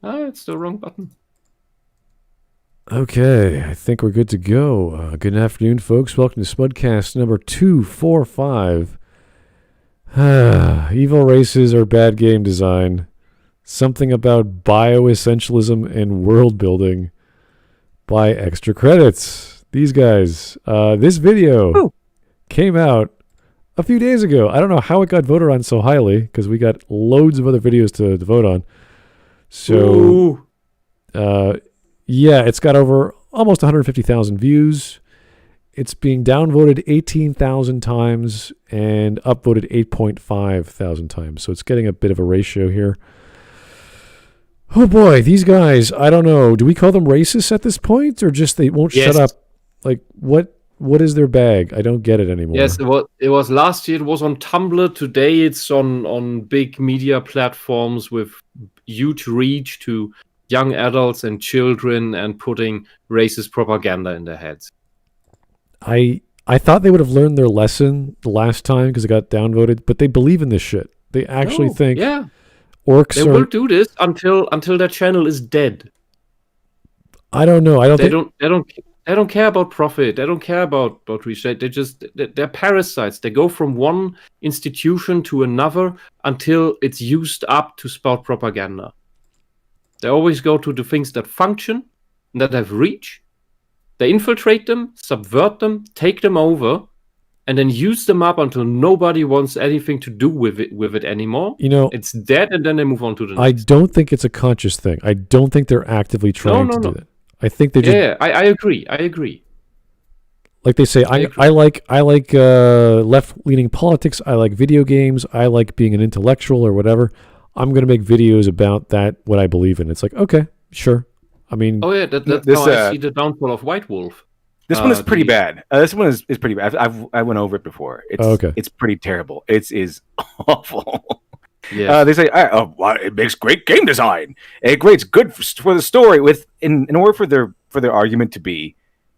It's the wrong button. Okay, I think we're good to go. Good afternoon, folks. Welcome to Smudcast number 245. Evil races or bad game design. Something about bioessentialism and world building by Extra Credits. These guys. This video came out a few days ago. I don't know how it got voted on so highly because we got loads of other videos to vote on. So, yeah, it's got over almost 150,000 views. It's being downvoted 18,000 times and upvoted 8.5 thousand times. So it's getting a bit of a ratio here. Oh boy, these guys, I don't know. Do we call them racists at this point or just they won't shut up? Like, what is their bag? I don't get it anymore. Yes, it was last year. It was on Tumblr. Today it's on big media platforms with huge reach to young adults and children and putting racist propaganda in their heads. I thought they would have learned their lesson the last time because it got downvoted, but they believe in this shit. They actually think orcs they will do this until their channel is dead. I don't know. They don't care about profit. They don't care about research. They're parasites. They go from one institution to another until it's used up to spout propaganda. They always go to the things that function, that have reach. They infiltrate them, subvert them, take them over, and then use them up until nobody wants anything to do with it anymore. You know, it's dead, and then they move on to the next. I don't think it's a conscious thing. I don't think they're actively trying to do that. I think they just. I agree. Like they say, I like left-leaning politics. I like video games. I like being an intellectual or whatever. I'm going to make videos about that, what I believe in. It's like, okay, sure. I mean... Oh, yeah, that's how I see the downfall of White Wolf. This one is pretty bad. This one is pretty bad. I went over it before. It's pretty terrible. It is awful. Yeah. They say, it makes great game design. It's good for the story. In order for their argument to be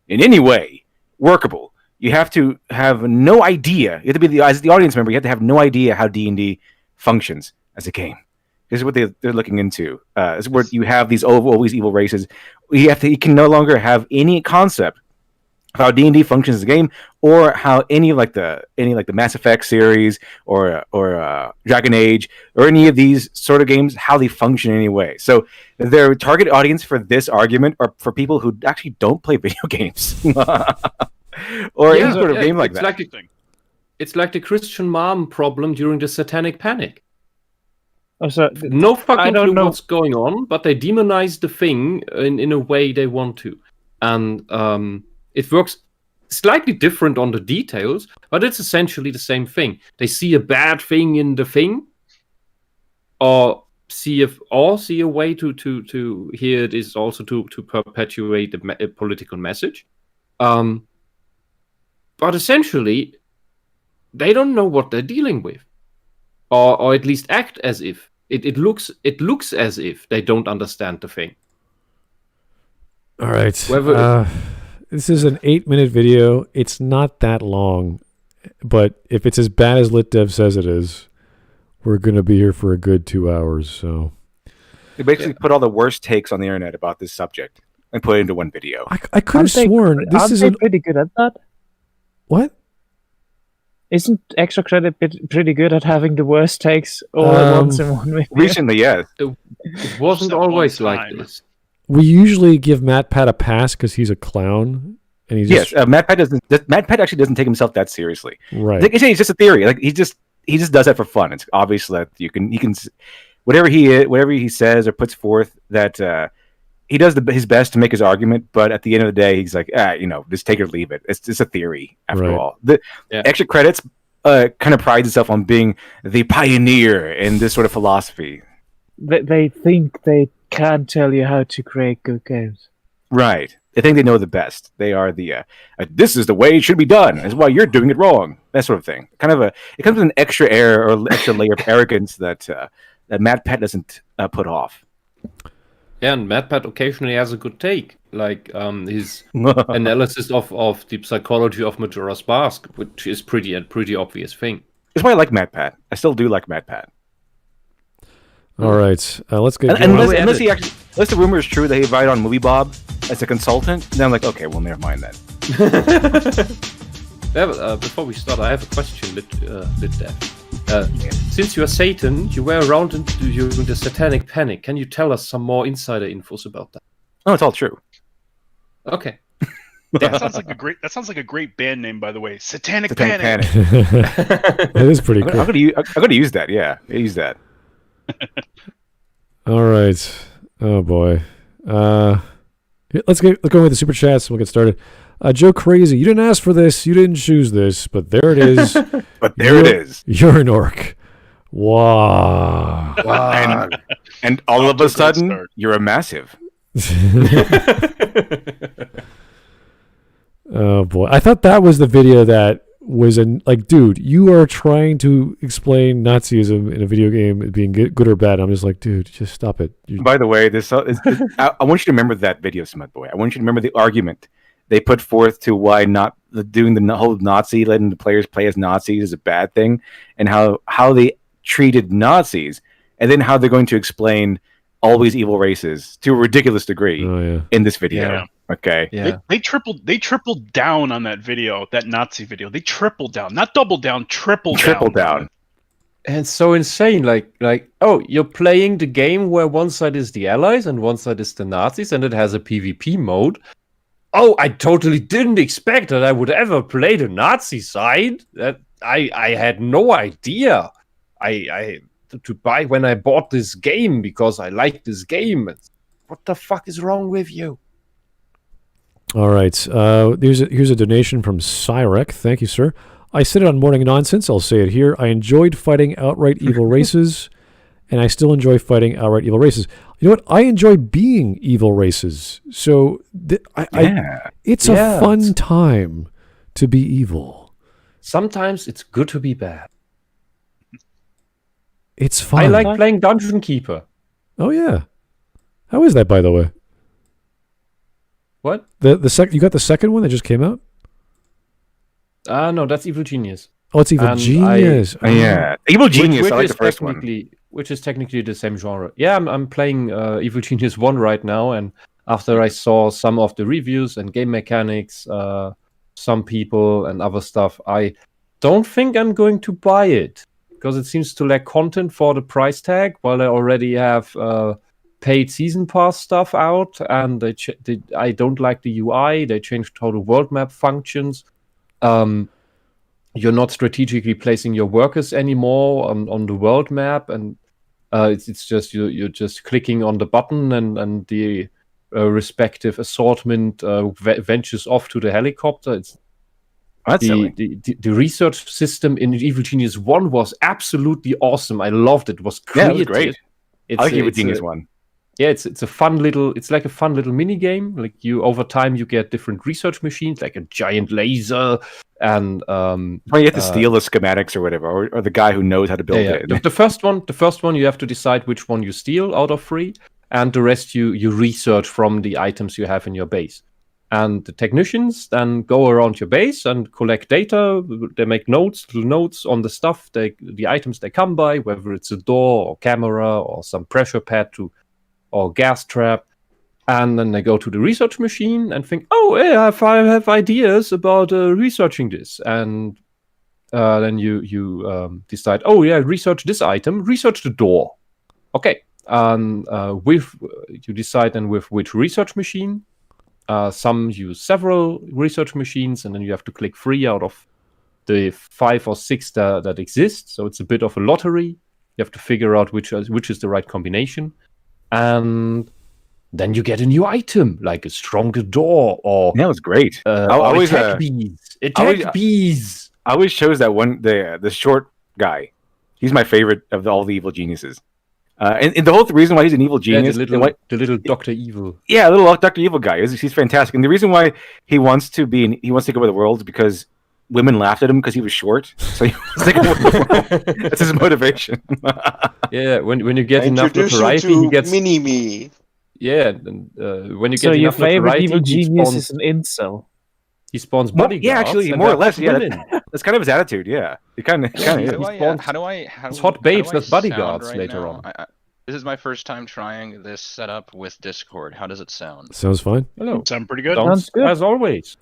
in any way workable, you have to have no idea. You have to be as the audience member. You have to have no idea how D&D functions as a game. This is what they're looking into. This is where you have these always evil races. You can no longer have any concept of how D&D functions as a game, or how any like the Mass Effect series or Dragon Age or any of these sort of games, how they function in any way. So their target audience for this argument are for people who actually don't play video games or any sort of game like that. It's like the Christian mom problem during the Satanic Panic. Also, no fucking clue what's going on, but they demonize the thing in a way they want to. And it works slightly different on the details, but it's essentially the same thing. They see a bad thing in the thing, or see a way to here it is also to perpetuate a political message. But essentially, they don't know what they're dealing with, or at least act as if. It looks as if they don't understand the thing. All right. This is an 8-minute video. It's not that long, but if it's as bad as LitDev says it is, we're going to be here for a good 2 hours. So they basically put all the worst takes on the internet about this subject and put it into one video. I could have sworn this is pretty good at that. What? Isn't Extra Credit pretty good at having the worst takes all at once in one video? Recently, yes. It wasn't always like this. We usually give MatPat a pass because he's a clown, and he's MatPat actually doesn't take himself that seriously. Right? Like I say, it's just a theory. Like he just does that for fun. It's obvious that he can whatever he says or puts forth that he does his best to make his argument. But at the end of the day, he's like, just take it or leave it. It's just a theory after all. Extra Credits kind of prides itself on being the pioneer in this sort of philosophy. They think they can tell you how to create good games. Right. They think they know the best. They are the this is the way it should be done. That's why you're doing it wrong. That sort of thing. It comes with an extra air or extra layer of arrogance that MatPat doesn't put off. Yeah, and MatPat occasionally has a good take, like his analysis of the psychology of Majora's Mask, which is pretty obvious thing. That's why I like MatPat. I still do like MatPat. All right, let's get. Unless the rumor is true that he invited on Movie Bob as a consultant, then I'm like, okay, well, never mind then. Before we start, I have a question, Since you are Satan, you were around during the Satanic Panic. Can you tell us some more insider infos about that? Oh, it's all true. Okay. That sounds like a great band name, by the way. Satanic Panic. That is pretty cool. I'm gonna use that. Yeah, use that. All right. Oh boy. Let's go with the super chats. We'll get started. Joe Crazy, you didn't ask for this. You didn't choose this, but there it is. But there it is. You're an orc. Wow. And all of a sudden, you're a massive. Oh boy. I thought that was the video that was dude, you are trying to explain Nazism in a video game as being good or bad. I'm just like, dude, just stop it. By the way, I want you to remember that video, Smut Boy. I want you to remember the argument they put forth to why not doing the whole Nazi, letting the players play as Nazis is a bad thing, and how they treated Nazis, and then how they're going to explain all these evil races to a ridiculous degree in this video. Yeah. Okay. Yeah. They tripled down on that video, that Nazi video. They tripled down, not doubled down, tripled down. And it's so insane. Like, oh, you're playing the game where one side is the Allies and one side is the Nazis, and it has a PvP mode. Oh, I totally didn't expect that I would ever play the Nazi side. That I had no idea. I to buy when I bought this game because I like this game. What the fuck is wrong with you? All right. Here's a donation from Cyrek. Thank you, sir. I said it on Morning Nonsense. I'll say it here. I enjoyed fighting outright evil races, and I still enjoy fighting outright evil races. You know what? I enjoy being evil races. So it's a fun time to be evil. Sometimes it's good to be bad. It's fun. I like playing Dungeon Keeper. Oh yeah. How is that, by the way? What? You got the second one that just came out? No, that's Evil Genius. Oh, it's Evil Genius. Yeah, Evil Genius. I like the first one. Which is technically the same genre. Yeah, I'm playing Evil Genius 1 right now, and after I saw some of the reviews and game mechanics, some people and other stuff, I don't think I'm going to buy it because it seems to lack content for the price tag, while I already have paid season pass stuff out, and I don't like the UI. They changed how the world map functions. You're not strategically placing your workers anymore on the world map, and it's just you're just clicking on the button, and the respective assortment ventures off to the helicopter. It's the research system in Evil Genius 1 was absolutely awesome. I loved it. It was creative. Yeah, it was great. I like Evil Genius 1. Yeah, it's a fun little mini game. Like over time you get different research machines, like a giant laser, and you have to steal the schematics or whatever, or the guy who knows how to build it. The first one you have to decide which one you steal out of free, and the rest you research from the items you have in your base. And the technicians then go around your base and collect data. They make little notes on the stuff, the items they come by, whether it's a door or camera or some pressure pad or gas trap. And then they go to the research machine and think, oh, yeah, I have ideas about researching this. And then you decide, oh, yeah, research this item, research the door. Okay. And you decide then with which research machine. Some use several research machines, and then you have to click 3 out of the 5 or 6 that exist. So it's a bit of a lottery. You have to figure out which is the right combination. And then you get a new item, like a stronger door, or that was great. Attack bees. I always chose that one, the short guy. He's my favorite of all the evil geniuses. And the whole reason why he's an evil genius, the little Dr. Evil. Yeah, the little Dr. Evil guy. He's fantastic. And the reason why he wants to take over the world is because women laughed at him because he was short. So he wants to take over the world. That's his motivation. Yeah, when you get enough notoriety, he gets mini-me. Yeah, and when you get so enough your favorite notoriety, evil genius is an incel. He spawns bodyguards. Yeah, actually, more or less. Yeah, that's kind of his attitude. Yeah, it kind of is. It's hot babes with bodyguards later on. This is my first time trying this setup with Discord. How does it sound? Sounds fine. Hello. Sound pretty good. Sounds good. as always.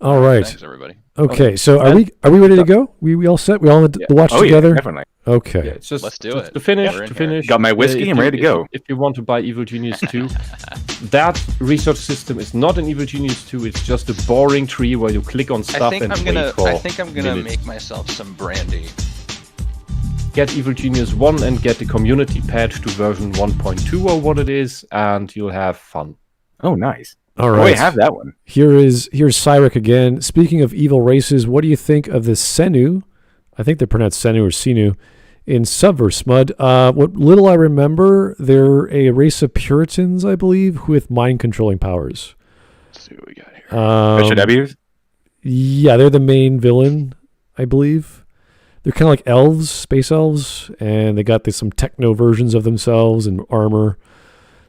All right. Thanks, everybody. Okay, so are we ready to go? We all set? We all had to watch together? Yeah, definitely. Okay. Yeah, it's just, Let's do just it. To finish, We're in to here. finish. Got my whiskey, if I'm you- ready to go. If you want to buy Evil Genius 2, that research system is not an Evil Genius 2. It's just a boring tree where you click on I stuff think and I'm wait gonna. for I think I'm gonna minutes. make myself some brandy. Get Evil Genius 1 and get the community patch to version 1.2 or what it is, and you'll have fun. Oh, nice. All Oh, right. wait, have that one. Here's Cyric again. Speaking of evil races, what do you think of the Senu? I think they're pronounced Senu or Senu in Subverse, Smud. What little I remember, they're a race of Puritans, I believe, with mind-controlling powers. Let's see what we got here. Should W's? Yeah, they're the main villain, I believe. They're kind of like elves, space elves, and they got some techno versions of themselves and armor.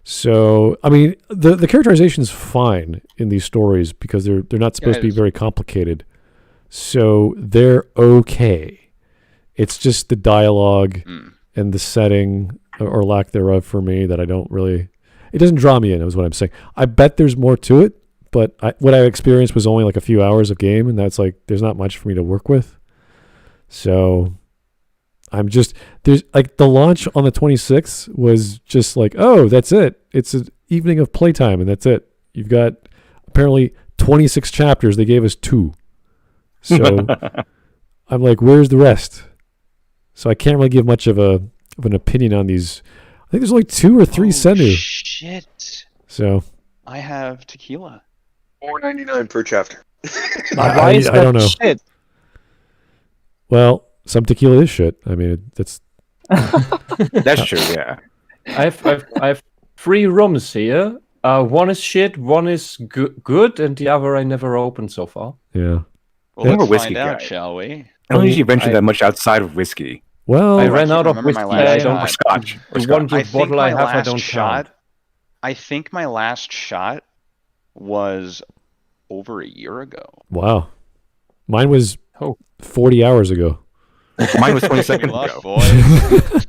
So, I mean, the characterization's fine in these stories because they're not supposed to be very complicated. So they're okay. It's just the dialogue and the setting or lack thereof for me that I don't really... It doesn't draw me in, is what I'm saying. I bet there's more to it, but what I experienced was only like a few hours of game, and that's like, there's not much for me to work with. So there's like the launch on the 26th was just like, oh, that's it. It's an evening of playtime and that's it. You've got apparently 26 chapters. They gave us 2. So I'm like, where's the rest? So I can't really give much of an opinion on these. I think there's only 2 or 3 Senu. Shit. So I have tequila. $4.99 per chapter. Why is I that don't know. shit? Well, some tequila is shit. I mean, that's That's true, yeah. I have 3 rooms here. One is shit, one is good, and the other I never opened so far. yeah. Well, I'm a let's whiskey find out, guy. shall we? I don't usually venture that much outside of whiskey. Well, I ran can't out of remember my whiskey. last I shot. don't. Or scotch. Or The one scotch. I good think bottle I my have, I last don't shot. count. I think my last shot was over a year ago. wow. Mine was Oh. 40 hours ago. Mine was 20 We seconds lost, ago. boys.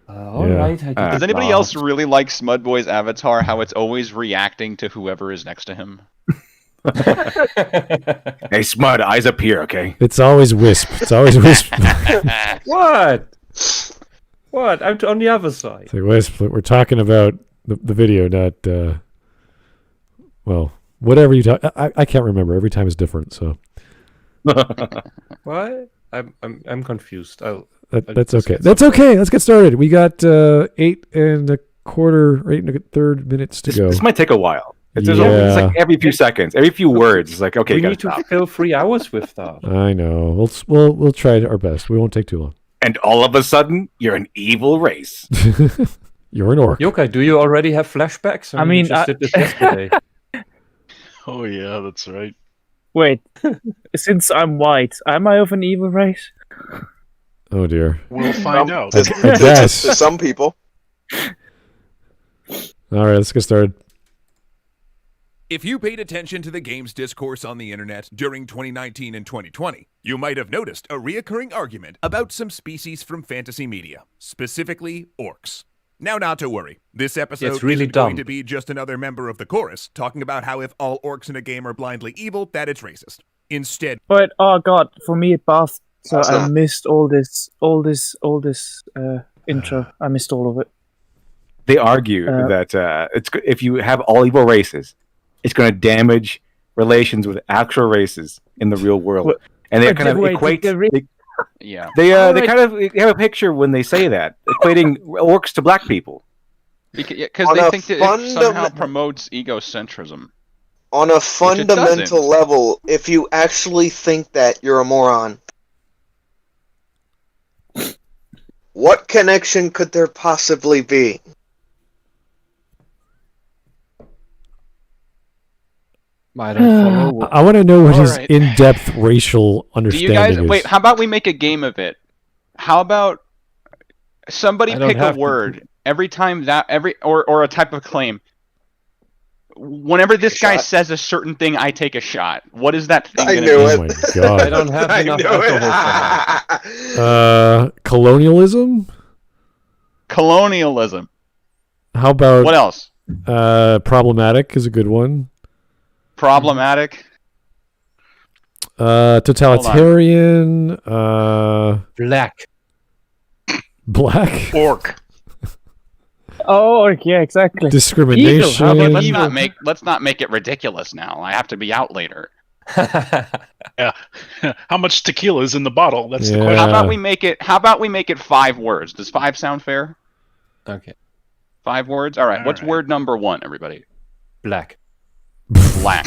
All Yeah. right. I Does anybody else really like Smudboy's avatar? How it's always reacting to whoever is next to him. Hey, Smud, eyes up here, okay? It's always Wisp. It's always Wisp. What? What? I'm on the other side. It's like, Wisp, we're talking about the video, not, well, whatever you talk. I can't remember. Every time is different, so. What? I'm confused. That's okay. That's okay. Let's get started. We got 8 1/4 minutes to go. This might take a while. It's Yeah. like every few seconds, every few words. It's like, okay, We you gotta need to stop. fill 3 hours with that. I know. We'll try our best. We won't take too long. And all of a sudden, you're an evil race. You're an orc. Yokai, do you already have flashbacks? I mean, you just did this yesterday. Oh yeah, that's right. Wait, since I'm white, am I of an evil race? Oh dear. We'll find out. I guess. To some people. All right, let's get started. If you paid attention to the games discourse on the internet during 2019 and 2020, you might have noticed a reoccurring argument about some species from fantasy media, specifically orcs. Now, not to worry. This episode It's really isn't going dumb. to be just another member of the chorus talking about how if all orcs in a game are blindly evil, that it's racist. Instead, But oh god, for me it buffed, so That's I not- missed all this intro. I missed all of it. They argue that if you have all evil races, it's going to damage relations with actual races in the real world. Wait, And they wait, kind of wait, equate. the Yeah. They kind of have a picture when they say that, equating orcs to black people. Because On they a think that it somehow fundament- promotes egocentrism. On a it fundamental doesn't. level, if you actually think that, you're a moron. What connection could there possibly be? I don't follow. I want to know what All his right. in-depth racial Do understanding you guys is. wait? How about we make a game of it? How about somebody I don't pick a have to. word every time that or a type of claim. Whenever this guy Shot. says a certain thing, I take a shot. What is that thing I gonna knew be? Oh it. my god. I don't have I enough knew alcohol for that. it. Colonialism? Colonialism. How about What else? problematic is a good one. Problematic. Totalitarian. Black. Black. Orc. Oh, yeah, exactly. Discrimination. Okay, let's not make it ridiculous now. I have to be out later. Yeah. How much tequila is in the bottle? That's the Yeah. question. How about we make it 5 words? Does 5 sound fair? Okay. 5 words? All right. All What's right. word number 1, everybody? Black. Black.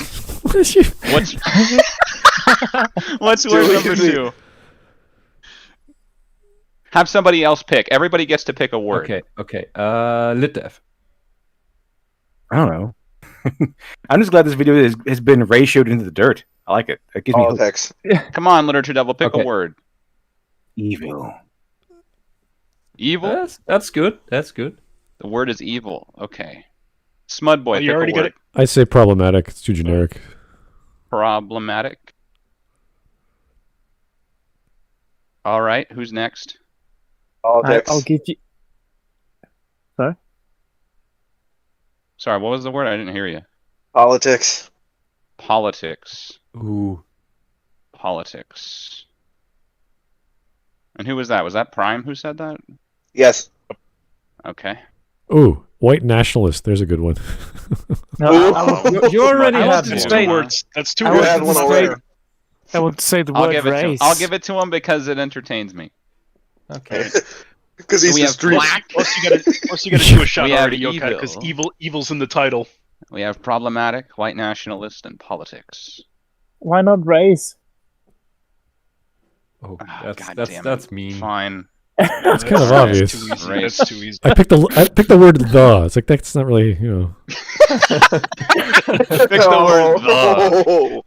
What's word number 2? Have somebody else pick. Everybody gets to pick a word. Okay. LitDev. I don't know. I'm just glad this video has been ratioed into the dirt. I like it. It gives me hope. Politics. Come on, LiteratureDevil, pick a word. Evil. Evil? That's good. That's good. The word is evil. Okay. Smudboy, You pick already a got word. it. I say problematic. It's too generic. Problematic. All right. Who's next? Politics. I'll give you. Sorry, what was the word? I didn't hear you. Politics. Politics. Ooh. Politics. And who was that? Was that Prime who said that? Yes. Okay. Ooh, white nationalist. There's a good one. No, You already I had want to one. That's say- 2 words. That's 2 I You words. had one already. I want to say the I'll word give it race. to him. I'll give it to him because it entertains me. Okay. Because So he's we the have street. black. Plus you gotta do a shot We have already, Yokai, because evil. evil's in the title. We have problematic, white nationalist, and politics. Why not race? Oh, Oh, God damn that's it. mean. Fine. It's kind of obvious. Too easy. Race. That's too easy. I picked the word the. It's like that's not really, Pick the word the. Oh.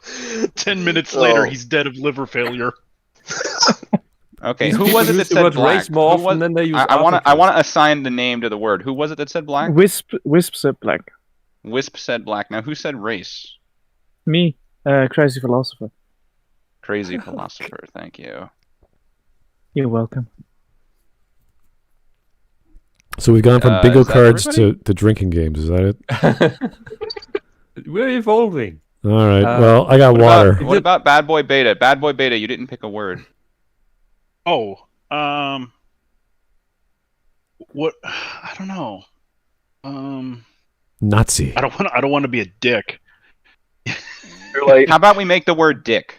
10 minutes later, Oh. he's dead of liver failure. Okay, These who people was it use that the said word black? race more Who often was- than they use I want to articles. assign the name to the word. Who was it that said black? Wisp said black. Wisp said black. Now who said race? Me, crazy philosopher. Crazy philosopher. Thank you. You're welcome. So we've gone from bingo is that cards everybody? to drinking games. Is that it? We're evolving. All right. Well, I got What water. About, what about Bad Boy Beta? Bad Boy Beta, you didn't pick a word. Oh, what? I don't know. Nazi. I don't want to be a dick. How about we make the word dick?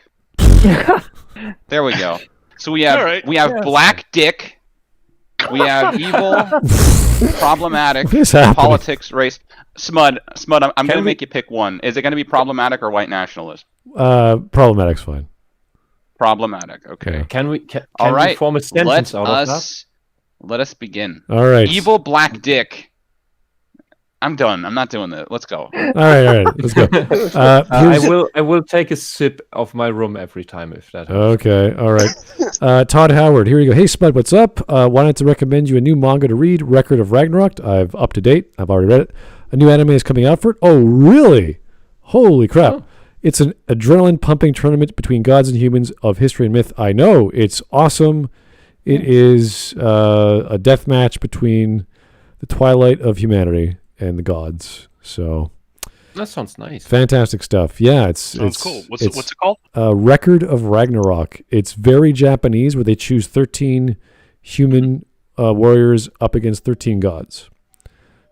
There we go. So we have All right. black dick. We have evil, problematic, What is happening? politics, race. Smud, I'm going to we- make you pick one. Is it going to be problematic or white nationalist? Problematic's fine. Problematic. Okay. Yeah. Can we All right. we form a sentence out of that? Let us begin. All right. Evil black dick. I'm done. I'm not doing that. Let's go. All right. Let's go. I will take a sip of my rum every time if that helps. Okay. All right. Todd Howard. Here we go. Hey, Spud, what's up? Wanted to recommend you a new manga to read, Record of Ragnarok. I've up to date. I've already read it. A new anime is coming out for it. Oh, really? Holy crap. Oh. It's an adrenaline pumping tournament between gods and humans of history and myth. I know. It's awesome. It is a death match between the twilight of humanity and the gods. So That sounds nice. fantastic stuff. Yeah, Sounds it's cool. What's it called? Record of Ragnarok. It's very Japanese, where they choose 13 human warriors up against 13 gods.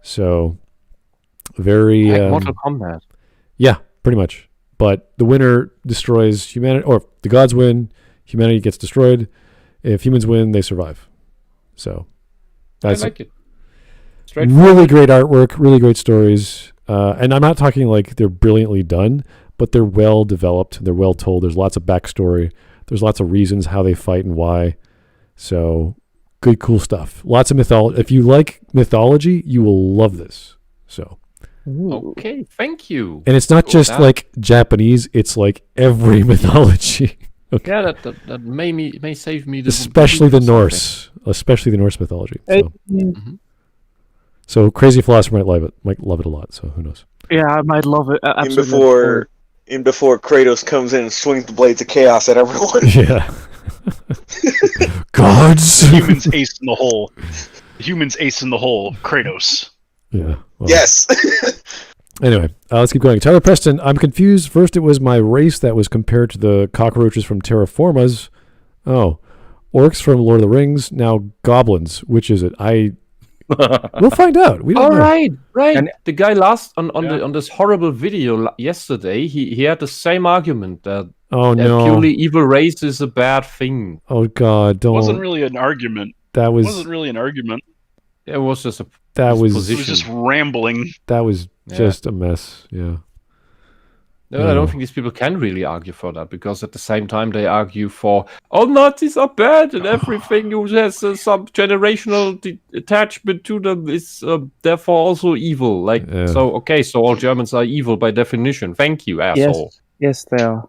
So very Like Mortal Kombat. yeah, pretty much. But the winner destroys humanity, or the gods win, humanity gets destroyed. If humans win, they survive. So I that's like it. really great artwork, really great stories. And I'm not talking like they're brilliantly done, but they're well developed. They're well told. There's lots of backstory. There's lots of reasons how they fight and why. So good, cool stuff. Lots of mythology. If you like mythology, you will love this. So. Okay, thank you. And it's not Cool, just that- like Japanese, it's like every mythology. Okay. Yeah, that may save me the Especially the Norse. Especially the Norse mythology. So, Mm, so Crazy Philosopher might love it a lot, so who knows. yeah, I might love it. Even Absolutely. before Kratos comes in and swings the blades of chaos at everyone. Yeah. Gods. Humans ace in the hole. Humans ace in the hole, Kratos. Yeah. Well. Yes. Anyway, let's keep going. Tyler Preston, I'm confused. First, it was my race that was compared to the cockroaches from Terraformas. Oh, orcs from Lord of the Rings. Now goblins. Which is it? We'll find out. We don't know. Right. And the guy on this horrible video yesterday, he had the same argument that purely evil race is a bad thing. Oh God, don't. It wasn't really an argument. It wasn't really an argument. It was just a. It was just rambling. That was just a mess. Yeah. No, I don't think these people can really argue for that, because at the same time they argue for Nazis are bad and everything who has some generational attachment to them is therefore also evil. So all Germans are evil by definition. Thank you, asshole. Yes, they are.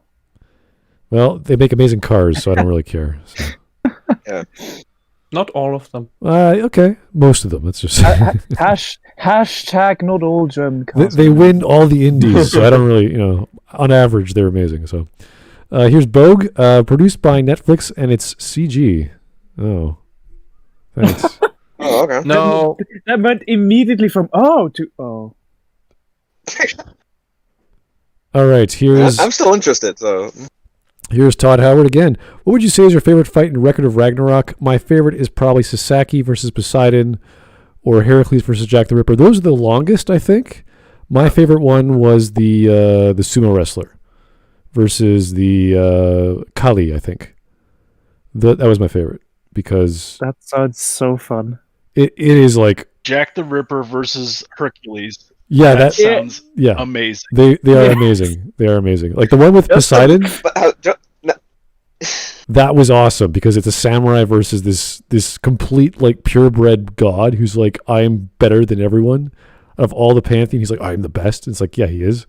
Well, they make amazing cars, so I don't really care. So. Yeah. Not all of them. Okay, most of them. Let's just hashtag not all German cars. They win all the indies, so I don't really, on average, they're amazing. So here's Bogue, produced by Netflix, and it's CG. Oh, thanks. Oh, okay. No, that went immediately from to oh. All right, here's. I'm still interested, so. Here's Todd Howard again. What would you say is your favorite fight in Record of Ragnarok? My favorite is probably Sasaki versus Poseidon or Heracles versus Jack the Ripper. Those are the longest, I think. My favorite one was the sumo wrestler versus the Kali, I think. That was my favorite because... That sounds so fun. It is like... Jack the Ripper versus Hercules. Yeah, that sounds amazing. They are amazing. They are amazing. Like the one with Poseidon. That was awesome because it's a samurai versus this complete like purebred god who's like, I am better than everyone. Of all the pantheon, he's like, I am the best. And it's like, yeah, he is.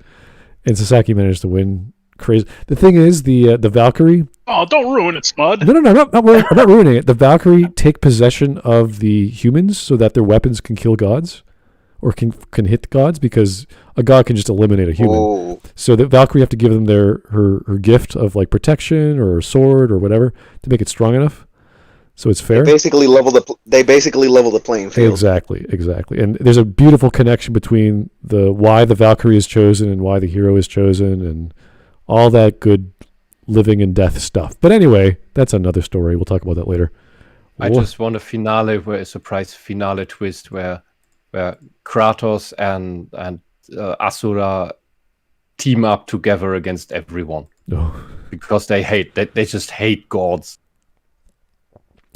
And Sasaki managed to win. Crazy. The thing is, the Valkyrie. Oh, don't ruin it, Smud. No, I'm not ruining it. The Valkyrie take possession of the humans so that their weapons can kill gods. Or can hit gods, because a god can just eliminate a human. Whoa. So the Valkyrie have to give them her gift of like protection or a sword or whatever to make it strong enough. So it's fair. They basically level the playing field. Exactly. And there's a beautiful connection between why the Valkyrie is chosen and why the hero is chosen and all that good living and death stuff. But anyway, that's another story. We'll talk about that later. I just want a surprise finale twist where Kratos and Asura team up together against everyone because they just hate gods.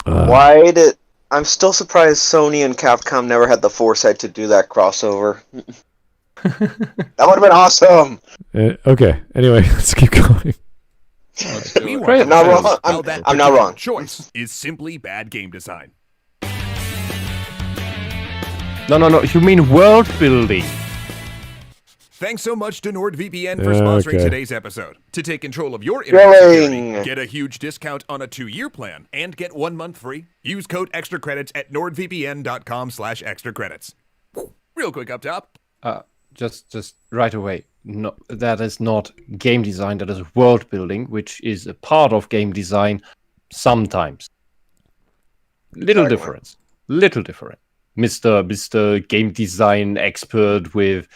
I'm still surprised Sony and Capcom never had the foresight to do that crossover. That would have been awesome. Okay. Anyway, let's keep going. I'm not wrong. I'm not wrong. Choice is simply bad game design. No. You mean world building. Thanks so much to NordVPN for sponsoring today's episode. To take control of your Drilling. internet security, get a huge discount on a 2-year plan, and get 1 month free, use code EXTRACREDITS at nordvpn.com/extracredits. Real quick up top. Just right away. No, that is not game design. That is world building, which is a part of game design sometimes. Little difference. Mr. Game Design expert with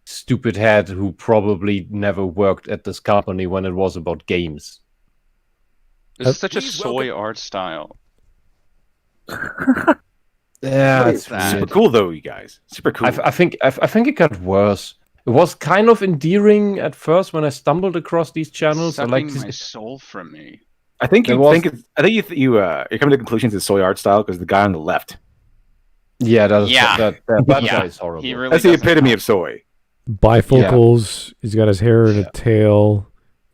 stupid head who probably never worked at this company when it was about games. This is such a soy art style. Yeah, it's super cool though, you guys. Super cool. I think it got worse. It was kind of endearing at first when I stumbled across these channels. Sucking my soul from me. I think you're coming to the conclusions it's soy art style because the guy on the left. Yeah, that guy is horrible. Really that's the epitome of soy. Bifocals. He's got his hair in a tail.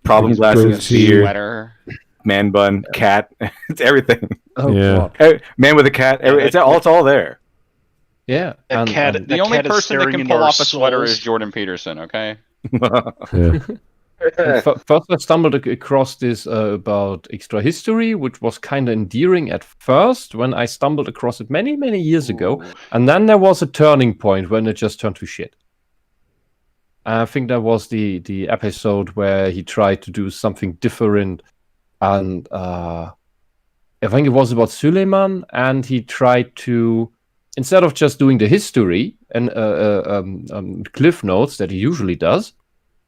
Problem glasses, beard, sweater, man bun, cat. It's everything. Oh, yeah. God. Man with a cat. It's all there. Yeah. The only person that can pull off a sweater is Jordan Peterson. Okay. Yeah. First, I stumbled across this about extra history, which was kind of endearing at first when I stumbled across it many, many years ago. And then there was a turning point when it just turned to shit. I think that was the episode where he tried to do something different. And I think it was about Suleiman, and he tried to instead of just doing the history and cliff notes that he usually does,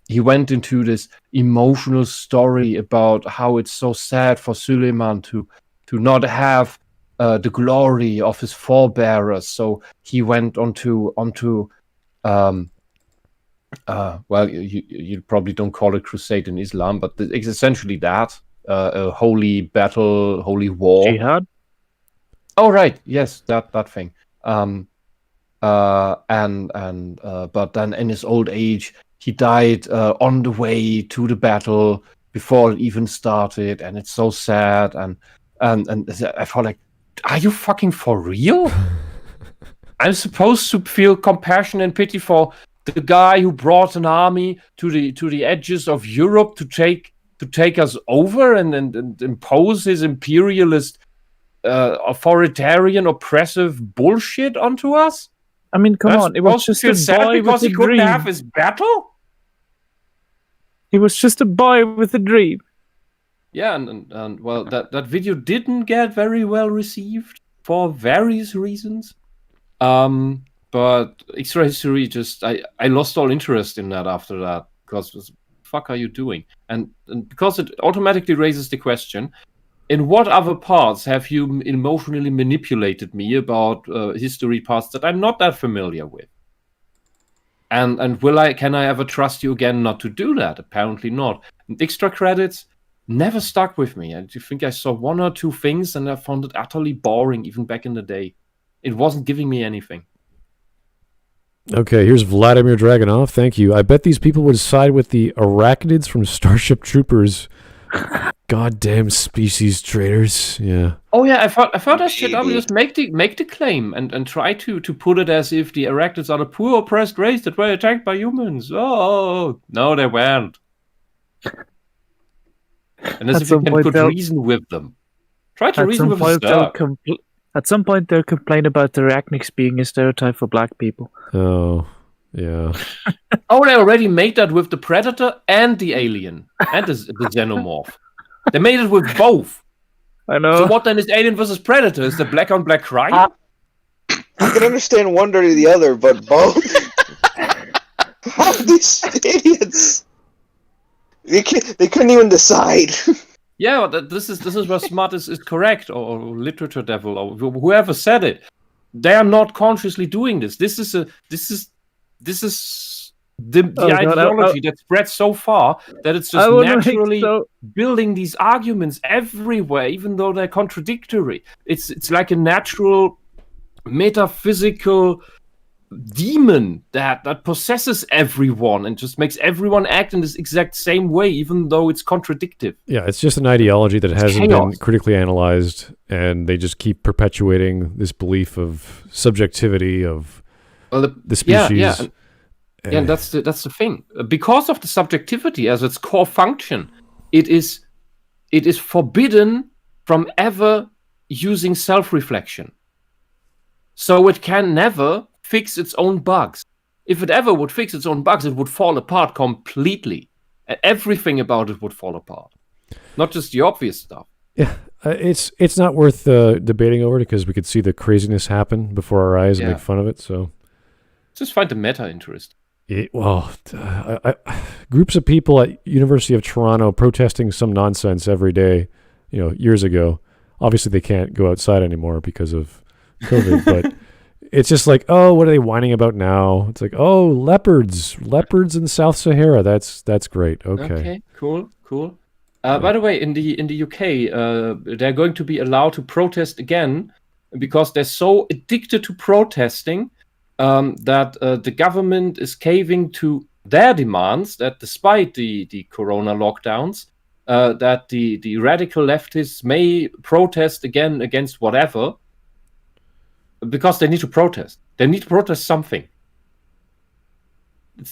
he went into this emotional story about how it's so sad for Suleiman to not have the glory of his forebearers. So he went onto well, you probably don't call it crusade in Islam, but it's essentially that a holy battle, holy war. Jihad. Oh right, yes, that thing. But then in his old age, he died on the way to the battle before it even started, and it's so sad. And I felt like, are you fucking for real? I'm supposed to feel compassion and pity for the guy who brought an army to the edges of Europe to take us over and impose his imperialist, authoritarian, oppressive bullshit onto us. I mean, come on! It was just a boy because with he a couldn't dream. have his battle. He was just a boy with a dream. Yeah, and well, that video didn't get very well received for various reasons. But Extra History I lost all interest in that after that, because what the fuck are you doing? And because it automatically raises the question, in what other parts have you emotionally manipulated me about history parts that I'm not that familiar with? And can I ever trust you again not to do that? Apparently not. And extra credits never stuck with me. I think I saw one or two things and I found it utterly boring even back in the day. It wasn't giving me anything. Okay, here's Vladimir Dragunov. Thank you. I bet these people would side with the arachnids from Starship Troopers. Goddamn species traitors. Yeah. Oh yeah, I thought that shit up. Just make the claim and try to put it as if the arachnids are the poor oppressed race that were attacked by humans. Oh no, they weren't. And as if you can put reason with them. Try to reason with them. At some point, they'll complain about the arachnids being a stereotype for black people. Oh, yeah. Oh, they already made that with the Predator and the Alien and the Xenomorph. They made it with both. I know. So what then is Alien versus Predator? Is the black on black crime? I can understand one or the other, but both? How are these idiots? They couldn't even decide. Yeah, this is where Smart is correct, or LiteratureDevil, or whoever said it. They are not consciously doing this. This is the ideology that spreads so far that it's just naturally building these arguments everywhere, even though they're contradictory. It's like a natural metaphysical demon that possesses everyone and just makes everyone act in this exact same way, even though it's contradictive. Yeah, it's just an ideology that hasn't been critically analyzed, and they just keep perpetuating this belief of subjectivity of the species. Yeah, and that's the thing. Because of the subjectivity as its core function, it is forbidden from ever using self-reflection. So it can never fix its own bugs. If it ever would fix its own bugs, it would fall apart completely. Everything about it would fall apart. Not just the obvious stuff. Yeah, it's not worth debating over it, because we could see the craziness happen before our eyes and make fun of it. So just find the meta interest. Groups of people at University of Toronto protesting some nonsense every day, years ago. Obviously, they can't go outside anymore because of COVID, but it's just like, oh, what are they whining about now? It's like, oh, leopards in South Sahara. That's great. Okay, cool. By the way, in the UK, they're going to be allowed to protest again because they're so addicted to protesting that the government is caving to their demands. That despite the corona lockdowns, that the radical leftists may protest again against whatever. Because they need to protest. They need to protest something.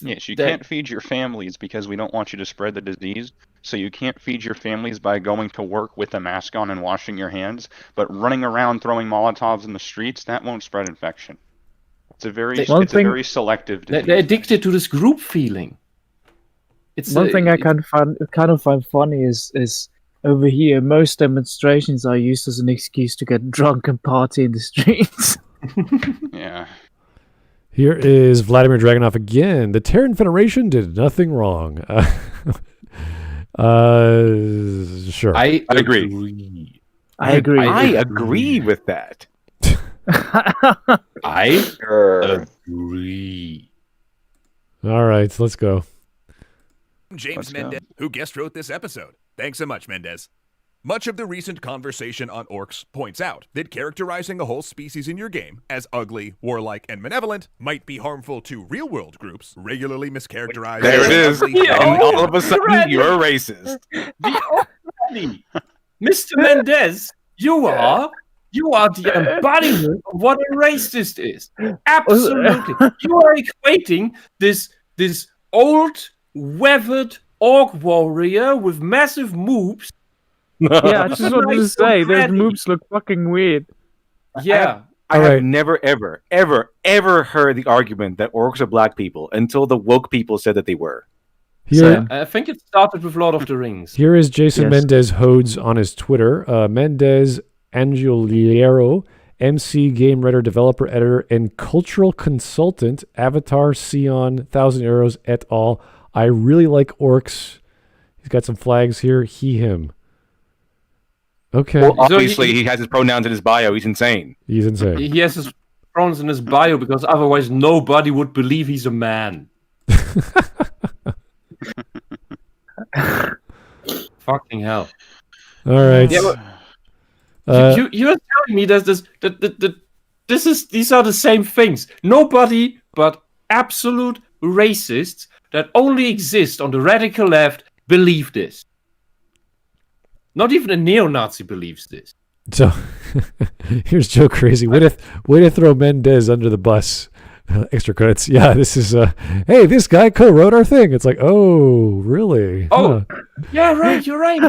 Yes, you can't feed your families because we don't want you to spread the disease. So you can't feed your families by going to work with a mask on and washing your hands. But running around throwing Molotovs in the streets, that won't spread infection. It's a very selective disease. They're addicted to this group feeling. One thing I kind of find funny is over here, most demonstrations are used as an excuse to get drunk and party in the streets. Yeah. Here is Vladimir Dragunov again. The Terran Federation did nothing wrong. Sure. I agree. I agree. I agree with that. I Sure. agree. All right, let's go. James Let's go. Mendez, who guest wrote this episode. Thanks so much, Mendez. Much of the recent conversation on orcs points out that characterizing a whole species in your game as ugly, warlike, and malevolent might be harmful to real-world groups, regularly mischaracterized. There it is. ugly, And all of a You're sudden, right. you're racist. Mr. Mendez, you are the embodiment of what a racist is. Absolutely. You are equating this old, weathered orc warrior with massive moobs. Yeah, I just wanted to say, those Already. moves look fucking weird. Yeah. I All have right. never, ever heard the argument that orcs are black people until the woke people said that they were. Here, I think it started with Lord of the Rings. here is Jason Yes. Mendez Hodes on his Twitter. Mendez Angioliero, MC, game writer, developer, editor, and cultural consultant, Avatar, Sion, 1,000 Arrows, et al. I really like orcs. He's got some flags here. He, him. Okay. Well, So obviously, he has his pronouns in his bio. He's insane. He's insane. He has his pronouns in his bio because otherwise nobody would believe he's a man. Fucking hell. All right. Yeah, but Uh, you're telling me that these are the same things. Nobody but absolute racists that only exist on the radical left believe this. Not even a neo-Nazi believes this. So here's Joe Crazy. Way to throw Mendez under the bus. Extra credits. Yeah, this is hey, this guy co-wrote our thing. It's like, oh, really? Oh, yeah, right. You're right.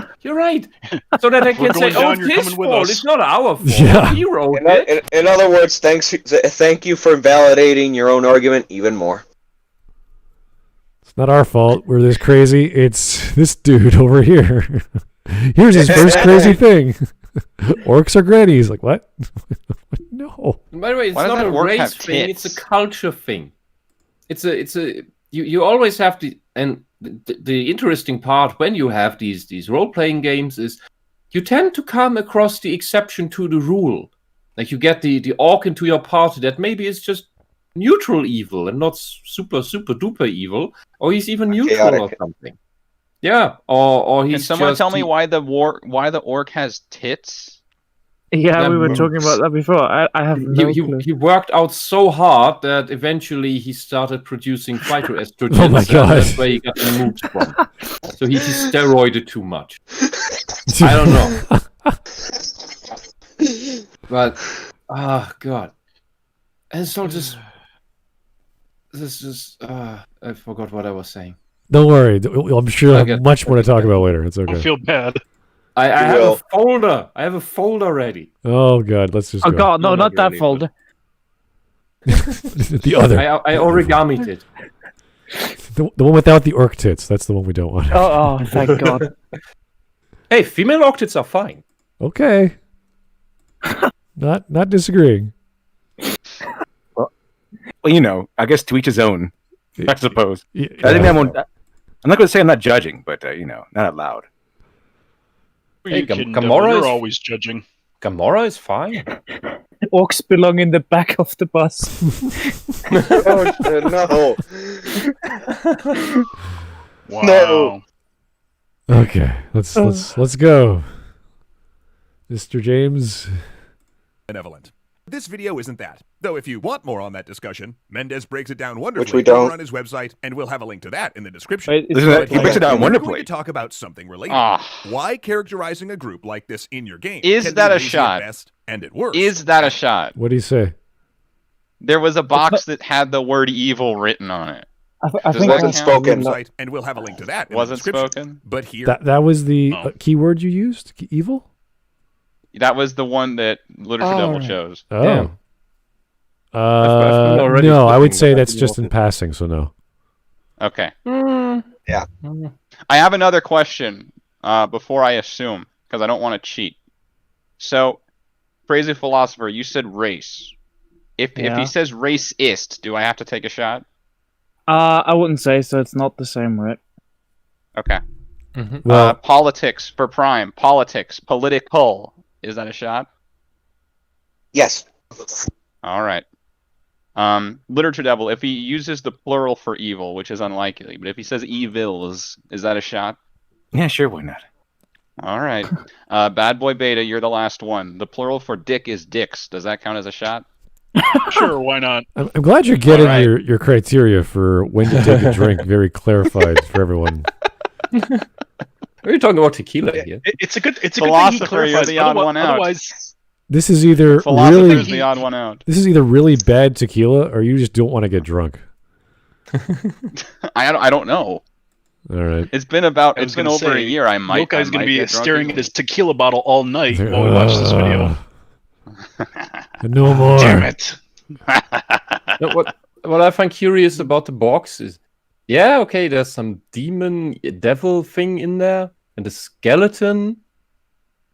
So that I can say, going down, oh, you're it's his coming with fault. us." It's not our fault. Yeah. He wrote it. In other words, thank you for validating your own argument even more. It's not our fault. We're this crazy. It's this dude over here. Here's his first crazy thing. Orcs are grannies. Like, what? No. By the way, it's Why does not that a orc race have thing. It's a tits? culture thing. You always have to, and the interesting part when you have these role-playing games is you tend to come across the exception to the rule. Like you get the orc into your party that maybe is just neutral evil and not super duper evil, or he's even neutral Chaotic. or something. Yeah, or Can he's someone just tell me why the orc has tits? Yeah, Yeah, we were moves. talking about that before. I have no clue. He worked out so hard that eventually he started producing phytoestrogens. Oh my and God. that's where he got the moves from. So he steroided too much. I don't know. But, God. And so this is, I forgot what I was saying. Don't worry. I'm sure I Okay. have much more to talk about later. It's Don't okay. feel bad. I have will. a folder. I have a folder ready. Oh, God. Let's just Oh go. god, no, No, not not that really, folder. The other. I origamied it. The one without the orc tits. That's the one we don't want. Oh, thank god. Hey, female octets are fine. Okay. Not disagreeing. Well, you know, I guess to each his own, I suppose. Yeah. I think I'm not going to say I'm not judging, but, not out loud. Are Hey, you kidding, Gamora Devil? You're is- always judging. Gamora is fine. Orcs belong in the back of the bus. Oh, no. Wow. No. Okay. Let's go. Mr. James. benevolent. This video isn't that. Though if you want more on that discussion, Mendez breaks it down wonderfully Which we don't. over on his website, and we'll have a link to that in the description. Wait, it's Isn't that- not he breaks it But down we're wonderfully. going to talk about something related. Ah. Why characterizing a group like this in your game Is can be that a lazy at shot? best and at worst. Is that a shot? What do you say? There was a box that had the word evil written on it. I Does think that wasn't count? spoken. Website, and we'll have a link to that in the Wasn't description. spoken? But here, That was the Oh. keyword you used? Evil? That was the one that LiteratureDevil right. chose. Oh. Damn. I've already No, I would spoken, say but I that's didn't just know in passing, so no. Okay. Yeah. I have another question before I assume, because I don't want to cheat. So, Crazy Philosopher, you said race. If he says racist, do I have to take a shot? I wouldn't say so. It's not the same word. Okay. Mm-hmm. Well, Politics for Prime. Politics. Political. Is that a shot? Yes. All right. LiteratureDevil, if he uses the plural for evil, which is unlikely, but if he says evils, is that a shot? Yeah, sure, why not? All right. Bad Boy Beta, you're the last one. The plural for dick is dicks. Does that count as a shot? Sure, why not? I'm glad you're getting All right. your criteria for when to take a drink very clarified for everyone. Are you talking about tequila here? It's a good thing he Philosopher, you're clarifies. the odd one out. Otherwise, This is either Philosopher's really the odd one out. this is either really bad tequila or you just don't want to get drunk. I don't know. All right. It's been over say, a year. I might. Guy's going to be staring at his tequila bottle all night while we watch this video. No more. Damn it! No, what I find curious about the box is, yeah, okay, there's some demon devil thing in there, and the skeleton.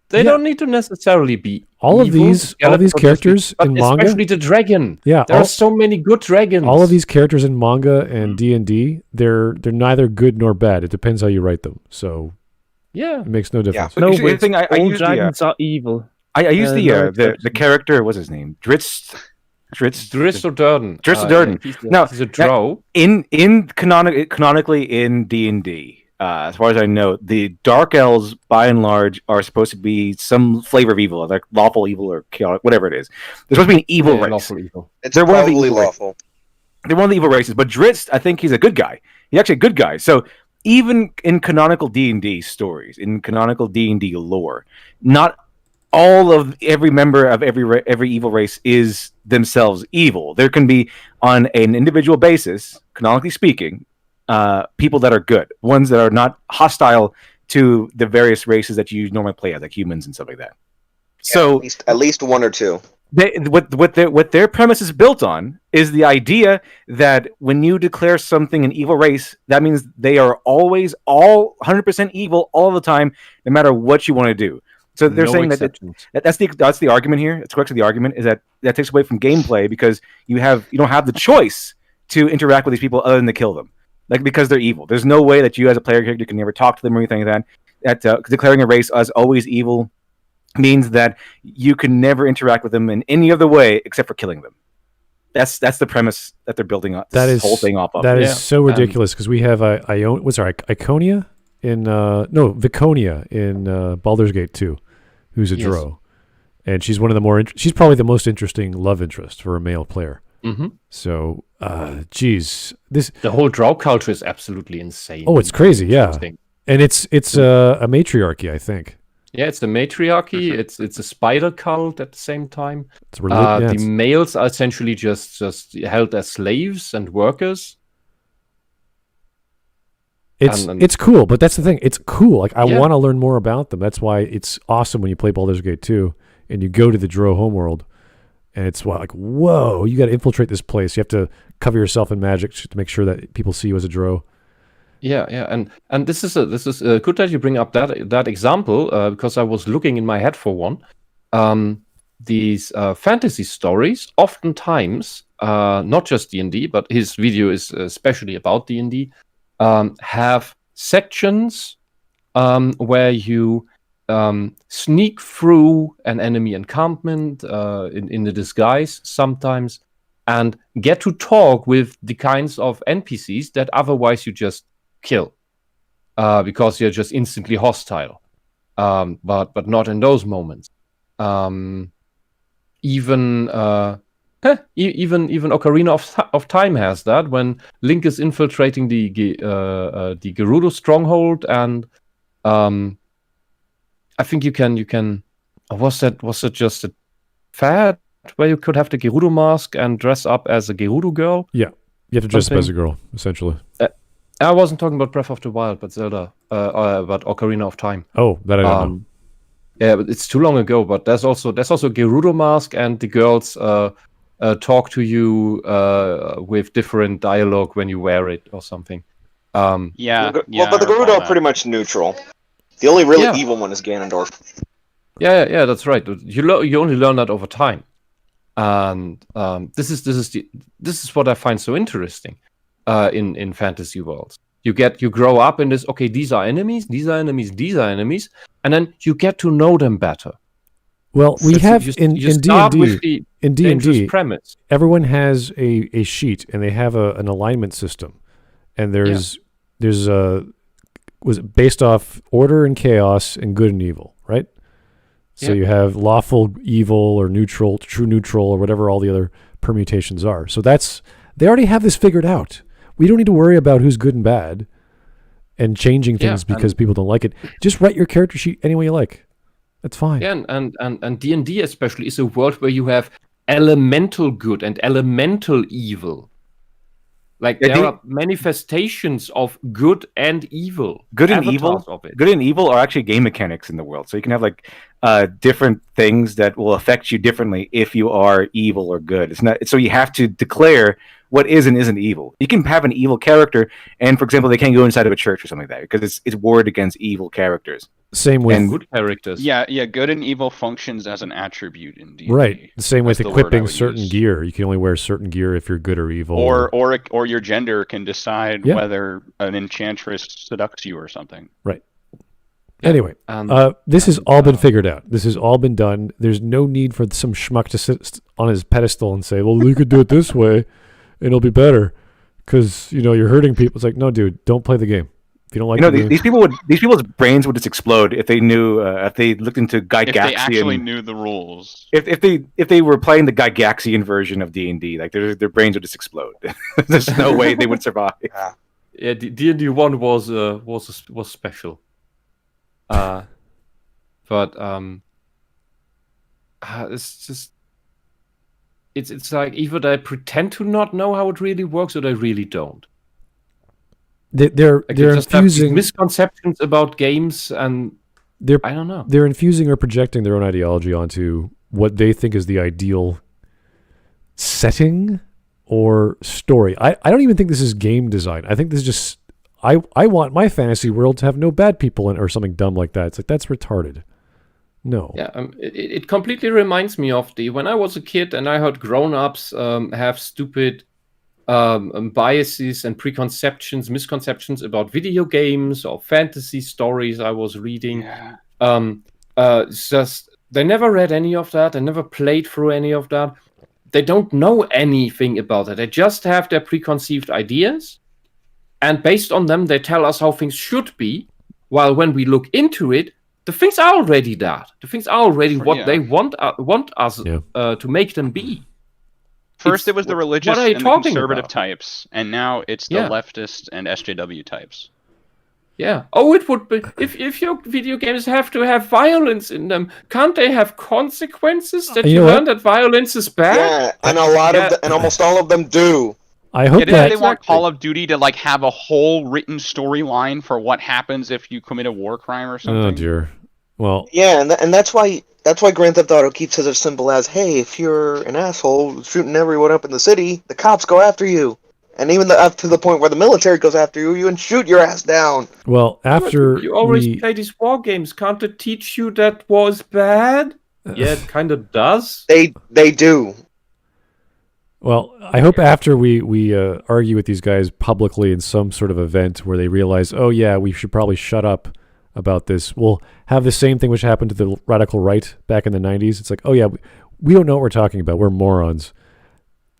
They don't need to necessarily be all of evil. these characters But in manga. especially the dragon. Yeah, There are so many good dragons. all of these characters in manga and D&D, they're neither good nor bad. It depends how you write them. So Yeah. it makes no difference. So No, actually, but the thing I all used dragons are evil. I used no the exception. character. What's his name? Dritz Dristor Durden. Dristor Durden. Yeah, he's a drow. in canonically in D&D. As far as I know, the Dark Elves, by and large, are supposed to be some flavor of evil, like lawful evil or chaotic, whatever it is. They're supposed to be an evil race. Lawful evil. It's They're one of the probably evil races. lawful. They're one of the evil races, but Dritz, I think he's a good guy. He's actually a good guy. So even in canonical D&D stories, in canonical D&D lore, not all of every member of every evil race is themselves evil. There can be, on an individual basis, canonically speaking, people that are good, ones that are not hostile to the various races that you normally play as, like humans and stuff like that. Yeah, So at least one or two. what their premise is built on is the idea that when you declare something an evil race, that means they are always all 100% evil all the time, no matter what you want to do. So they're No saying exceptions. that's the argument here. It's correct. The argument is that takes away from gameplay because you don't have the choice to interact with these people other than to kill them, like because they're evil. There's no way that you as a player character can never talk to them or anything like that. That declaring a race as always evil means that you can never interact with them in any other way except for killing them. That's the premise that they're building up this whole thing off of. That is Yeah. so ridiculous because we have Iconia in Viconia in Baldur's Gate 2, who's a Yes. drow, and she's one of the she's probably the most interesting love interest for a male player. Mm-hmm. So, The whole drow culture is absolutely insane. Oh, it's crazy, yeah. Interesting. And it's a matriarchy, I think. Yeah, it's the matriarchy. It's a spider cult at the same time. It's The males are essentially just held as slaves and workers. It's cool, but that's the thing. It's cool. Like I Yeah. want to learn more about them. That's why it's awesome when you play Baldur's Gate 2 and you go to the drow homeworld, and it's like, whoa, you got to infiltrate this place. You have to cover yourself in magic to make sure that people see you as a drow. Yeah, and this is good that you bring up that example because I was looking in my head for one. These fantasy stories, oftentimes, not just D&D, but his video is especially about D&D, have sections where you sneak through an enemy encampment in the disguise sometimes and get to talk with the kinds of NPCs that otherwise you just kill because you're just instantly hostile, but not in those moments. Even Ocarina of Time has that when Link is infiltrating the Gerudo stronghold, and I think you can. Was it just a fad where you could have the Gerudo mask and dress up as a Gerudo girl? Yeah, you have to dress up as a girl, essentially. I wasn't talking about Breath of the Wild, but Zelda, about Ocarina of Time. Oh, that I don't know. Yeah, but it's too long ago. But there's also a Gerudo mask, and the girls talk to you with different dialogue when you wear it or something. Yeah. But the Gerudo are pretty much neutral. The only really evil one is Ganondorf. Yeah, that's right. You only learn that over time. And this is what I find so interesting in fantasy worlds. You grow up in this. Okay, these are enemies, these are enemies, these are enemies, and then you get to know them better. Well, we have in D&D premise. Everyone has a sheet, and they have an alignment system, and there's was it based off order and chaos and good and evil, right? So you have lawful evil or neutral, true neutral, or whatever all the other permutations are. So they already have this figured out. We don't need to worry about who's good and bad and changing things because people don't like it. Just write your character sheet any way you like. That's fine. Yeah, and D&D especially is a world where you have elemental good and elemental evil. Like there are manifestations of good and evil. Good and evil are actually game mechanics in the world. So you can have like different things that will affect you differently if you are evil or good. It's not so you have to declare what is and isn't evil. You can have an evil character, and for example, they can't go inside of a church or something like that because it's warred against evil characters. Same with good characters. Yeah, good and evil functions as an attribute in D&D. Right. The same with equipping certain gear. You can only wear certain gear if you're good or evil. Or your gender can decide whether an enchantress seducts you or something. Right. Anyway, this has all been figured out. This has all been done. There's no need for some schmuck to sit on his pedestal and say, well, you could do it this way and it'll be better because, you're hurting people. It's like, no, dude, don't play the game. If you don't like these people's brains would just explode if they knew if they looked into Gygaxian. If they actually knew the rules. If they were playing the Gygaxian version of D&D, like their brains would just explode. There's no way they would survive. Yeah, D&D 1 was special. But it's just it's like either they pretend to not know how it really works or they really don't. They're infusing misconceptions about games, and I don't know. They're infusing or projecting their own ideology onto what they think is the ideal setting or story. I don't even think this is game design. I think this is just I want my fantasy world to have no bad people in it or something dumb like that. It's like that's retarded. No. Yeah, it completely reminds me of when I was a kid and I heard grown-ups have stupid biases and misconceptions about video games or fantasy stories I was reading. It's just they never read any of that. They never played through any of that. They don't know anything about it. They just have their preconceived ideas, and based on them, they tell us how things should be. While when we look into it, the things are already that. The things are already what they want us to make them be. First, it was the religious and the conservative types, and now it's the leftist and SJW types. Yeah. Oh, it would be if your video games have to have violence in them. Can't they have consequences that you learn that violence is bad? Yeah, and a lot of and almost all of them do. I hope they want Call of Duty to have a whole written storyline for what happens if you commit a war crime or something. Oh dear. Well. Yeah, and that's why Grand Theft Auto keeps it as simple as, hey, if you're an asshole shooting everyone up in the city, the cops go after you. And even up to the point where the military goes after you and shoot your ass down. Well, after you always play these war games, can't it teach you that war is bad? Yeah, it kind of does. They do. Well, I hope after we argue with these guys publicly in some sort of event where they realize, oh yeah, we should probably shut up about this, we'll have the same thing which happened to the radical right back in the 90s. It's like, oh yeah, we don't know what we're talking about. We're morons.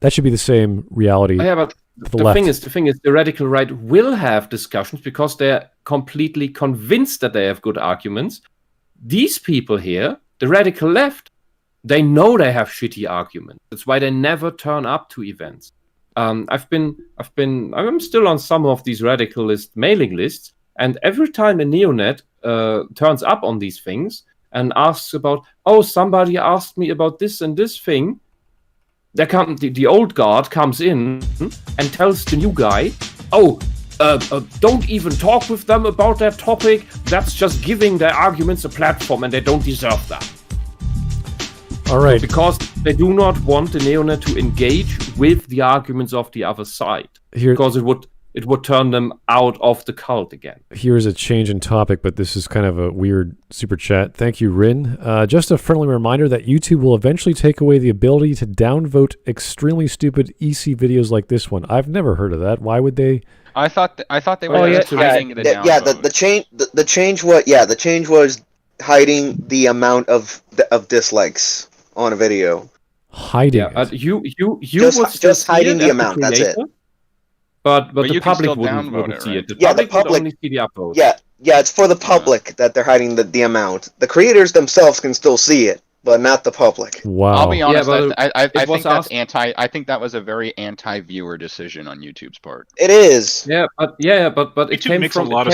That should be the same reality. Yeah, but the thing is, the radical right will have discussions because they're completely convinced that they have good arguments. These people here, the radical left, they know they have shitty arguments. That's why they never turn up to events. I'm still on some of these radicalist mailing lists, and every time a neonet turns up on these things and asks about, oh, somebody asked me about this and this thing, the old guard comes in and tells the new guy, oh, don't even talk with them about that topic. That's just giving their arguments a platform, and they don't deserve that. All right. Because they do not want the neonet to engage with the arguments of the other side. Because it would it would turn them out of the cult again. Here's a change in topic, but this is kind of a weird super chat. Thank you, Rin. Just a friendly reminder that YouTube will eventually take away the ability to downvote extremely stupid EC videos like this one. I've never heard of that. Why would they? I thought they were hiding the downvote. The change was hiding the amount of dislikes on a video. Hiding. Yeah, you just hiding the amount. That's it. But the you can public still wouldn't downvote see it, it. right? The public would only see the upvote. Yeah, it's for the public that they're hiding the amount. The creators themselves can still see it, but not the public. Wow. I'll be honest. I think that's asked... I think that was a very anti-viewer decision on YouTube's part. It is. Yeah, but it came from a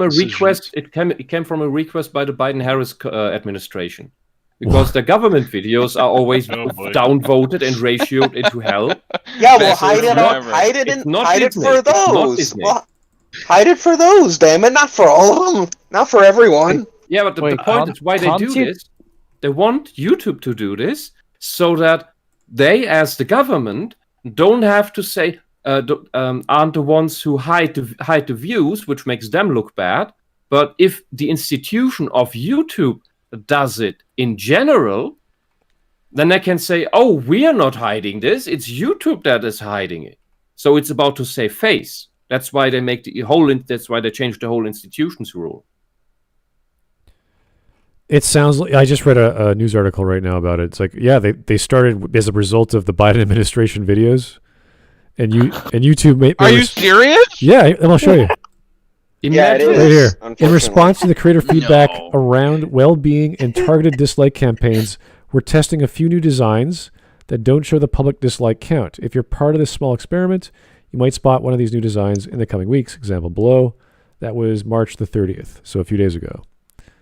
request. Decisions. It came from a request by the Biden-Harris administration. Because the government videos are always downvoted and ratioed into hell. Yeah, well, hide it for those. Well, hide it for those, damn it, not for all of them, not for everyone. Yeah, but the point is why they do this. They want YouTube to do this so that they, as the government, don't have to say aren't the ones who hide the views, which makes them look bad. But if the institution of YouTube does it in general, then they can say, oh, we are not hiding this, it's YouTube that is hiding it. So it's about to save face. That's why they make that's why they changed the whole institution's rule. It sounds like, I just read a news article right now about it. It's like, yeah, they started as a result of the Biden administration videos, and YouTube Are you serious? Yeah, and I'll show you. Yeah, it is. Right here. In response to the creator feedback around well-being and targeted dislike campaigns, we're testing a few new designs that don't show the public dislike count. If you're part of this small experiment, you might spot one of these new designs in the coming weeks. Example below. That was March the 30th, so a few days ago.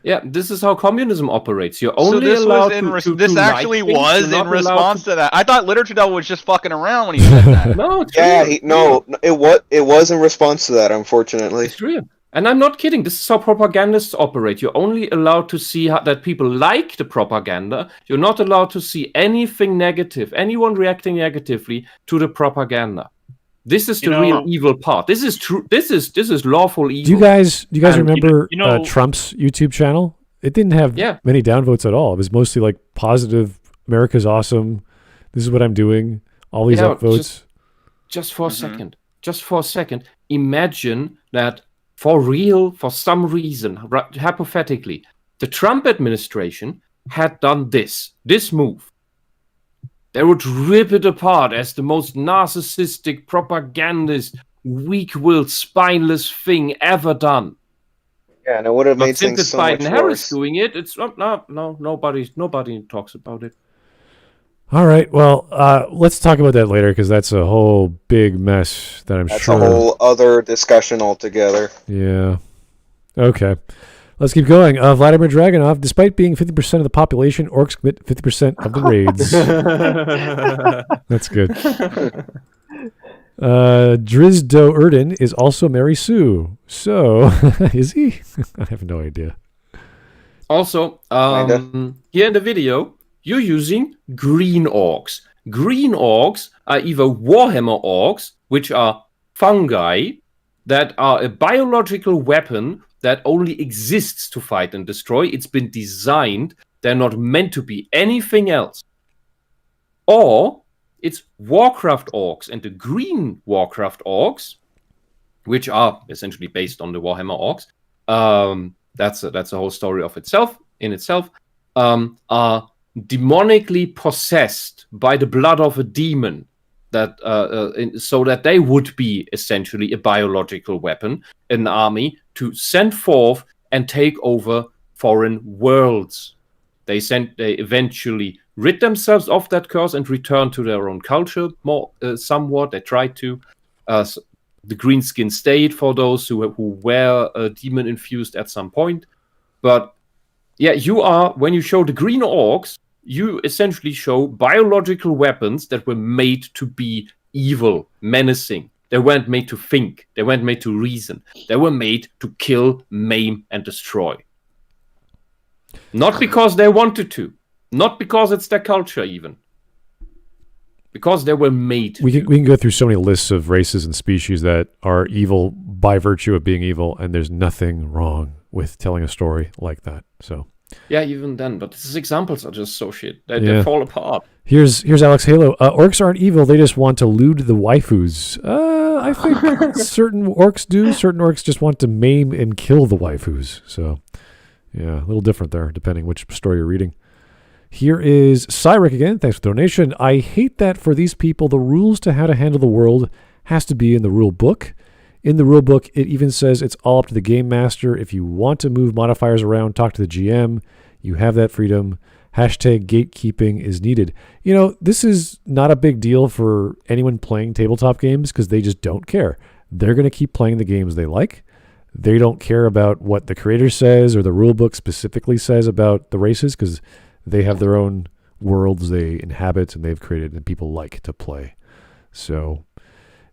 Yeah, this is how communism operates. You're only allowed to this actually was in response to that. I thought LiteratureDevil was just fucking around when he said that. No, it's it was in response to that, unfortunately. It's real. And I'm not kidding. This is how propagandists operate. You're only allowed to see that people like the propaganda. You're not allowed to see anything negative, anyone reacting negatively to the propaganda. This is the real evil part. This is true. This is lawful evil. Do you guys remember Trump's YouTube channel? It didn't have many downvotes at all. It was mostly like positive, America's awesome, this is what I'm doing, all these upvotes. Just for a second, imagine that for real, for some reason, hypothetically, the Trump administration had done this move. They would rip it apart as the most narcissistic, propagandist, weak-willed, spineless thing ever done. Yeah, and it would have made things so much worse. Since it's Biden-Harris doing it, it's nobody talks about it. All right, well, let's talk about that later because that's a whole big mess that That's a whole other discussion altogether. Yeah. Okay. Let's keep going. Vladimir Dragunov, despite being 50% of the population, orcs commit 50% of the raids. That's good. Drizdo Erden is also Mary Sue. So, is he? I have no idea. Also, here in the video, you're using green orcs. Green orcs are either Warhammer orcs, which are fungi that are a biological weapon that only exists to fight and destroy. It's been designed. They're not meant to be anything else. Or it's Warcraft orcs, and the green Warcraft orcs, which are essentially based on the Warhammer orcs, that's a whole story of itself, are demonically possessed by the blood of a demon, so that they would be essentially a biological weapon, an army to send forth and take over foreign worlds. They eventually rid themselves of that curse and return to their own culture somewhat. They tried to. The green skin stayed for those who were demon infused at some point. But yeah, when you show the green orcs, you essentially show biological weapons that were made to be evil, menacing. They weren't made to think. They weren't made to reason. They were made to kill, maim, and destroy. Not because they wanted to. Not because it's their culture, even. because they were made. We can go through so many lists of races and species that are evil by virtue of being evil, and there's nothing wrong with telling a story like that. So. Yeah, even then, but these examples are just so shit. They fall apart. Here's Alex Halo. Orcs aren't evil. They just want to loot the waifus. I think certain orcs do. Certain orcs just want to maim and kill the waifus. So, yeah, a little different there, depending which story you're reading. Here is Cyric again. Thanks for the donation. I hate that for these people, the rules to how to handle the world has to be in the rule book. In the rule book, it even says it's all up to the game master. If you want to move modifiers around, talk to the GM. You have that freedom. Hashtag gatekeeping is needed. You know, this is not a big deal for anyone playing tabletop games because they just don't care. They're going to keep playing the games they like. They don't care about what the creator says or the rule book specifically says about the races because they have their own worlds they inhabit and they've created and people like to play. So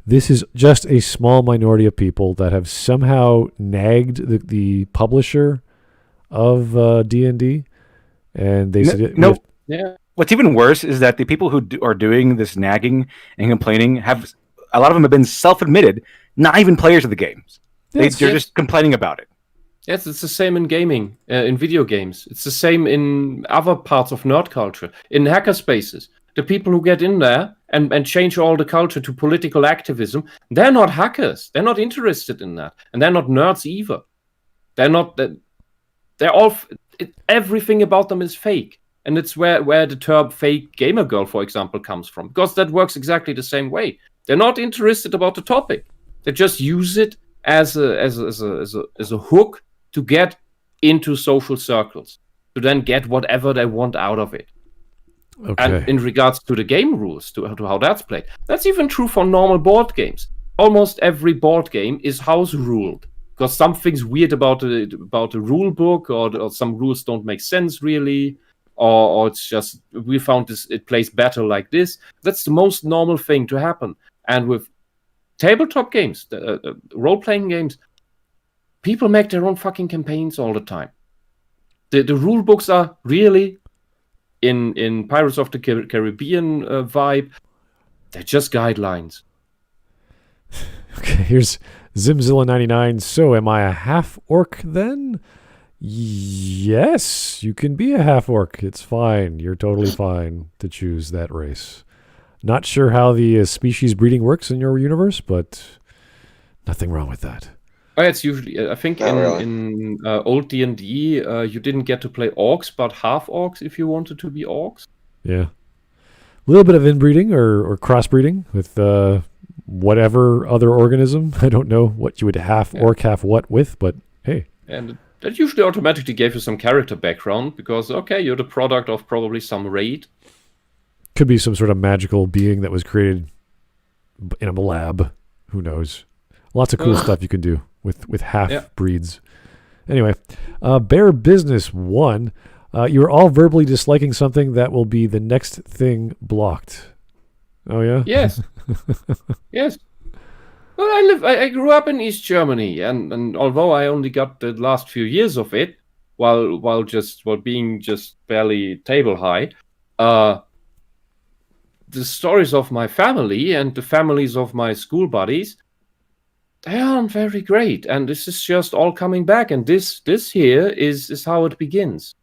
this is just a small minority of people that have somehow nagged the publisher of D&D, and they said, yeah. What's even worse is that the people who are doing this nagging and complaining have a lot of them have been self-admitted, not even players of the games. They're just complaining about it. Yes, it's the same in gaming, in video games. It's the same in other parts of nerd culture, in hacker spaces. The people who get in there and change all the culture to political activism, they're not hackers. They're not interested in that. And they're not nerds either. They're all... everything about them is fake. And it's where the term fake gamer girl, for example, comes from. Because that works exactly the same way. They're not interested about the topic. They just use it as a hook to get into social circles. To then get whatever they want out of it. Okay. And in regards to the game rules, to how that's played, that's even true for normal board games. Almost every board game is house ruled because something's weird about the rule book, or some rules don't make sense really, or it's just we found this it plays better like this. That's the most normal thing to happen. And with tabletop games, role-playing games, people make their own fucking campaigns all the time. The rule books are really in Pirates of the Caribbean vibe, they're just guidelines. Okay, here's Zimzilla99. So, am I a half-orc then? Yes, you can be a half-orc. It's fine. You're totally fine to choose that race. Not sure how the species breeding works in your universe, but nothing wrong with that. Oh, it's usually, I think in old D&D, you didn't get to play orcs, but half-orcs if you wanted to be orcs. Yeah. A little bit of inbreeding or crossbreeding with whatever other organism. I don't know what you would half-orc, half-what with, but hey. And that usually automatically gave you some character background, because, okay, you're the product of probably some raid. Could be some sort of magical being that was created in a lab. Who knows? Lots of cool stuff you can do with half breeds. Anyway, Bear Business 1. You're all verbally disliking something that will be the next thing blocked. Oh yeah? Yes. Yes. Well, I grew up in East Germany, and although I only got the last few years of it, while being just barely table high, the stories of my family and the families of my school buddies, they aren't very great, and this is just all coming back, and this here is how it begins.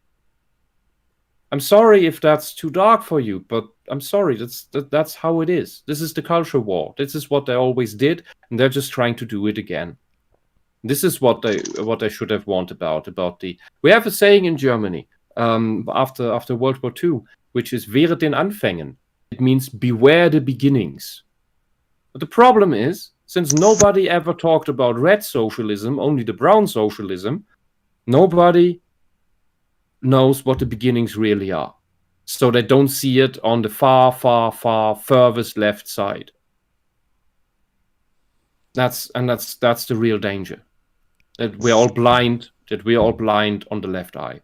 I'm sorry if that's too dark for you, but I'm sorry, that's how it is. This is the culture war. This is what they always did, and they're just trying to do it again. This is what they should have warned about the. We have a saying in Germany after World War II, which is "Wehret den Anfängen." It means beware the beginnings. But the problem is, since nobody ever talked about red socialism, only the brown socialism, nobody knows what the beginnings really are. So they don't see it on the far, far, far furthest left side. That's the real danger. That we're all blind on the left eye.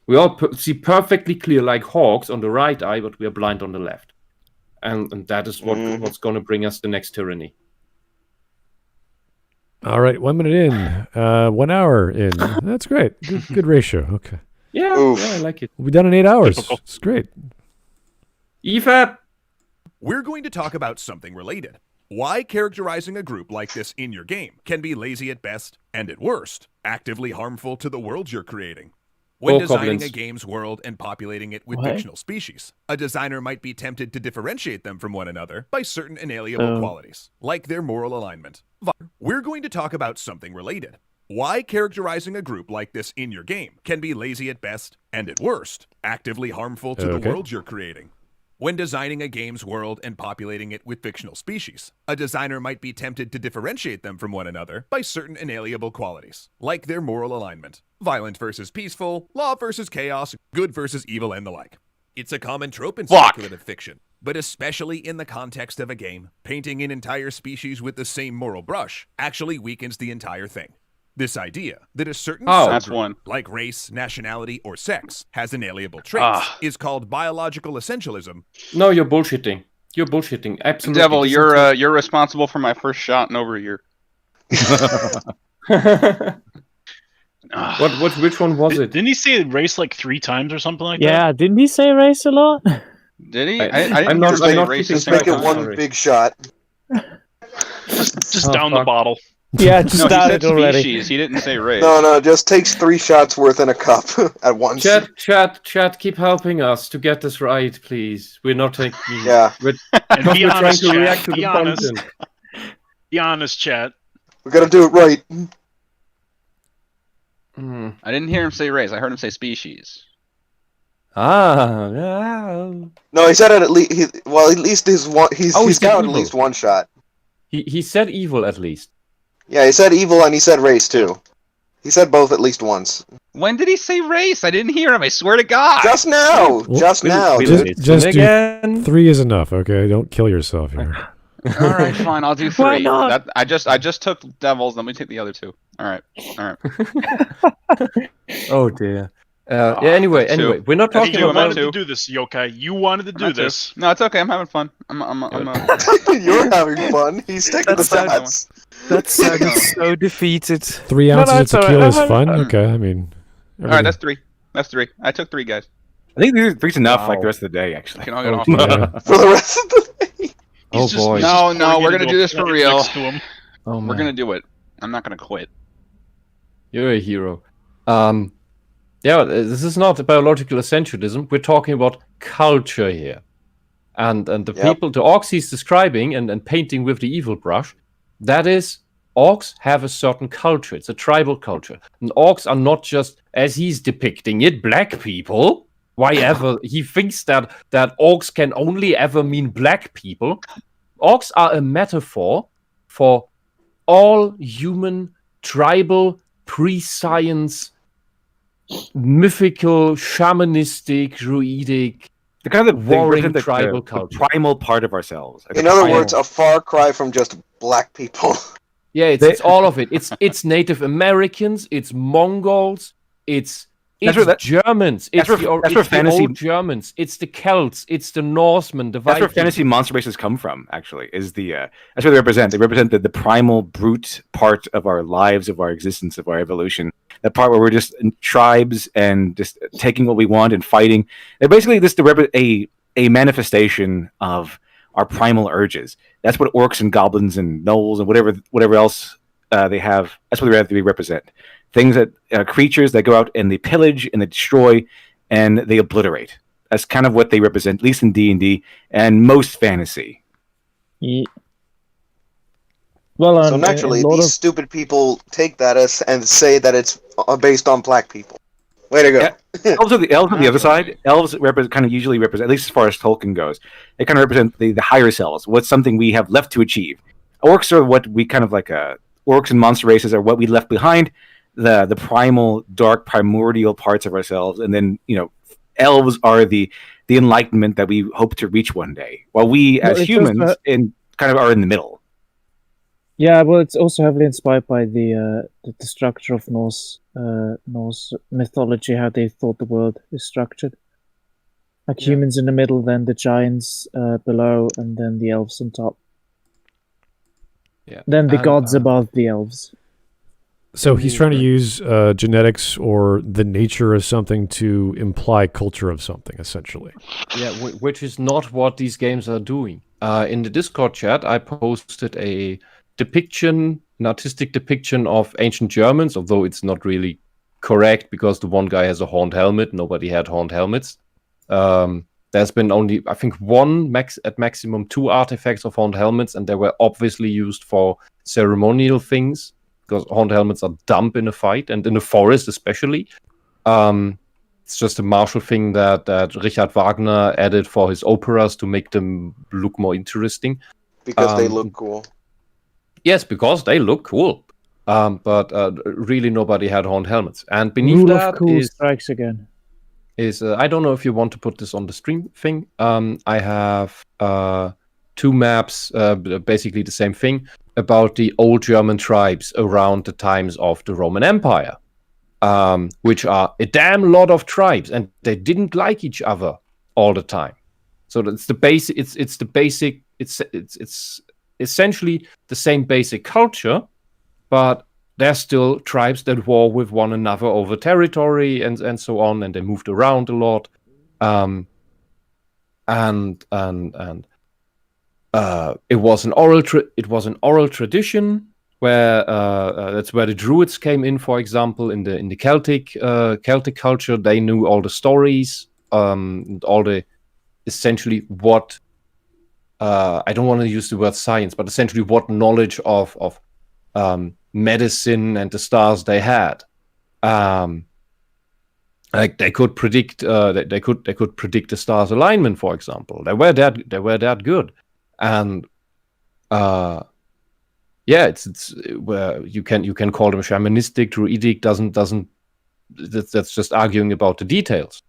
We all see perfectly clear like hawks on the right eye, but we are blind on the left. And that is what's going to bring us the next tyranny. All right, 1 minute in, 1 hour in. That's great. Good ratio. Okay. Yeah, I like it. We'll be done in 8 hours. It's great. EFAP. we're going to talk about something related. Why characterizing a group like this in your game can be lazy at best and at worst, actively harmful to the world you're creating. When designing a game's world and populating it with fictional species, a designer might be tempted to differentiate them from one another by certain inalienable qualities, like their moral alignment. We're going to talk about something related. Why characterizing a group like this in your game can be lazy at best and at worst, actively harmful to the world you're creating. When designing a game's world and populating it with fictional species, a designer might be tempted to differentiate them from one another by certain inalienable qualities, like their moral alignment, violent versus peaceful, law versus chaos, good versus evil, and the like. It's a common trope in speculative fiction, but especially in the context of a game, painting an entire species with the same moral brush actually weakens the entire thing. This idea that a certain subgroup, like race, nationality, or sex, has inalienable traits is called biological essentialism. No, you're bullshitting. You're bullshitting. Absolutely. Devil, you're responsible for my first shot in over a year. Which one was it? Didn't he say race like 3 times or something like that? Yeah, didn't he say race a lot? Did he? I'm not race. Just make it one big shot. Just down the bottle. Yeah, just started already. Species. He didn't say race. No, just takes 3 shots worth in a cup at once. Chat, keep helping us to get this right, please. We're not taking... Yeah. We're trying to react to the content. Be honest, chat. We gotta do it right. I didn't hear him say race. I heard him say species. No, he said it at least... at least his one... He's got at least one shot. He said evil, at least. Yeah, he said evil and he said race, too. He said both at least once. When did he say race? I didn't hear him, I swear to God! Just now! Just now! Just do 3 is enough, okay? Don't kill yourself here. Alright, fine, I'll do 3. Why not? I just took devils, let me take the other 2. Alright. Oh, dear. Anyway, we're not talking You about... wanted to do this, Yokai. You wanted to do this. No, it's okay, I'm having fun. You're having fun. He's taking the shots. That sounded so defeated. 3 ounces of tequila is fun? Okay, I mean... Alright, that's 3. That's 3. I took 3, guys. I think 3's enough, like the rest of the day, actually. Can all get off. For the rest of the day. Boy. No, we're gonna do this for real. Oh, we're gonna do it. I'm not gonna quit. You're a hero. This is not biological essentialism. We're talking about culture here. And the people, the orcs he's describing and painting with the evil brush, that is, orcs have a certain culture. It's a tribal culture. And orcs are not just, as he's depicting it, black people. Why ever? He thinks that orcs can only ever mean black people. Orcs are a metaphor for all human, tribal, pre-science, mythical, shamanistic, druidic, the kind of warring tribal culture. The primal part of ourselves. In other words, a far cry from just black people. Yeah, it's all of it. It's Native Americans, it's Mongols, it's Germans, it's the old Germans, it's the Celts, it's the Norsemen, the Vikings. That's where fantasy monster races come from, actually, is that's what they represent. They represent the primal, brute part of our lives, of our existence, of our evolution. That part where we're just tribes and just taking what we want and fighting. They're basically just a manifestation of our primal urges. That's what orcs and goblins and gnolls and whatever else they have. That's what they represent. Things that creatures that go out and they pillage and they destroy and they obliterate. That's kind of what they represent, at least in D&D and most fantasy. Yeah. Well, so naturally, these stupid people take that and say that it's based on black people. Way to go! Yeah. Elves on the other side. Elves usually represent, at least as far as Tolkien goes, they kind of represent the higher selves. What's something we have left to achieve? Orcs are what we kind of like. Orcs and monster races are what we left behind. The primal, dark, primordial parts of ourselves, and then elves are the enlightenment that we hope to reach one day. While we, as humans, kind of are in the middle. Yeah, well, it's also heavily inspired by the structure of Norse mythology, how they thought the world is structured. Like humans in the middle, then the giants below, and then the elves on top. Yeah. Then the gods above the elves. So he's trying to use genetics or the nature of something to imply culture of something, essentially. Yeah, which is not what these games are doing. in the Discord chat, I posted a depiction, an artistic depiction of ancient Germans, although it's not really correct because the one guy has a horned helmet. Nobody had horned helmets. There's been only, I think, at maximum 2 artifacts of horned helmets, and they were obviously used for ceremonial things because horned helmets are dumb in a fight and in a forest especially. It's just a martial thing that Richard Wagner added for his operas to make them look more interesting. Because they look cool. Yes, because they look cool. But really nobody had horned helmets. And beneath Rule that of cool strikes again. I don't know if you want to put this on the stream thing. I have 2 maps, basically the same thing, about the old German tribes around the times of the Roman Empire. Which are a damn lot of tribes, and they didn't like each other all the time. So that's the basic. It's the basic. It's essentially the same basic culture, but there's still tribes that war with one another over territory and so on, and they moved around a lot. It was an oral tradition. Where that's where the Druids came in, for example, in the Celtic culture. They knew all the stories, and all the essentially what I don't want to use the word science, but essentially what knowledge of medicine and the stars they had. Like they could predict, they could predict the stars' alignment, for example. They were that good, and yeah, it's where you can call them shamanistic, druidic. That's just arguing about the details.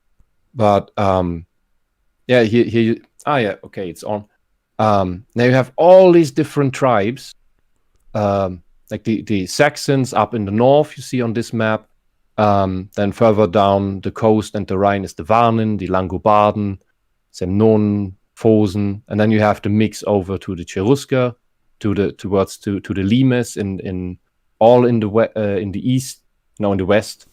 But yeah, here okay, it's on. Now you have all these different tribes, like the Saxons up in the north. You see on this map. Then further down the coast and the Rhine is the Warnen, the Langobarden, Semnonen, Fosen, and then you have the mix over to the Cherusker. To the Limes in the east, no, in the west.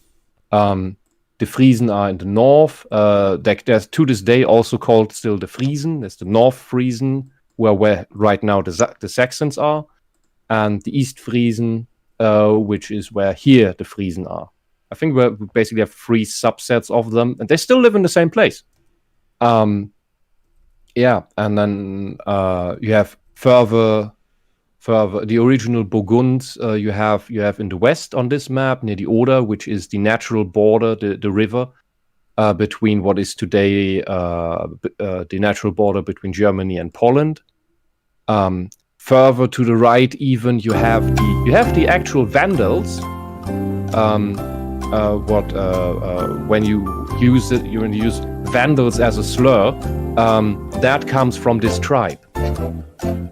The Friesen are in the north. There's to this day also called still the Friesen. There's the North Friesen, where right now the Saxons are, and the East Friesen, which is where here the Friesen are. I think we basically have 3 subsets of them, and they still live in the same place. Yeah, and then you have further the original Burgunds you have in the west on this map near the Oder, which is the natural border, the river between what is today the natural border between Germany and Poland. Further to the right, even you have the actual Vandals. When you use Vandals as a slur, that comes from this tribe.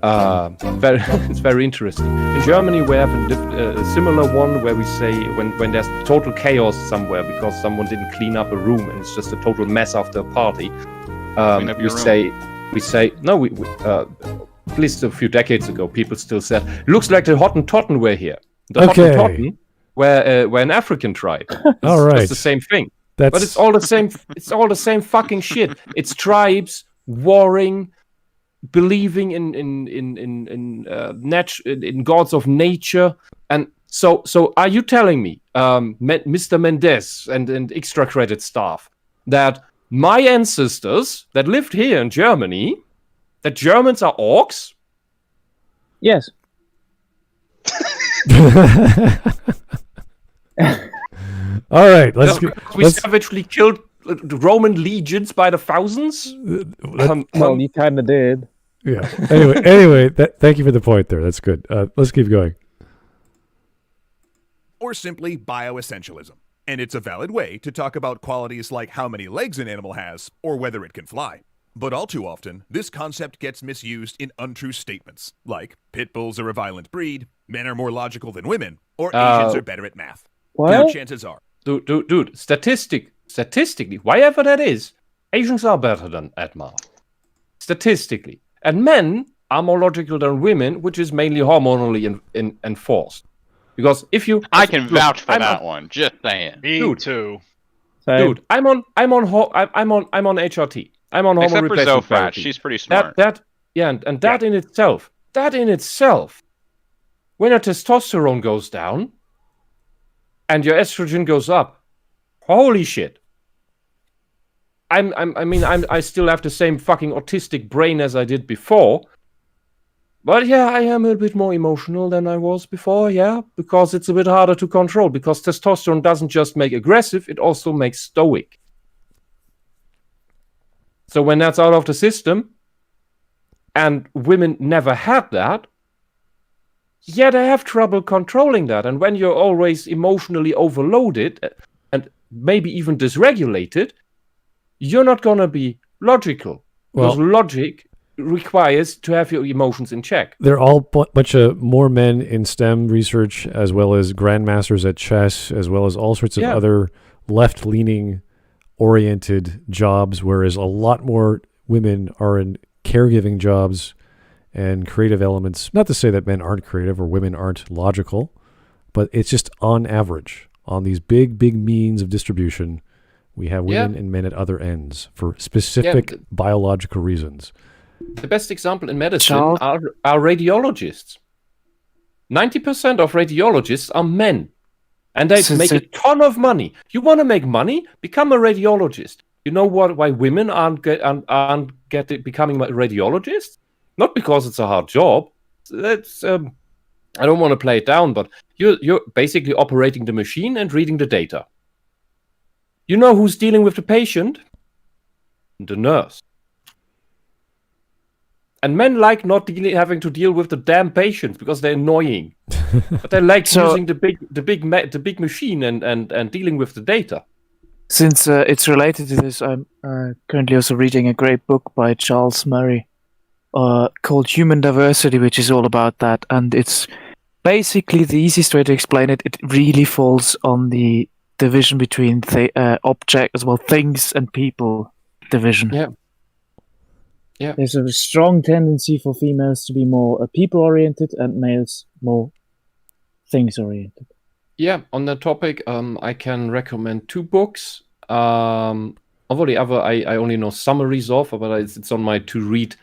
It's very interesting. In Germany, we have a similar one where we say when there's total chaos somewhere because someone didn't clean up a room and it's just a total mess after a party. We say no. At least a few decades ago, people still said, "Looks like the Hottentotten were here." The Hottentotten were an African tribe. All right, it's the same thing. But it's all the same. It's all the same fucking shit. It's tribes warring, believing in gods of nature, and so are you telling me, Mr. Mendez and extra credit staff, that my ancestors that lived here in Germany, that Germans are orcs? Yes. All right, we savagely killed the Roman legions by the thousands. Well, you kind of did. Yeah. Anyway, thank you for the point there. That's good. Let's keep going. Or simply bioessentialism. And it's a valid way to talk about qualities like how many legs an animal has or whether it can fly. But all too often, this concept gets misused in untrue statements, like pit bulls are a violent breed, men are more logical than women, or Asians are better at math. What? Chances are. Dude, statistically, whatever that is, Asians are better at math. Statistically. And men are more logical than women, which is mainly hormonally enforced. Because if you... I can vouch for that one, just saying. Me too. Dude, I'm on HRT. I'm on hormone replacement therapy. She's pretty smart. Yeah, and that in itself, when your testosterone goes down and your estrogen goes up, holy shit. I still have the same fucking autistic brain as I did before. But yeah, I am a bit more emotional than I was before, because it's a bit harder to control, because testosterone doesn't just make aggressive, it also makes stoic. So when that's out of the system, and women never had that, they have trouble controlling that. And when you're always emotionally overloaded, and maybe even dysregulated, you're not going to be logical. Because logic requires to have your emotions in check. They're all bunch of more men in STEM research, as well as grandmasters at chess, as well as all sorts of other left-leaning oriented jobs, whereas a lot more women are in caregiving jobs and creative elements. Not to say that men aren't creative or women aren't logical, but it's just on average, on these big means of distribution, we have women and men at other ends for specific biological reasons. The best example in medicine are radiologists. 90% of radiologists are men. And they make a ton of money. You want to make money? Become a radiologist. You know why women aren't becoming radiologists? Not because it's a hard job. That's I don't want to play it down, but you're basically operating the machine and reading the data. You know who's dealing with the patient? The nurse. And men like not having to deal with the damn patients because they're annoying. But they like using the big machine and dealing with the data. Since it's related to this, I'm currently also reading a great book by Charles Murray called Human Diversity, which is all about that. And it's basically the easiest way to explain it. It really falls on the division between things and people division. Yeah. There's a strong tendency for females to be more people-oriented and males more things-oriented. Yeah, on that topic, I can recommend 2 books. Although the other I only know summaries of, but it's on my to-read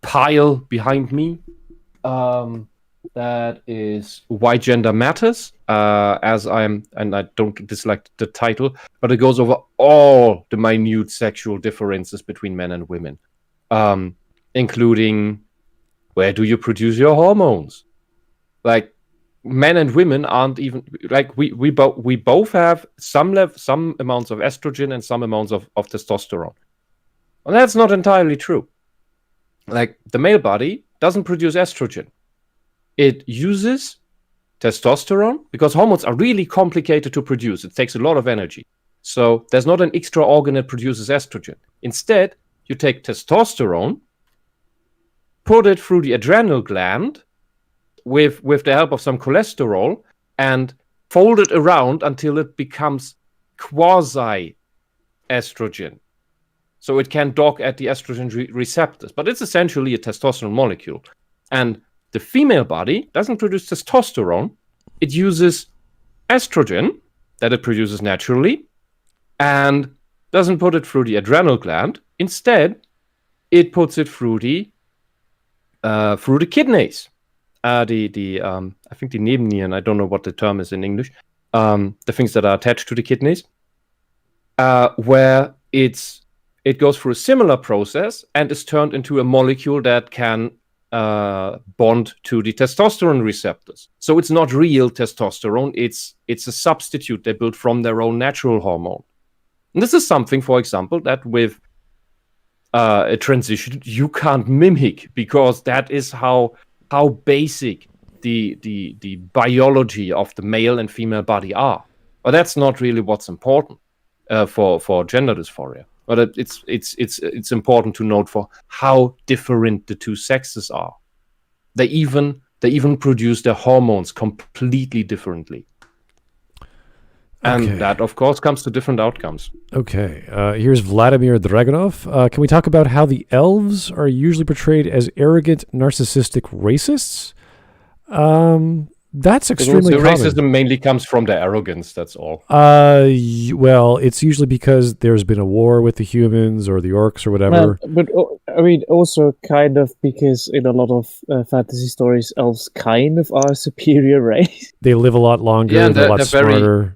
pile behind me. That is Why Gender Matters, and I don't dislike the title, but it goes over all the minute sexual differences between men and women. Including where do you produce your hormones? Like, men and women aren't even like we both have some amounts of estrogen and some amounts of testosterone. And that's not entirely true. Like, the male body doesn't produce estrogen. It uses testosterone because hormones are really complicated to produce. It takes a lot of energy. So there's not an extra organ that produces estrogen. Instead, you take testosterone, put it through the adrenal gland with the help of some cholesterol, and fold it around until it becomes quasi-estrogen. So it can dock at the estrogen receptors. But it's essentially a testosterone molecule. And the female body doesn't produce testosterone. It uses estrogen that it produces naturally and doesn't put it through the adrenal gland. Instead, it puts it through the kidneys. I think the Nebennieren, I don't know what the term is in English. The things that are attached to the kidneys, where it goes through a similar process and is turned into a molecule that can bond to the testosterone receptors. So it's not real testosterone. It's a substitute they built from their own natural hormone. And this is something, for example, that with a transition you can't mimic, because that is how basic the biology of the male and female body are. But that's not really what's important for gender dysphoria. But it's important to note for how different the two sexes are. They even produce their hormones completely differently. And that, of course, comes to different outcomes. Okay. Here's Vladimir Dragunov. Can we talk about how the elves are usually portrayed as arrogant, narcissistic racists? That's extremely the common. racism mainly comes from their arrogance. That's all. Well, it's usually because there's been a war with the humans or the orcs or whatever. But I mean, also kind of because in a lot of fantasy stories, elves kind of are a superior race. They live a lot longer. Yeah, they're a lot smarter.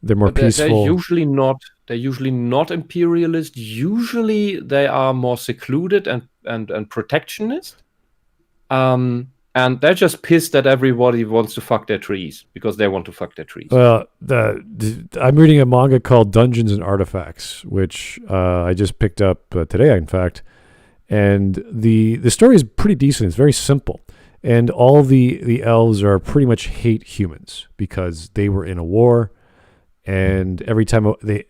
They're more peaceful. They're usually not imperialist. Usually they are more secluded and protectionist. And they're just pissed that everybody wants to fuck their trees because they want to fuck their trees. Well, I'm reading a manga called Dungeons and Artifacts, which I just picked up today, in fact. And the story is pretty decent. It's very simple. And all the elves are pretty much hate humans because they were in a war. And every time they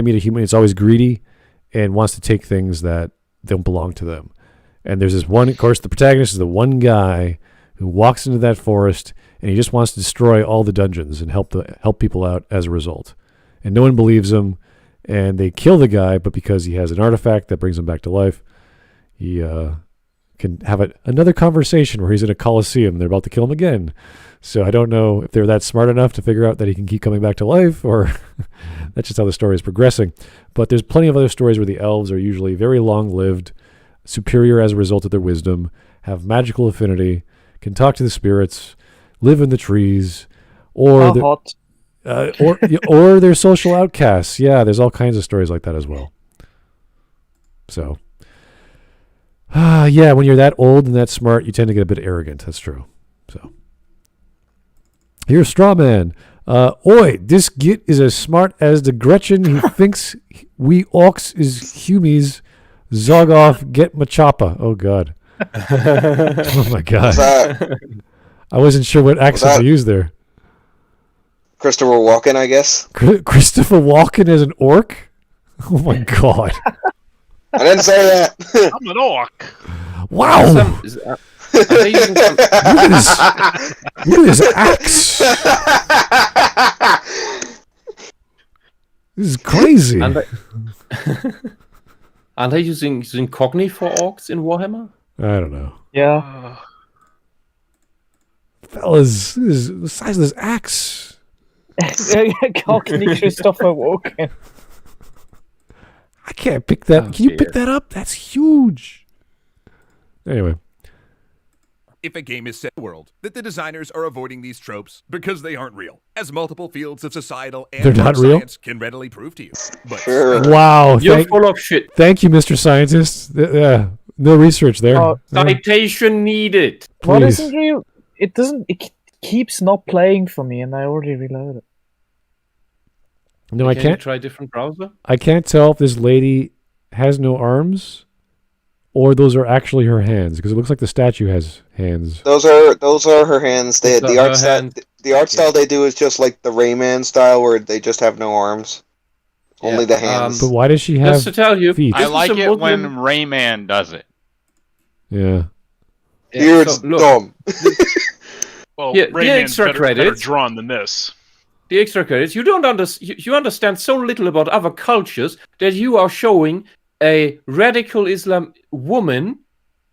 meet a human, it's always greedy and wants to take things that don't belong to them. And there's this one, of course, the protagonist is the one guy who walks into that forest and he just wants to destroy all the dungeons and help people out as a result. And no one believes him, and they kill the guy, but because he has an artifact that brings him back to life, he can have another conversation where he's in a coliseum and they're about to kill him again. So I don't know if they're that smart enough to figure out that he can keep coming back to life, or that's just how the story is progressing. But there's plenty of other stories where the elves are usually very long-lived, superior as a result of their wisdom, have magical affinity, can talk to the spirits, live in the trees, or or they're social outcasts. Yeah, there's all kinds of stories like that as well. So, yeah, when you're that old and that smart, you tend to get a bit arrogant. That's true. So, here's Straw Man. Oi, this git is as smart as the Gretchen. He thinks we orcs is humies. Zog off, get machapa. Oh, God. Oh, my God. I wasn't sure what accent to use there. Christopher Walken, I guess. Christopher Walken as an orc? Oh, my God. I didn't say that. I'm an orc. Wow. Look at this axe. This is crazy. Aren't they using Cogni for orcs in Warhammer? I don't know. Yeah. Fellas, this is the size of this axe. Cockney Christopher Walken. I can't pick that. Can you pick that up? That's huge. Anyway. If a game is set in a world that the designers are avoiding these tropes because they aren't real, as multiple fields of societal and science can readily prove to you. But wow, you're full of shit. Thank you, Mr. Scientist. Yeah, no research there. Citation needed. What isn't real? It doesn't. It keeps not playing for me, and I already reloaded. No, I can't. Try a different browser. I can't tell if this lady has no arms, or those are actually her hands, because it looks like the statue has hands. Those are her hands. The art style they do is just like the Rayman style, where they just have no arms, only the hands. But why does she have just to tell you, feet? I like it when Rayman does it. Yeah. You're dumb. Well, the Rayman's extra better credits. drawn than this. The extra credits. You don't you understand so little about other cultures that you are showing a radical Islam woman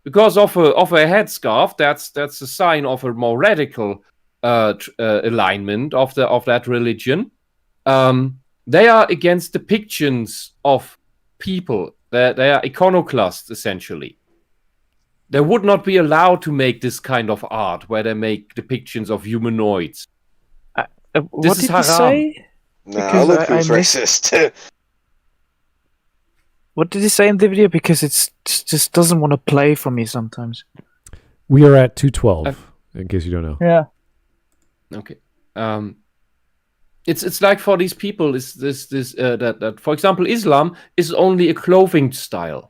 because of a headscarf. That's a sign of a more radical alignment of that religion. They are against depictions of people. They are iconoclasts essentially. They would not be allowed to make this kind of art where they make depictions of humanoids. What did you say? No, look who's racist. What did he say in the video? Because it just doesn't want to play for me sometimes. We are at 212, in case you don't know. Yeah. Okay. It's like for these people is that for example Islam is only a clothing style.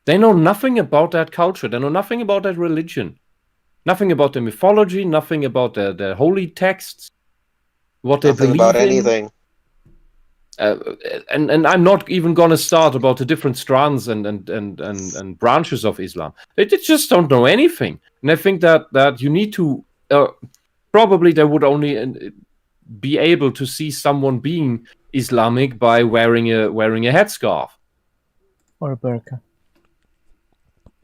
They know nothing about that culture. They know nothing about that religion. Nothing about the mythology, nothing about the holy texts, what they believe about in. anything. And I'm not even gonna start about the different strands and branches of Islam. They just don't know anything. And I think that you need to probably they would only be able to see someone being Islamic by wearing a headscarf or a burqa.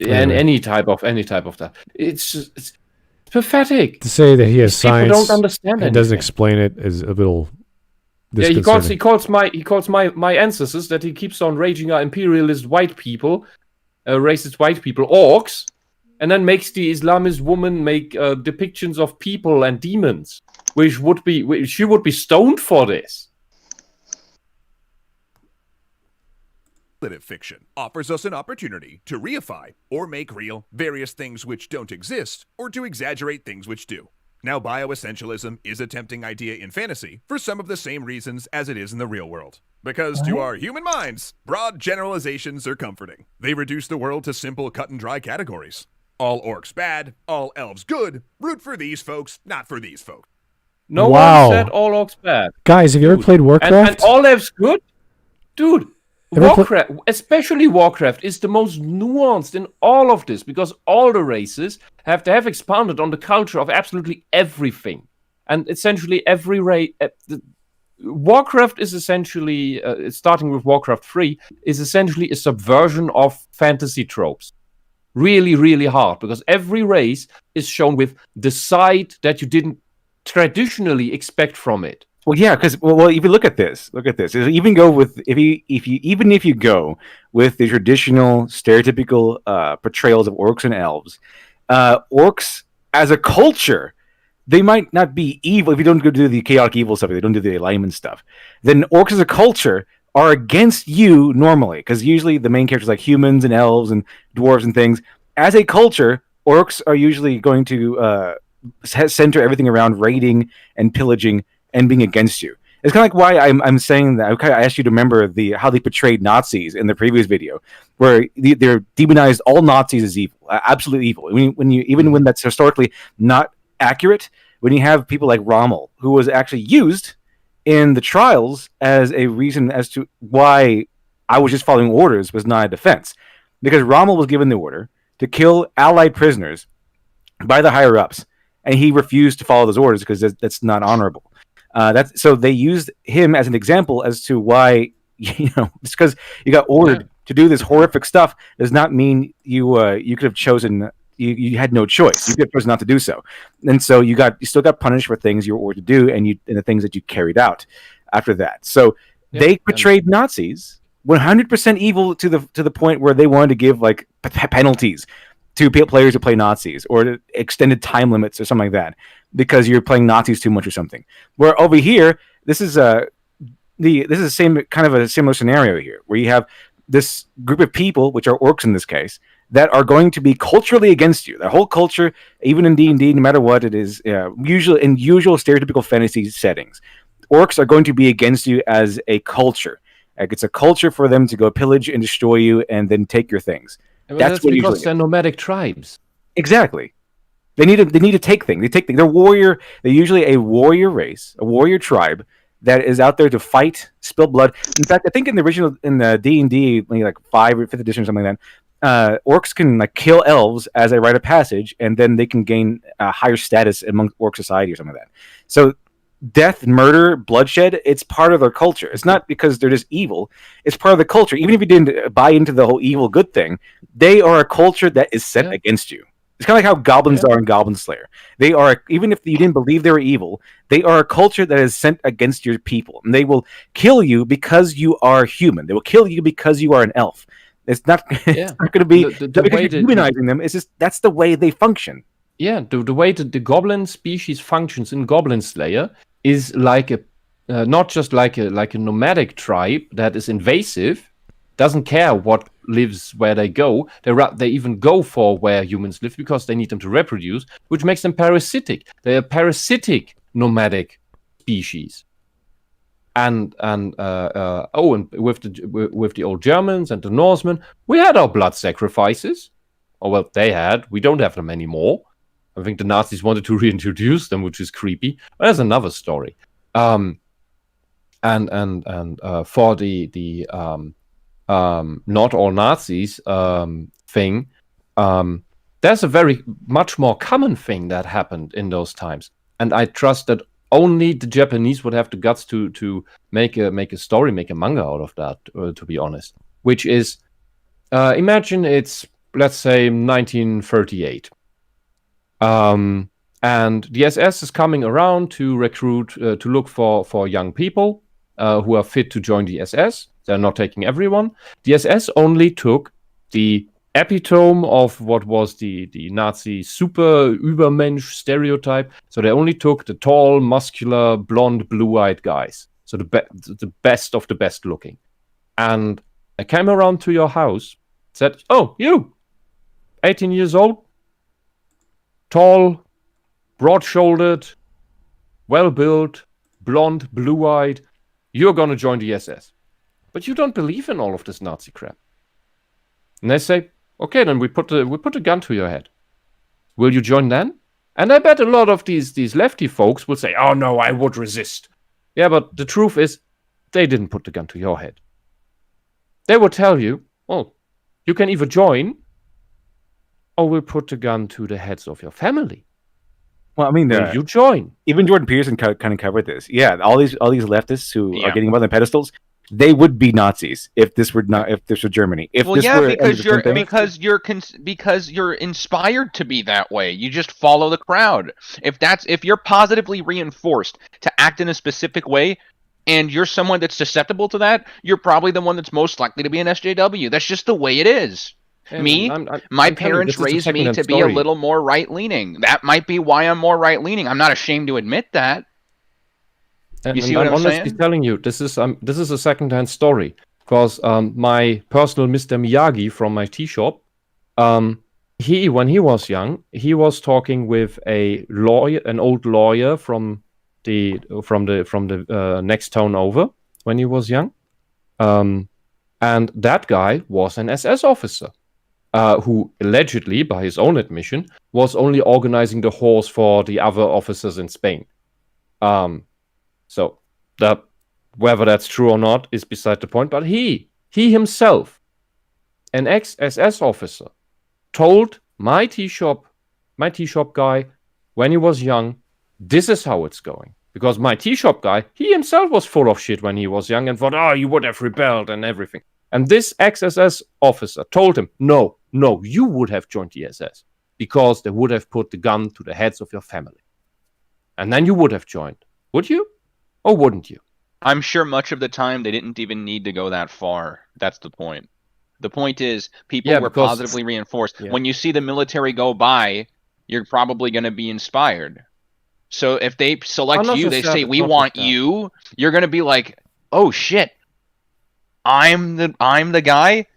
And any type of that. It's pathetic. To say that he has People science don't understand and doesn't anything. explain it is a little Yeah, he disconcerting. calls my ancestors that he keeps on raging are imperialist white people, racist white people, orcs, and then makes the Islamist woman make depictions of people and demons, which she would be stoned for this. Fiction offers us an opportunity to reify or make real various things which don't exist, or to exaggerate things which do. Now, bioessentialism is a tempting idea in fantasy for some of the same reasons as it is in the real world. Because to our human minds, broad generalizations are comforting. They reduce the world to simple cut and dry categories. All orcs bad, all elves good, root for these folks, not for these folks. No Wow. one said all orcs bad. Guys, have you ever played Warcraft? And all elves good? Dude, Warcraft, especially Warcraft, is the most nuanced in all of this because all the races have expanded on the culture of absolutely everything. And essentially every race... Warcraft is essentially, starting with Warcraft 3, is essentially a subversion of fantasy tropes. Really, really hard, because every race is shown with the side that you didn't traditionally expect from it. Well, yeah, because if you look at this, even go with if you go with the traditional stereotypical portrayals of orcs and elves, orcs as a culture, they might not be evil if you don't go do the chaotic evil stuff. If they don't do the alignment stuff, then orcs as a culture are against you normally, because usually the main characters like humans and elves and dwarves and things. As a culture, orcs are usually going to center everything around raiding and pillaging and being against you. It's kind of like why I'm saying that. I asked you to remember how they portrayed Nazis in the previous video, where they're demonized all Nazis as evil, absolute evil. When that's historically not accurate, when you have people like Rommel, who was actually used in the trials as a reason as to why I was just following orders was not a defense, because Rommel was given the order to kill Allied prisoners by the higher ups, and he refused to follow those orders because that's not honorable. So they used him as an example as to why, just because you got ordered to do this horrific stuff does not mean you could have chosen. You had no choice. You could have chosen not to do so, and so you still got punished for things you were ordered to do, and the things that you carried out after that. So they portrayed Nazis 100% evil to the point where they wanted to give like penalties to players who play Nazis, or extended time limits or something like that, because you're playing Nazis too much or something. Where over here, this is the same kind of a similar scenario here, where you have this group of people, which are orcs in this case, that are going to be culturally against you. The whole culture, even in D&D, no matter what it is, usually in usual stereotypical fantasy settings, orcs are going to be against you as a culture. Like, it's a culture for them to go pillage and destroy you and then take your things. That's because they're nomadic tribes. Exactly. They need to take things. They're warrior. They're usually a warrior race, a warrior tribe that is out there to fight, spill blood. In fact, I think in the D&D, like 5th or 5th edition or something like that, orcs can like kill elves as a rite of passage, and then they can gain a higher status among orc society or something like that. So death, murder, bloodshed, it's part of their culture. It's not because they're just evil. It's part of the culture. Even if you didn't buy into the whole evil good thing, they are a culture that is set against you. It's kind of like how goblins are in Goblin Slayer. They are, even if you didn't believe they were evil, they are a culture that is sent against your people. And they will kill you because you are human. They will kill you because you are an elf. It's not, it's not going to be because you're humanizing them. It's just, that's the way they function. Yeah, the way that the goblin species functions in Goblin Slayer is like not just like a nomadic tribe that is invasive, doesn't care what lives where they go. They even go for where humans live because they need them to reproduce, which makes them parasitic. They're a parasitic nomadic species. And with the old Germans and the Norsemen, we had our blood sacrifices. Or well, they had. We don't have them anymore. I think the Nazis wanted to reintroduce them, which is creepy. But that's another story. For the not all Nazis thing, there's a very much more common thing that happened in those times, and I trust that only the Japanese would have the guts to make a story, make a manga out of that. To be honest, which is imagine it's, let's say, 1938. And the SS is coming around to recruit, to look for young people who are fit to join the SS. They're not taking everyone. The SS only took the epitome of what was the Nazi super Übermensch stereotype. So they only took the tall, muscular, blonde, blue-eyed guys. So the best of the best looking. And I came around to your house, said, "Oh, you, 18 years old, tall, broad-shouldered, well-built, blonde, blue-eyed, you're going to join the SS. But you don't believe in all of this Nazi crap." And they say, "Okay, then we put a gun to your head. Will you join then?" And I bet a lot of these lefty folks will say, "Oh no, I would resist." Yeah, but the truth is, they didn't put the gun to your head. They will tell you, "Oh, you can either join, or we'll put the gun to the heads of your family." Well, I mean, Will you join? Even Jordan Peterson kind of covered this. Yeah, all these leftists who are getting above the pedestals, they would be Nazis if this were Germany. If this were because you're inspired to be that way. You just follow the crowd. If you're positively reinforced to act in a specific way, and you're someone that's susceptible to that, you're probably the one that's most likely to be an SJW. That's just the way it is. My parents raised me to be a little more right-leaning. That might be why I'm more right-leaning. I'm not ashamed to admit that. You see what I'm saying? I'm honestly telling you, this is a second-hand story. Because my personal Mr. Miyagi from my tea shop, when he was young, he was talking with an old lawyer from the next town over when he was young, and that guy was an SS officer. Who allegedly, by his own admission, was only organizing the horse for the other officers in Spain. So whether that's true or not is beside the point. But he himself, an ex-SS officer, told my tea shop guy when he was young, this is how it's going. Because my tea shop guy, he himself was full of shit when he was young and thought, "Oh, you would have rebelled and everything." And this ex-SS officer told him, no, you would have joined the SS because they would have put the gun to the heads of your family. And then you would have joined. Would you? Or wouldn't you? I'm sure much of the time they didn't even need to go that far. That's the point. The point is, people were positively reinforced. Yeah. When you see the military go by, you're probably going to be inspired. So if they select you, they say, "We want you," you're going to be like, "Oh shit. I'm the guy,"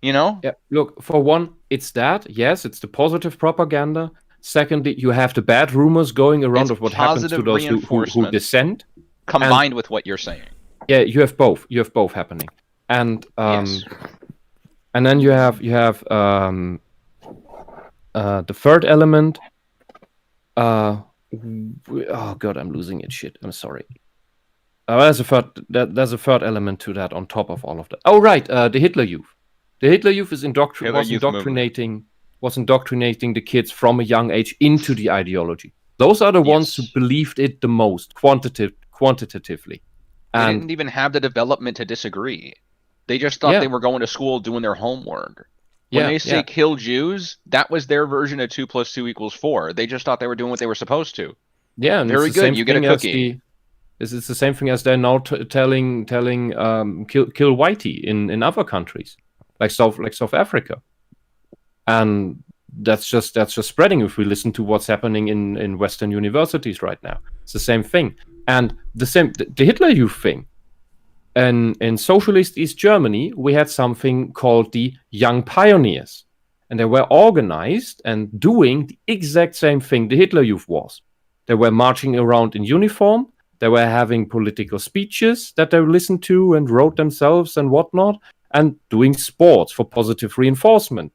you know? Yeah, look, for one, it's that. Yes, it's the positive propaganda. Secondly, you have the bad rumors going around of what happens to those who dissent. Combined with what you're saying. Yeah, you have both. You have both happening. And and then you have the third element. Oh god, I'm losing it. Shit, I'm sorry. There's a third element to that on top of all of that. Oh right, the Hitler Youth. The Hitler Youth was indoctrinating the kids from a young age into the ideology. Those are the ones who believed it the most quantitatively. They didn't even have the development to disagree. They just thought they were going to school doing their homework. When they say kill Jews, that was their version of 2 + 2 = 4. They just thought they were doing what they were supposed to. Yeah, and very good. You get a cookie. It's the same thing as they're now telling kill whitey in other countries, like South Africa, and that's just spreading. If we listen to what's happening in Western universities right now, it's the same thing. And the Hitler Youth thing. And in socialist East Germany, we had something called the Young Pioneers, and they were organized and doing the exact same thing the Hitler Youth was. They were marching around in uniform. They were having political speeches that they listened to and wrote themselves and whatnot, and doing sports for positive reinforcement.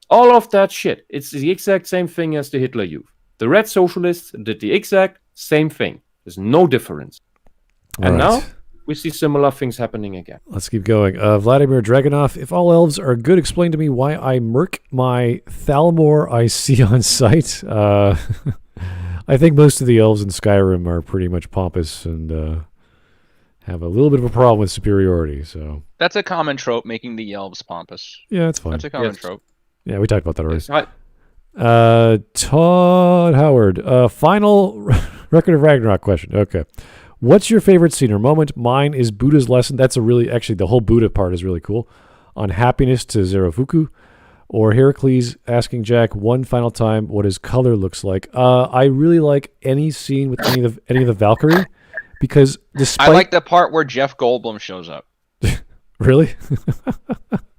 All of that shit. It's the exact same thing as the Hitler Youth. The Red Socialists did the exact same thing. There's no difference. And now we see similar things happening again. Let's keep going. Vladimir Dragunov, if all elves are good, explain to me why I murk my Thalmor I see on sight. I think most of the elves in Skyrim are pretty much pompous and have a little bit of a problem with superiority. So that's a common trope, making the elves pompous. Yeah, that's fine. That's a common trope. Yeah, we talked about that already. Todd Howard. Final Record of Ragnarok question. Okay. What's your favorite scene or moment? Mine is Buddha's lesson. That's actually, the whole Buddha part is really cool. On happiness to Zerofuku. Or Heracles asking Jack one final time what his color looks like. I really like any scene with any of the Valkyrie, because despite... I like the part where Jeff Goldblum shows up. Really?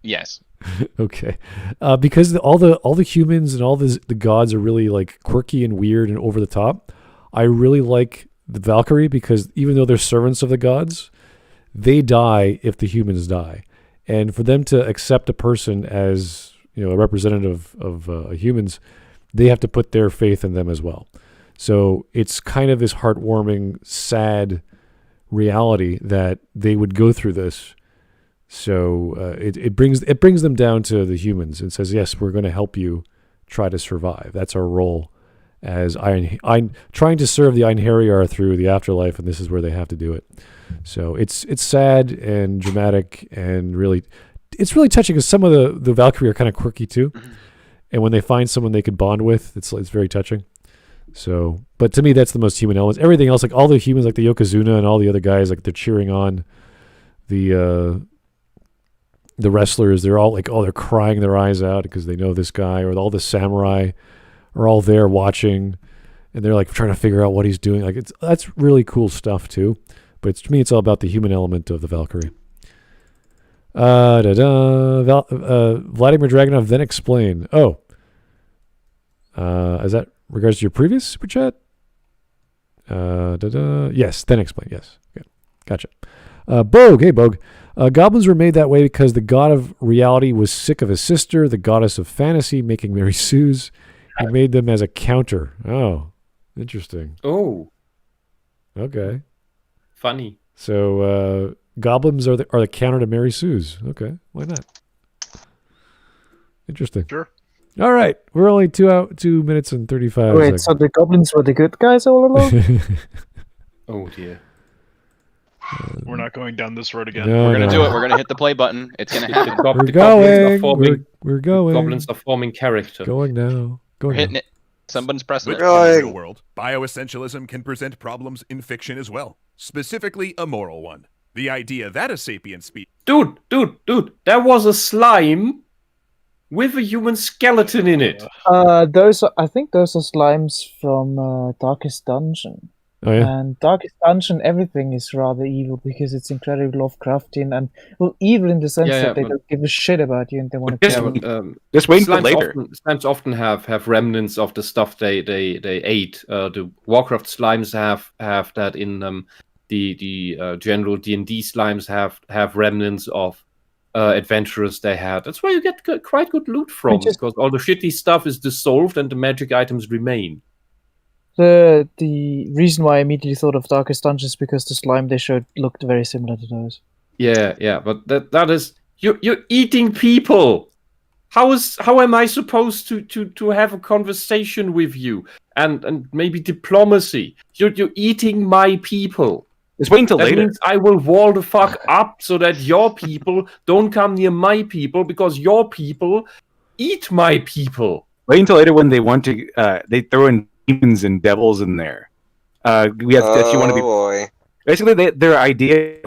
Yes. Okay. Because all the humans and all the gods are really like quirky and weird and over the top. I really like the Valkyrie because even though they're servants of the gods, they die if the humans die, and for them to accept a person as a representative of humans, they have to put their faith in them as well. So it's kind of this heartwarming, sad reality that they would go through this. So it brings them down to the humans and says, yes, we're going to help you try to survive. That's our role as trying to serve the Einherjar through the afterlife, and this is where they have to do it. So it's sad and dramatic and really... It's really touching because some of the Valkyrie are kind of quirky too. And when they find someone they could bond with, it's very touching. So, but to me, that's the most human elements. Everything else, like all the humans, like the Yokozuna and all the other guys, like they're cheering on the wrestlers. They're all like, they're crying their eyes out because they know this guy, or all the samurai are all there watching and they're like trying to figure out what he's doing. Like that's really cool stuff too. But to me, it's all about the human element of the Valkyrie. Vladimir Dragunov, then explain. Is that regards to your previous super chat? Yes, then explain. Yes. Okay. Gotcha. Bogue. Hey, Bogue. Goblins were made that way because the god of reality was sick of his sister, the goddess of fantasy, making Mary Sue's. He made them as a counter. Oh, interesting. Oh. Okay. Funny. So, goblins are the counter to Mary Sue's. Okay, why not? Interesting. Sure. All right, we're only 2 minutes and 35 Wait, seconds. so the goblins were the good guys all along? Oh dear. We're not going down this road again. No, We're gonna do it. We're gonna hit the play button. It's gonna happen. We're going. We're going. Goblins are forming character. Going now. We're Going hitting now. it. Someone's pressing But it. in the real world, bioessentialism can present problems in fiction as well, specifically a moral one. The idea that a sapient species... Dude, there was a slime with a human skeleton in it. I think those are slimes from Darkest Dungeon. Oh yeah. And Darkest Dungeon, everything is rather evil because it's incredibly Lovecraftian and evil in the sense that they don't give a shit about you and they want to kill you. Just wait until later. Slimes often have remnants of the stuff they ate. The Warcraft slimes have that in them. The general D&D slimes have remnants of adventurers they had. That's where you get quite good loot from, because all the shitty stuff is dissolved and the magic items remain. The reason why I immediately thought of Darkest Dungeon is because the slime they showed looked very similar to those. Yeah, but that is you're eating people. How am I supposed to have a conversation with you and maybe diplomacy? You're eating my people. Just wait until later. That means I will wall the fuck up so that your people don't come near my people because your people eat my people. Wait until later when they want to. They throw in demons and devils in there. We have that you want to be. Boy. Basically, their idea.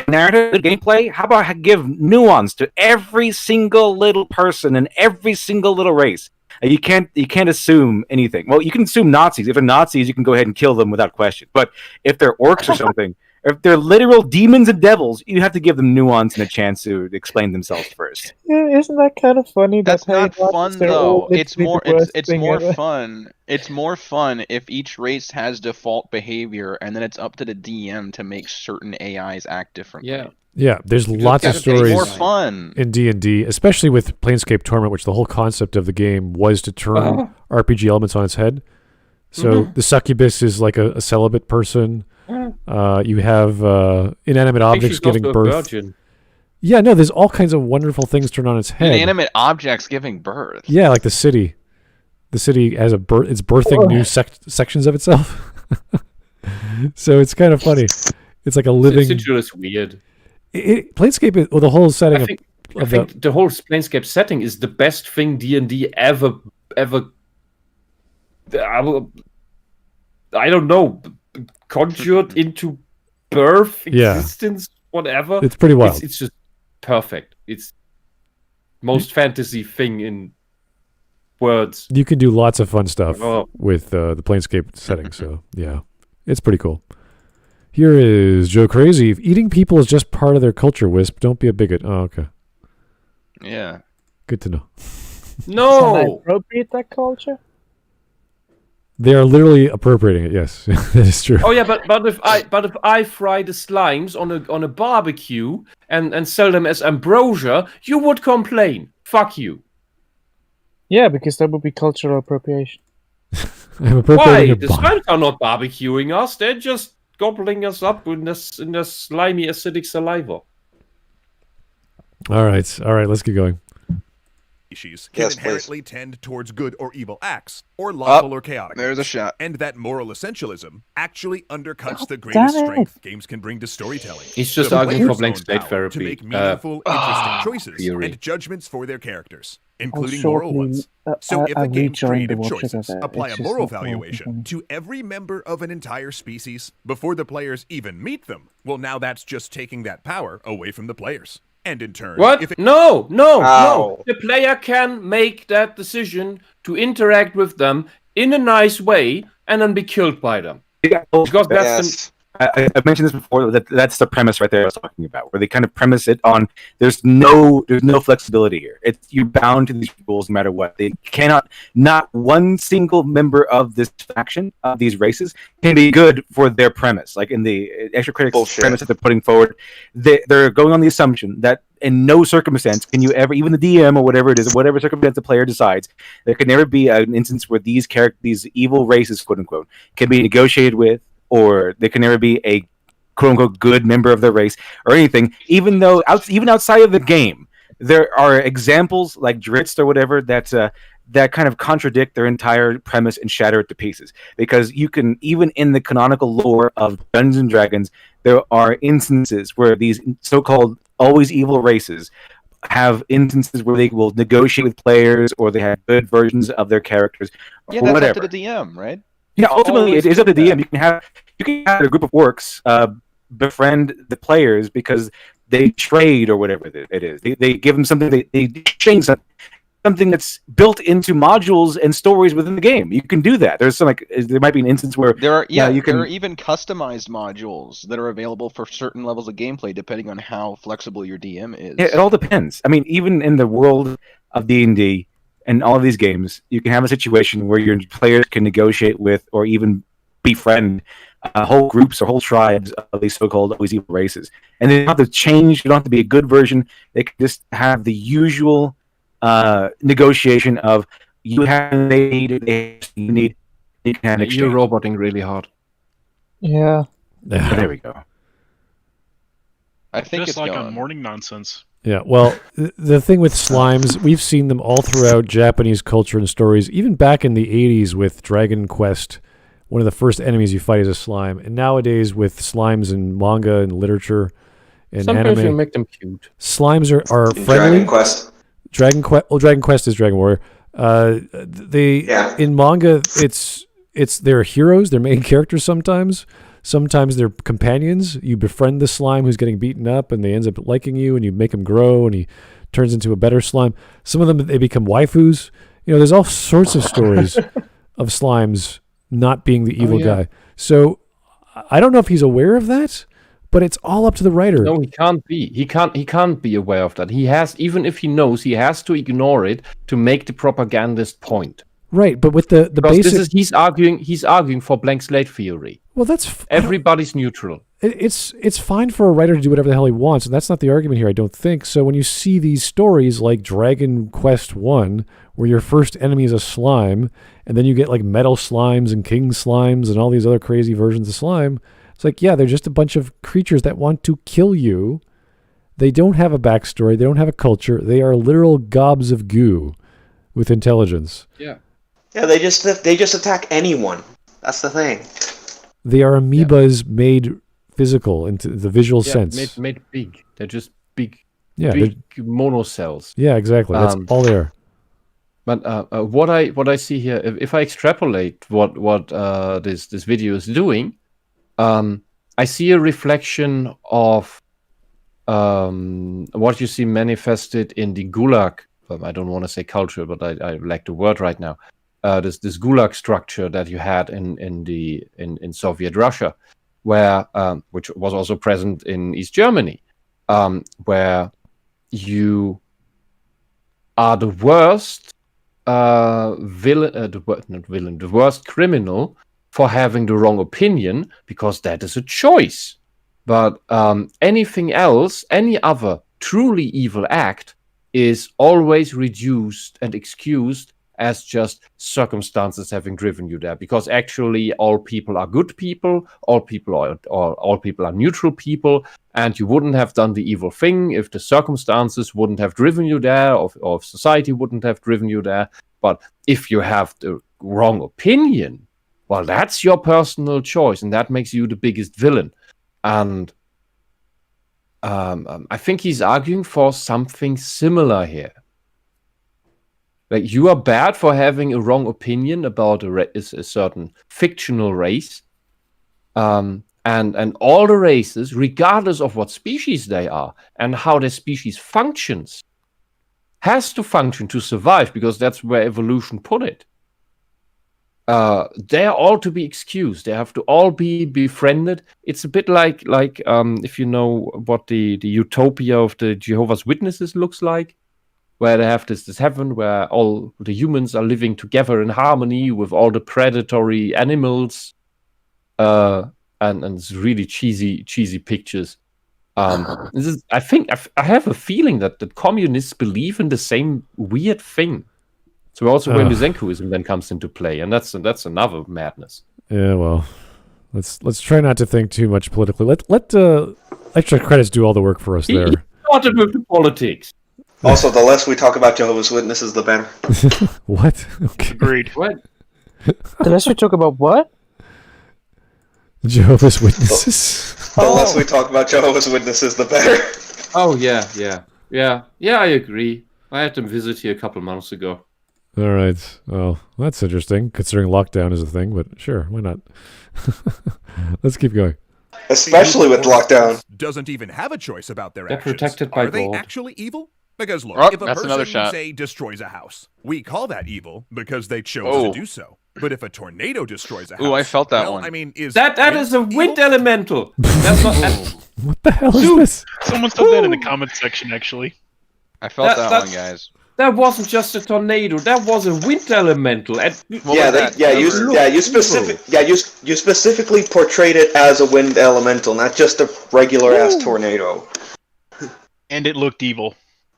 Narrative gameplay. How about I give nuance to every single little person and every single little race? You can't assume anything. Well, you can assume Nazis. If they're Nazis, you can go ahead and kill them without question. But if they're orcs or something, if they're literal demons and devils, you have to give them nuance and a chance to explain themselves first. Yeah, isn't that kind of funny? That's not fun though. It's more ever. fun. It's more fun if each race has default behavior, and then it's up to the DM to make certain AIs act differently. Yeah, there's lots of stories more fun in D&D, especially with Planescape Torment, which the whole concept of the game was to turn RPG elements on its head. So the succubus is like a celibate person. You have inanimate objects giving birth. Virgin. Yeah, no, there's all kinds of wonderful things turned on its head. Inanimate objects giving birth. Yeah, like the city. The city has it's birthing new sections of itself. So it's kind of funny. It's like a living... Sigil is weird. Planescape the whole setting I think the whole Planescape setting is the best thing D&D ever ever, I don't know, conjured into birth, existence, whatever. It's pretty wild. It's just perfect. It's most fantasy thing in words. You can do lots of fun stuff with the Planescape setting. So yeah, it's pretty cool. Here is Joe Crazy. If eating people is just part of their culture, Wisp, don't be a bigot. Oh, okay. Yeah. Good to know. No. Can I appropriate that culture? They are literally appropriating it. Yes, that is true. Oh yeah, but if I fry the slimes on a barbecue and sell them as ambrosia, you would complain. Fuck you. Yeah, because that would be cultural appropriation. I'm appropriating Why? The slimes are not barbecuing us. They're just gobbling us up in the slimy acidic saliva. All right, let's get going. Species can inherently tend towards good or evil acts, or lawful or chaotic. There's a shot. And that moral essentialism actually undercuts the greatest strength games can bring to storytelling. He's just arguing for blank state therapy. To make meaningful, interesting choices and judgments for their characters, including moral ones. So if a game's creative choices apply a moral valuation to every member of an entire species before the players even meet them, well, now that's just taking that power away from the players. And in turn, what? No. The player can make that decision to interact with them in a nice way and then be killed by them. Because that's I've mentioned this before. That's the premise right there I was talking about, where they kind of premise it on there's no flexibility here. You're bound to these rules no matter what. They cannot. Not one single member of this faction of these races can be good for their premise. Like in the extra critics premise that they're putting forward, they're going on the assumption that in no circumstance can you ever, even the DM or whatever it is, whatever circumstance the player decides, there can never be an instance where these evil races, quote unquote, can be negotiated with, or there can never be a quote-unquote good member of the race or anything, even though even outside of the game, there are examples like Dritz or whatever that kind of contradict their entire premise and shatter it to pieces. Because you can, even in the canonical lore of Dungeons and Dragons, there are instances where these so-called always evil races have instances where they will negotiate with players, or they have good versions of their characters, or whatever. That's up to the DM, right? Yeah, ultimately it is up to the DM. You can have a group of orcs befriend the players because they trade or whatever it is. They give them something. They exchange something that's built into modules and stories within the game. You can do that. There might be an instance where there are even customized modules that are available for certain levels of gameplay depending on how flexible your DM is. Yeah, it all depends. I mean, even in the world of D&D and all of these games, you can have a situation where your players can negotiate with or even befriend whole groups or whole tribes of these so-called always evil races. And they don't have to change. They don't have to be a good version. They can just have the usual negotiation of you have you need. You can You're roboting really hard. Yeah. There we go. I think it's like a morning nonsense. Yeah, well, the thing with slimes, we've seen them all throughout Japanese culture and stories, even back in the 80s with Dragon Quest. One of the first enemies you fight is a slime. And nowadays with slimes in manga and literature and sometimes anime. you make them cute. Slimes are friendly. Dragon Quest. Dragon Quest is Dragon Warrior. In manga, they're heroes, they're main characters sometimes. Sometimes they're companions. You befriend the slime who's getting beaten up, and they ends up liking you, and you make him grow, and he turns into a better slime. Some of them, they become waifus. There's all sorts of stories of slimes not being the evil guy. So I don't know if he's aware of that, but it's all up to the writer. No, he can't be. He can't be aware of that. He has, even if he knows, he has to ignore it to make the propagandist point. Right, but with the basic, he's arguing for blank slate theory. Well, that's everybody's neutral. It's fine for a writer to do whatever the hell he wants, and that's not the argument here, I don't think. So when you see these stories like Dragon Quest 1, where your first enemy is a slime, and then you get like metal slimes and king slimes and all these other crazy versions of slime, it's like, yeah, they're just a bunch of creatures that want to kill you. They don't have a backstory. They don't have a culture. They are literal gobs of goo with intelligence. Yeah. Yeah, they just attack anyone. That's the thing. They are amoebas made physical into the visual sense. Made big. They're just big. Yeah, big monocells. Yeah, exactly. That's all they are. But what I see here, if I extrapolate what this video is doing, I see a reflection of what you see manifested in the Gulag. I don't want to say culture, but I like the word right now. This Gulag structure that you had in Soviet Russia, where which was also present in East Germany, where you are the worst the worst criminal for having the wrong opinion, because that is a choice. But anything else, any other truly evil act, is always reduced and excused as just circumstances having driven you there. Because actually, all people are good people, all people are neutral people, and you wouldn't have done the evil thing if the circumstances wouldn't have driven you there, or if society wouldn't have driven you there. But if you have the wrong opinion, well, that's your personal choice, and that makes you the biggest villain. And I think he's arguing for something similar here. Like, you are bad for having a wrong opinion about a certain fictional race, and all the races, regardless of what species they are and how their species functions, has to function to survive, because that's where evolution put it. They are all to be excused. They have to all be befriended. It's a bit like if you know what the utopia of the Jehovah's Witnesses looks like, where they have this heaven where all the humans are living together in harmony with all the predatory animals, and it's really cheesy pictures. I think I have a feeling that communists believe in the same weird thing. So also when Lysenkoism then comes into play, and that's another madness. Yeah, well, let's try not to think too much politically. Let extra credits do all the work for us there. He started with the politics. Also, the less we talk about Jehovah's Witnesses, the better. What? Okay. Agreed. What? The less we talk about what? Jehovah's Witnesses. The less we talk about Jehovah's Witnesses, the better. Oh yeah. I agree. I had them visit here a couple months ago. All right. Well, that's interesting, considering lockdown is a thing. But sure, why not? Let's keep going. Especially with lockdown. Doesn't even have a choice about their They're actions. protected by Are they gold. actually evil? Because look, Oh, if a that's another person, shot. say, destroys a house, we call that evil because they chose to do so. But if a tornado destroys a house, Ooh, I felt that well, one. I mean, That is a wind elemental. That's not. What the hell is this? Someone said that in the comment section, actually. I felt that one, that's- guys. That wasn't just a tornado. That was a wind elemental. And You specifically portrayed it as a wind elemental, not just a regular ass tornado. And it looked evil.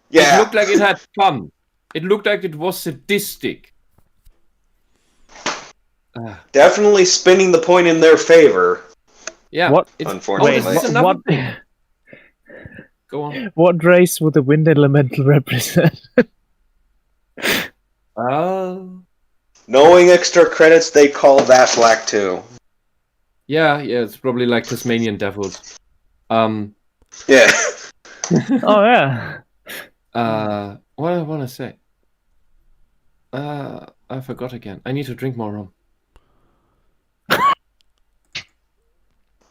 Yeah. It looked like it had fun. It looked like it was sadistic. Definitely spinning the point in their favor. Yeah. What? Unfortunately. This is another thing. Go on. What race would the wind elemental represent? Knowing extra credits, they call that black too. Yeah, it's probably like Tasmanian devils. Yeah. Oh yeah. What do I want to say? I forgot again. I need to drink more rum.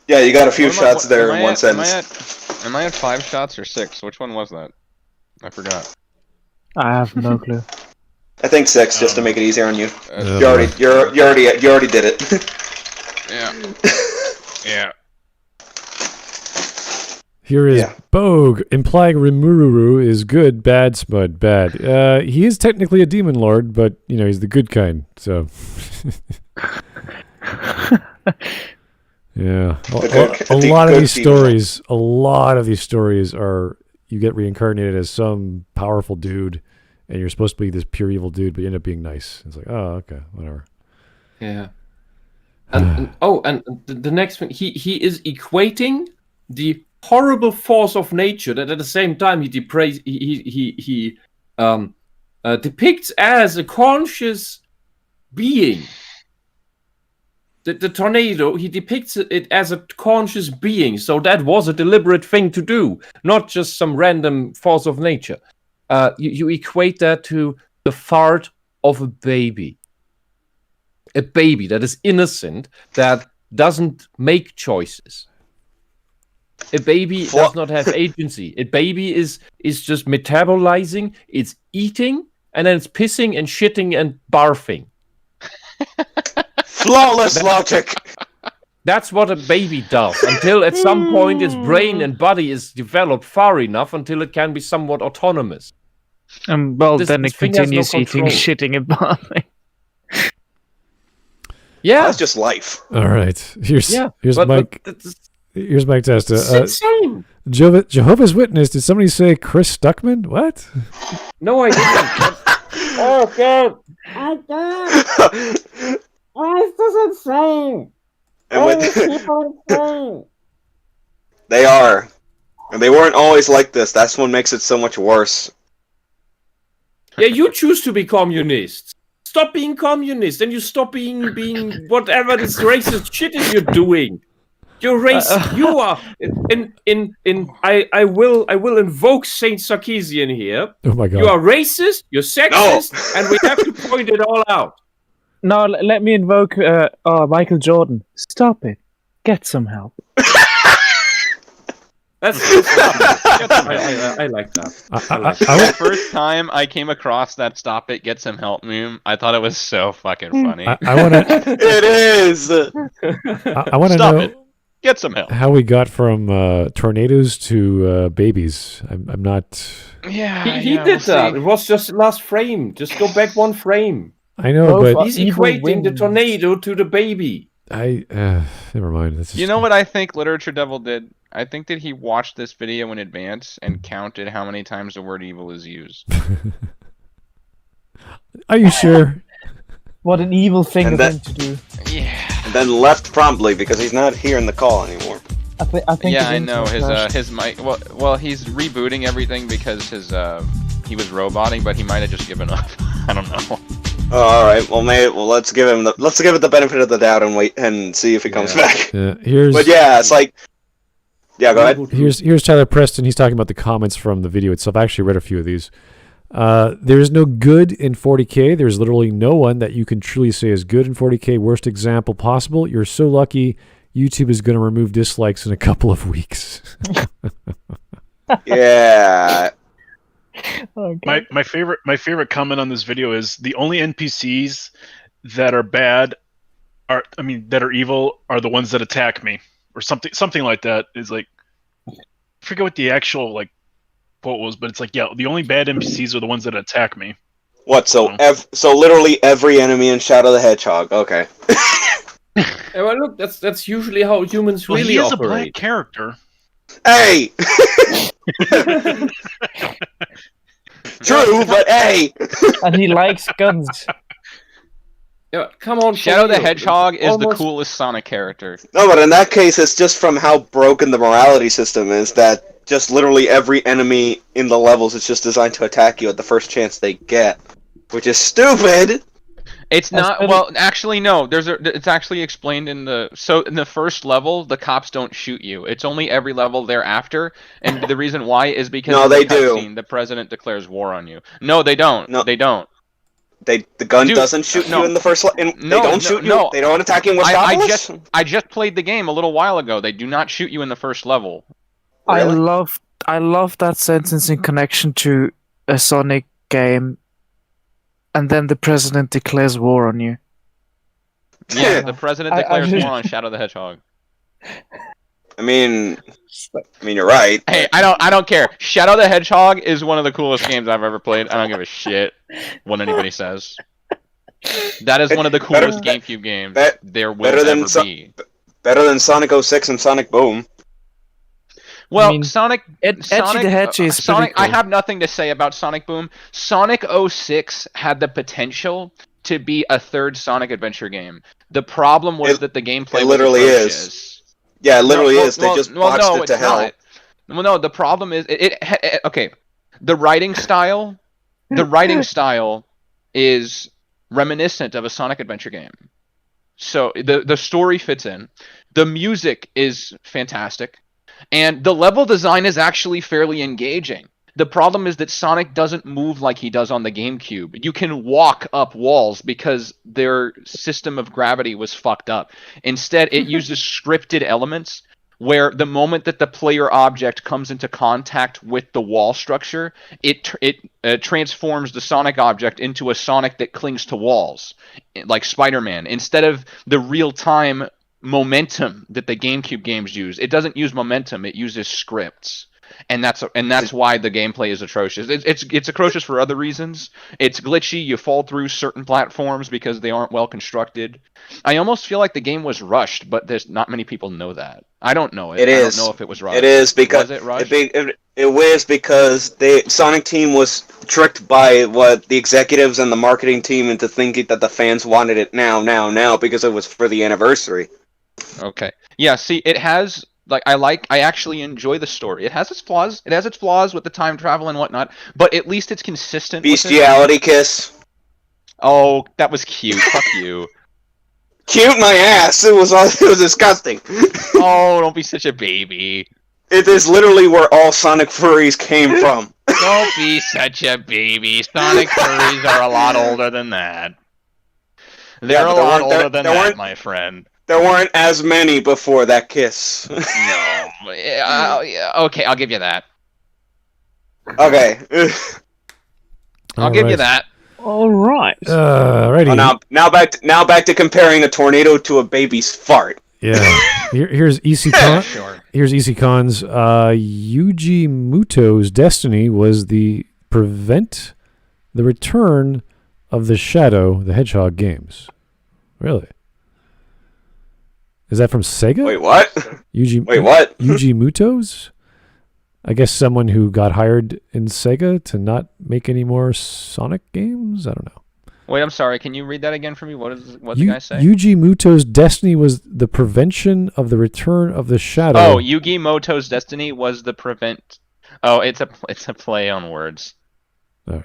Yeah, you got a few shots there in one sentence. Am I at 5 shots or 6? Which one was that? I forgot. I have no clue. I think 6, just to make it easier on you. You already did it. Yeah. Here is Bogue, implying Rimururu is good, bad, Smud, bad. He is technically a demon lord, but, he's the good kind, so... Yeah. A lot of these stories are, you get reincarnated as some powerful dude, and you're supposed to be this pure evil dude, but you end up being nice. It's like, oh, okay, whatever. Yeah. And the next thing, he is equating the horrible force of nature that at the same time he depicts as a conscious being. The tornado, he depicts it as a conscious being, so that was a deliberate thing to do, not just some random force of nature. You equate that to the fart of a baby. A baby that is innocent, that doesn't make choices. A baby does not have agency. A baby is just metabolizing, it's eating, and then it's pissing and shitting and barfing. Flawless logic! That's what a baby does, until at some point its brain and body is developed far enough until it can be somewhat autonomous. Well, then it thing has no continues eating, control. shitting, and barfing. Yeah. That's just life. All right. Here's Mike. Here's Mike Testa. It's insane. Jehovah's Witness. Did somebody say Chris Stuckman? What? No, I didn't. Oh, God. I can't. Why is this insane? And Why are these people insane? They are. And they weren't always like this. That's what makes it so much worse. Yeah, you choose to be communist. Stop being communist, and you stop being whatever this racist shit is you're doing. You're racist. You are. I will invoke Saint Sarkisian here. Oh my God. You are racist. You're sexist, and we have to point it all out. No, let me invoke Michael Jordan. Stop it. Get some help. That's I like that. The first time I came across that "Stop It, Get Some Help" meme, I thought it was so fucking funny. I want to. It is. I want to Stop know. it. Get some help. How we got from tornadoes to babies. I'm not. Yeah, He did that. It was just last frame. Just go back one frame. I know, but he's equating the tornado to the baby. Never mind. That's just... You know what I think LiteratureDevil did? I think that he watched this video in advance and counted how many times the word evil is used. Are you sure? What an evil thing And of that- him to do. Yeah. And then left promptly because he's not hearing the call anymore. I think Yeah, his I know internet his mic. Well, he's rebooting everything because his he was roboting, but he might have just given up. I don't know. Oh, all right. Well, let's give it the benefit of the doubt and wait and see if he comes back. But yeah, it's like. Yeah, go ahead. Here's Tyler Preston. He's talking about the comments from the video itself. I actually read a few of these. There is no good in 40K. There's literally no one that you can truly say is good in 40K. Worst example possible. You're so lucky. YouTube is going to remove dislikes in a couple of weeks. Yeah. Okay. My favorite comment on this video is the only NPCs that are bad that are evil are the ones that attack me, or something like that. Is like, I forget what the actual quote was, but it's like, yeah, the only bad NPCs are the ones that attack me. What? So literally every enemy in Shadow the Hedgehog. Okay. Yeah, well, look, that's usually how humans Well, really he is operate. a black character. Hey. True, but hey. And he likes guns. Yeah, come on. Shadow the Fabio. Hedgehog is the Almost- coolest Sonic character. No, but in that case, it's just from how broken the morality system is that just literally every enemy in the levels is just designed to attack you at the first chance they get, which is stupid. It's not. Well, actually, no. It's actually explained in the first level, the cops don't shoot you. It's only every level thereafter, and the reason why is because No, in the they do. cutscene, the president declares war on you. No, they don't. No. They don't. The gun Dude, doesn't shoot no. you in the first. They don't shoot you. no. They don't attack you in Westropolis? I just played the game a little while ago. They do not shoot you in the first level. Really? I love that sentence in connection to a Sonic game, and then the president declares war on you. Yeah, the president I declares just- war on Shadow the Hedgehog. I mean, you're right. Hey, I don't care. Shadow the Hedgehog is one of the coolest games I've ever played. I don't give a shit what anybody says. That is one of the coolest GameCube games there will ever be. Better than Sonic 06 and Sonic Boom. Well, I mean, Sonic Edgy the Hedge is Sonic. pretty I cool. have nothing to say about Sonic Boom. Sonic 06 had the potential to be a third Sonic adventure game. The problem was that the gameplay it literally was is. atrocious. Yeah, it literally is. They just botched no, it it's to hell. not. Well, no, the problem is okay. The writing style is reminiscent of a Sonic adventure game. So the story fits in. The music is fantastic. And the level design is actually fairly engaging. The problem is that Sonic doesn't move like he does on the GameCube. You can walk up walls because their system of gravity was fucked up. Instead, it uses scripted elements where the moment that the player object comes into contact with the wall structure, it transforms the Sonic object into a Sonic that clings to walls, like Spider-Man. Instead of the real-time momentum that the GameCube games use, it doesn't use momentum, it uses scripts. And that's why the gameplay is atrocious. It's atrocious for other reasons. It's glitchy. You fall through certain platforms because they aren't well constructed. I almost feel like the game was rushed, but there's not many people know that. I don't know it. I don't know if it was rushed. It is because was it rushed? It was because the Sonic team was tricked by the executives and the marketing team into thinking that the fans wanted it now because it was for the anniversary. Okay. Yeah. See, it has. I actually enjoy the story. It has its flaws. It has its flaws with the time travel and whatnot, but at least it's consistent. Bestiality kiss. Oh, that was cute. Fuck you. Cute my ass. It was disgusting. Oh, don't be such a baby. It is literally where all Sonic furries came from. Don't be such a baby. Sonic furries are a lot older than that. They're a lot older than that, my friend. There weren't as many before that kiss. No. Yeah, okay, I'll give you that. Okay. I'll give you that. All right. Righty. Oh, now back to comparing a tornado to a baby's fart. Yeah. Here's EC Sure. Here's EC Cons. Yuji Muto's destiny was prevent the return of the Hedgehog games. Really? Is that from Sega? Wait, what? Wait, what? Yuji Muto's? I guess someone who got hired in Sega to not make any more Sonic games? I don't know. Wait, I'm sorry. Can you read that again for me? What the guy say? Yuji Muto's destiny was the prevention of the return of the shadow. Oh, Yugi Muto's destiny was the prevent. Oh, it's a play on words. All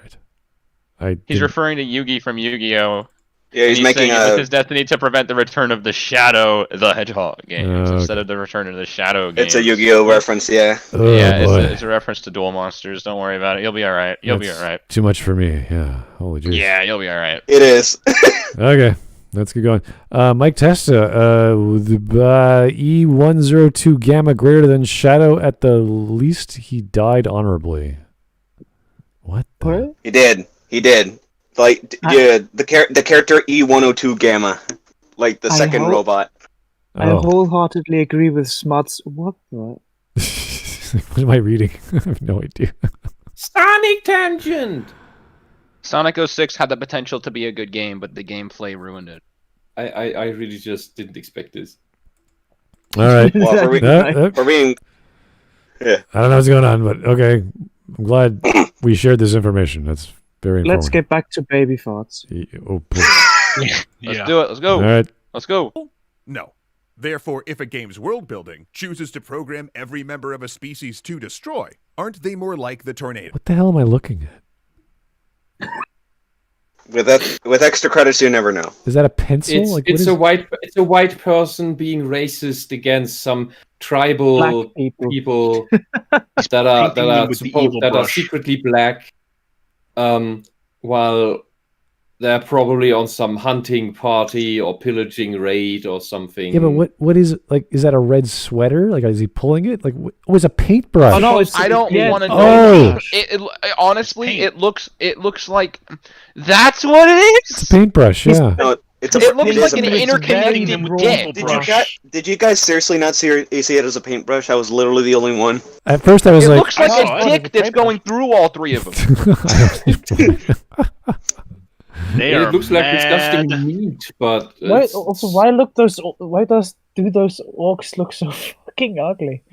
right. He's referring to Yugi from Yu-Gi-Oh! Yeah, he's making saying it was his destiny to prevent the return of the Hedgehog games instead of the return of the Shadow games. It's a Yu-Gi-Oh reference, yeah. Oh, yeah, it's a reference to Duel Monsters. Don't worry about it. You'll be all right. You'll be all right. Too much for me. Yeah. Holy jeez. Yeah, you'll be all right. It is. Okay. Let's get going. Mike Testa, E102 Gamma greater than Shadow at the least he died honorably. What? He did. Like, the character E102 Gamma, like the second robot. I wholeheartedly agree with Smuts. What the? What am I reading? I have no idea. Sonic Tangent! Sonic 06 had the potential to be a good game, but the gameplay ruined it. I really just didn't expect this. All right. Well, for being... Yeah. I don't know what's going on, but okay. I'm glad we shared this information. That's very informative. Let's get back to baby farts. Let's do it. Let's go. All right. Let's go. No. Therefore, if a game's world building chooses to program every member of a species to destroy, aren't they more like the tornado? What the hell am I looking at? With extra credits, you never know. Is that a pencil? It's a white person being racist against some tribal people that are secretly black, while they're probably on some hunting party or pillaging raid or something. Yeah, but what is like? Is that a red sweater? Like, is he pulling it? Like, it's a paintbrush. Oh no, I don't want to know. Oh, it honestly, it looks like that's what it is. It's a paintbrush. Yeah. It looks like an interconnected dick. Did you guys seriously not see it as a paintbrush? I was literally the only one. At first, I was like, it looks like a dick that's going through all three of them. It looks like disgusting meat, but why do those orcs look so fucking ugly?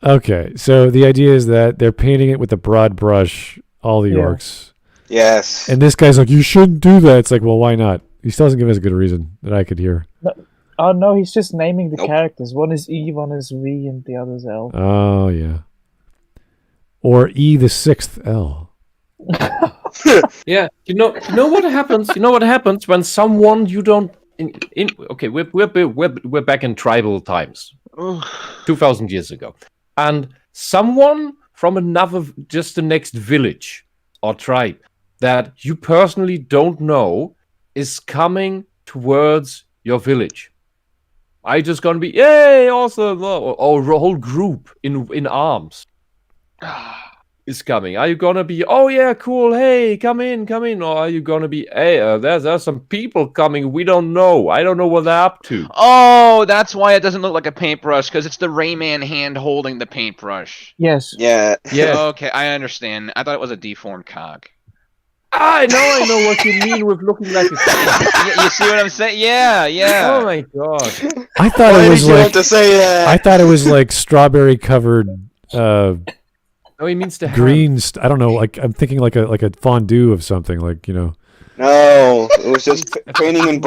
Okay, so the idea is that they're painting it with a broad brush, all the orcs. Yes. And this guy's like, you shouldn't do that. It's like, well, why not? He still doesn't give us a good reason that I could hear. No, no, he's just naming the characters. One is E, one is V, and the other is L. Oh, yeah. Or E the sixth L. Yeah, you know what happens. You know what happens when someone you don't. Okay, we're back in tribal times, 2,000 years ago, and someone from another, just the next village or tribe that you personally don't know is coming towards your village. Are you just gonna be, yay, awesome, or a whole group in arms is coming? Are you gonna be, oh yeah, cool, hey, come in, or are you gonna be, hey, there's some people coming, we don't know, I don't know what they're up to? Oh, that's why it doesn't look like a paintbrush, because it's the Rayman hand holding the paintbrush. Yes. Yeah. Okay, I understand. I thought it was a deformed cock. I know what you mean with looking like a You see what I'm saying? Yeah. Oh my god. I thought Why it was did you like have to say that? I thought it was like strawberry covered No, he means the green. I don't know. Like I'm thinking like a fondue of something. Like you know. No, it was just painting in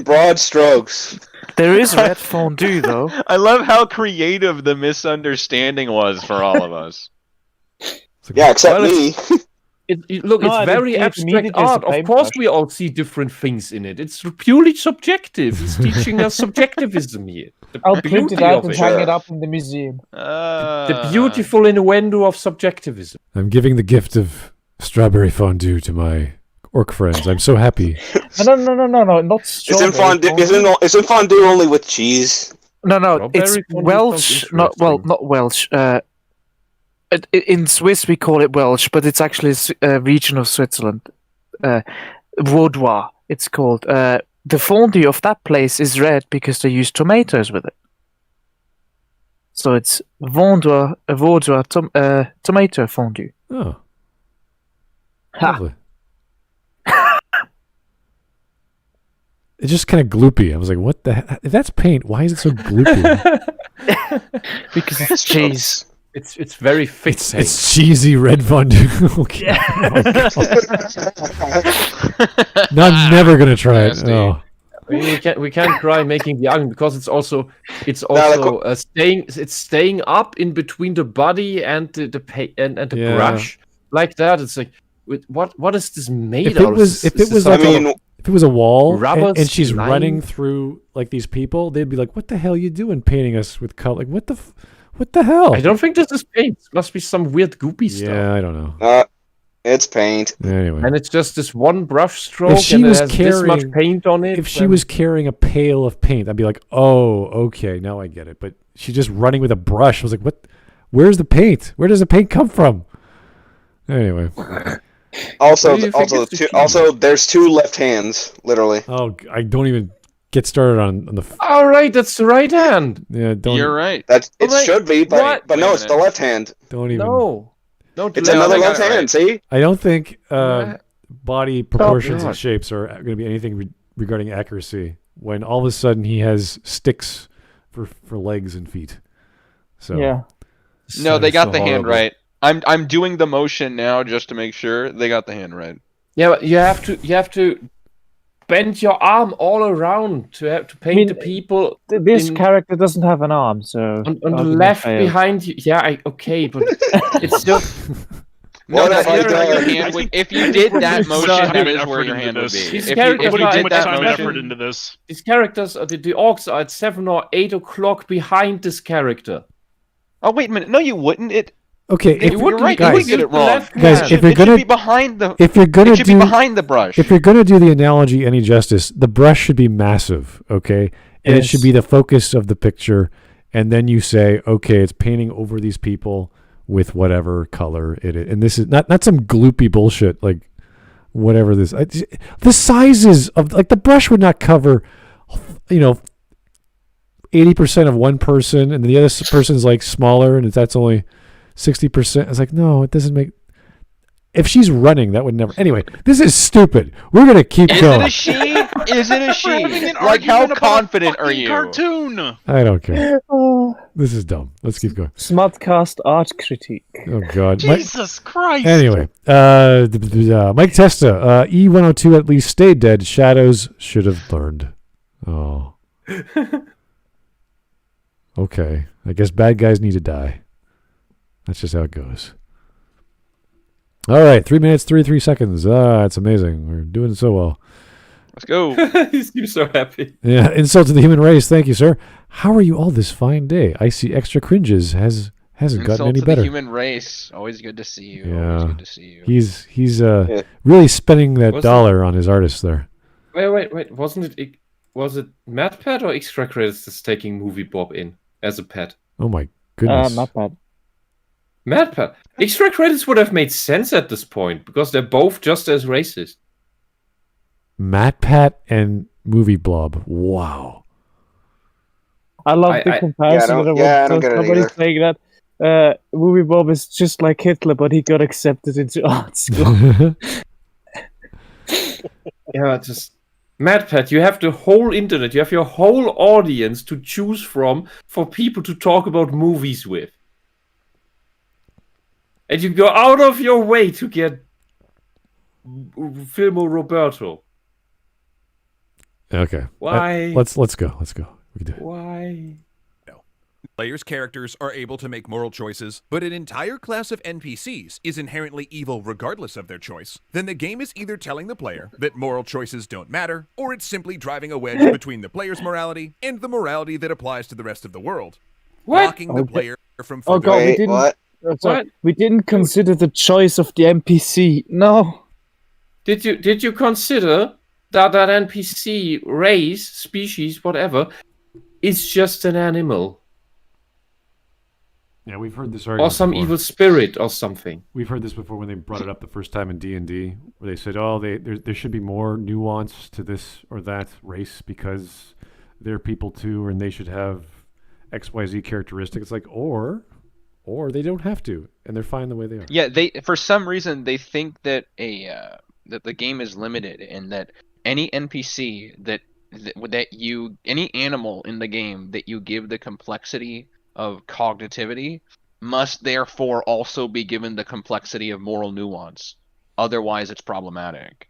broad strokes. There is red fondue though. I love how creative the misunderstanding was for all of us. Yeah, except me. Look, No, it's very abstract art. Of course, we all see different things in it. It's purely subjective. He's teaching us subjectivism here. I'll print it beauty out of and hang it up in the museum. The beautiful innuendo of subjectivism. I'm giving the gift of strawberry fondue to my orc friends. I'm so happy. No, not strawberry. Isn't fondue only with cheese? No, it's Welsh. Not Welsh. In Swiss we call it Welsh, but it's actually a region of Switzerland. Vaudois, it's called. The fondue of that place is red because they use tomatoes with it. So it's Vaudois tomato fondue. Oh. Ha. Lovely. It's just kind of gloopy. I was like, what the heck? If that's paint, why is it so gloopy? Because it's cheese. It's very thick. It's cheesy red fondue. Okay. No, I'm never gonna try it. Oh. We can't try making the argument because it's also staying up in between the body and the brush like that. It's like, what is this made out of? If it was a wall and she's running through like these people, they'd be like, "What the hell are you doing painting us with color? Like, what the hell?" I don't think this is paint. It must be some weird goopy stuff. Yeah, I don't know. It's paint. Anyway. And it's just this one brush stroke if she and was it has carrying, this much paint on it. If she was carrying a pail of paint, I'd be like, oh, okay, now I get it. But she's just running with a brush. I was like, what? Where's the paint? Where does the paint come from? Anyway. Also, there's two left hands, literally. Oh, I don't even get started on the. All right, that's the right hand. Yeah, don't. You're right. Should be, but no, it's the left hand. Don't even. No. Don't do it's that. another left hand. See? I don't think body proportions and shapes are going to be anything regarding accuracy. When all of a sudden he has sticks for legs and feet. So yeah. No, they got the hand right. I'm doing the motion now just to make sure they got the hand right. Yeah, but you have to bend your arm all around to paint the people. This character doesn't have an arm, so on the left behind you. Yeah, okay, but it's still. No, that's where your hand would. If you did that motion, that is where your hand would be. If you put too much time and effort into this. These characters, the orcs, are at 7 or 8 o'clock behind this character. Oh wait a minute! No, you wouldn't. Okay, if you're right, you would get it wrong. Guys, if you're gonna be behind the, if you're gonna be behind the brush. If you're gonna do the analogy any justice, the brush should be massive, okay, and it should be the focus of the picture, and then you say, okay, it's painting over these people with whatever color it is, and this is not some gloopy bullshit like whatever this. The sizes of like the brush would not cover, 80% of one person, and the other person's like smaller, and that's only 60%. It's like, no, it doesn't make. If she's running, that would never. Anyway, this is stupid. We're gonna keep going. Is it a she? Is it a she? Like, how confident are you? Cartoon. I don't care. This is dumb. Let's keep going. Smudcast art critique. Oh God, Jesus Christ. Anyway, Mike Testa, E102 at least stayed dead. Shadows should have burned. Oh. Okay, I guess bad guys need to die. That's just how it goes. All right, 3 minutes, 33 seconds. It's amazing. We're doing so well. Let's go. He seems so happy. Yeah, insult to the human race. Thank you, sir. How are you all this fine day? I see extra cringes. Has Hasn't gotten Insult any to better. the human race. Always good to see you. Yeah. Always good to see you. He's really spending that dollar on his artists there. Wait. Was it MatPat or Extra Credits that's taking Movie Bob in as a pet? Oh my goodness. MatPat. MatPat. Extra Credits would have made sense at this point because they're both just as racist. MatPat and Movie Blob. Wow. I love the comparison. I don't get it somebody either. saying that Movie Bob is just like Hitler, but he got accepted into art school. Yeah, just MatPat, you have the whole internet, you have your whole audience to choose from for people to talk about movies with. And you go out of your way to get Filmo Roberto. Okay. Why? Let's go. We can do it. Why? Players' characters are able to make moral choices, but an entire class of NPCs is inherently evil regardless of their choice. Then the game is either telling the player that moral choices don't matter, or it's simply driving a wedge between the player's morality and the morality that applies to the rest of the world. Blocking the player from further... Oh god, we didn't consider the choice of the NPC. No. Did you consider that NPC, race, species, whatever, is just an animal? Yeah, we've heard this argument or some before. evil spirit or something. We've heard this before when they brought it up the first time in D&D, where they said, "Oh, there should be more nuance to this or that race because they're people too, and they should have XYZ characteristics." It's like, or they don't have to, and they're fine the way they are. Yeah, for some reason they think that that the game is limited, and that any NPC any animal in the game that you give the complexity of cognitivity must therefore also be given the complexity of moral nuance. Otherwise, it's problematic.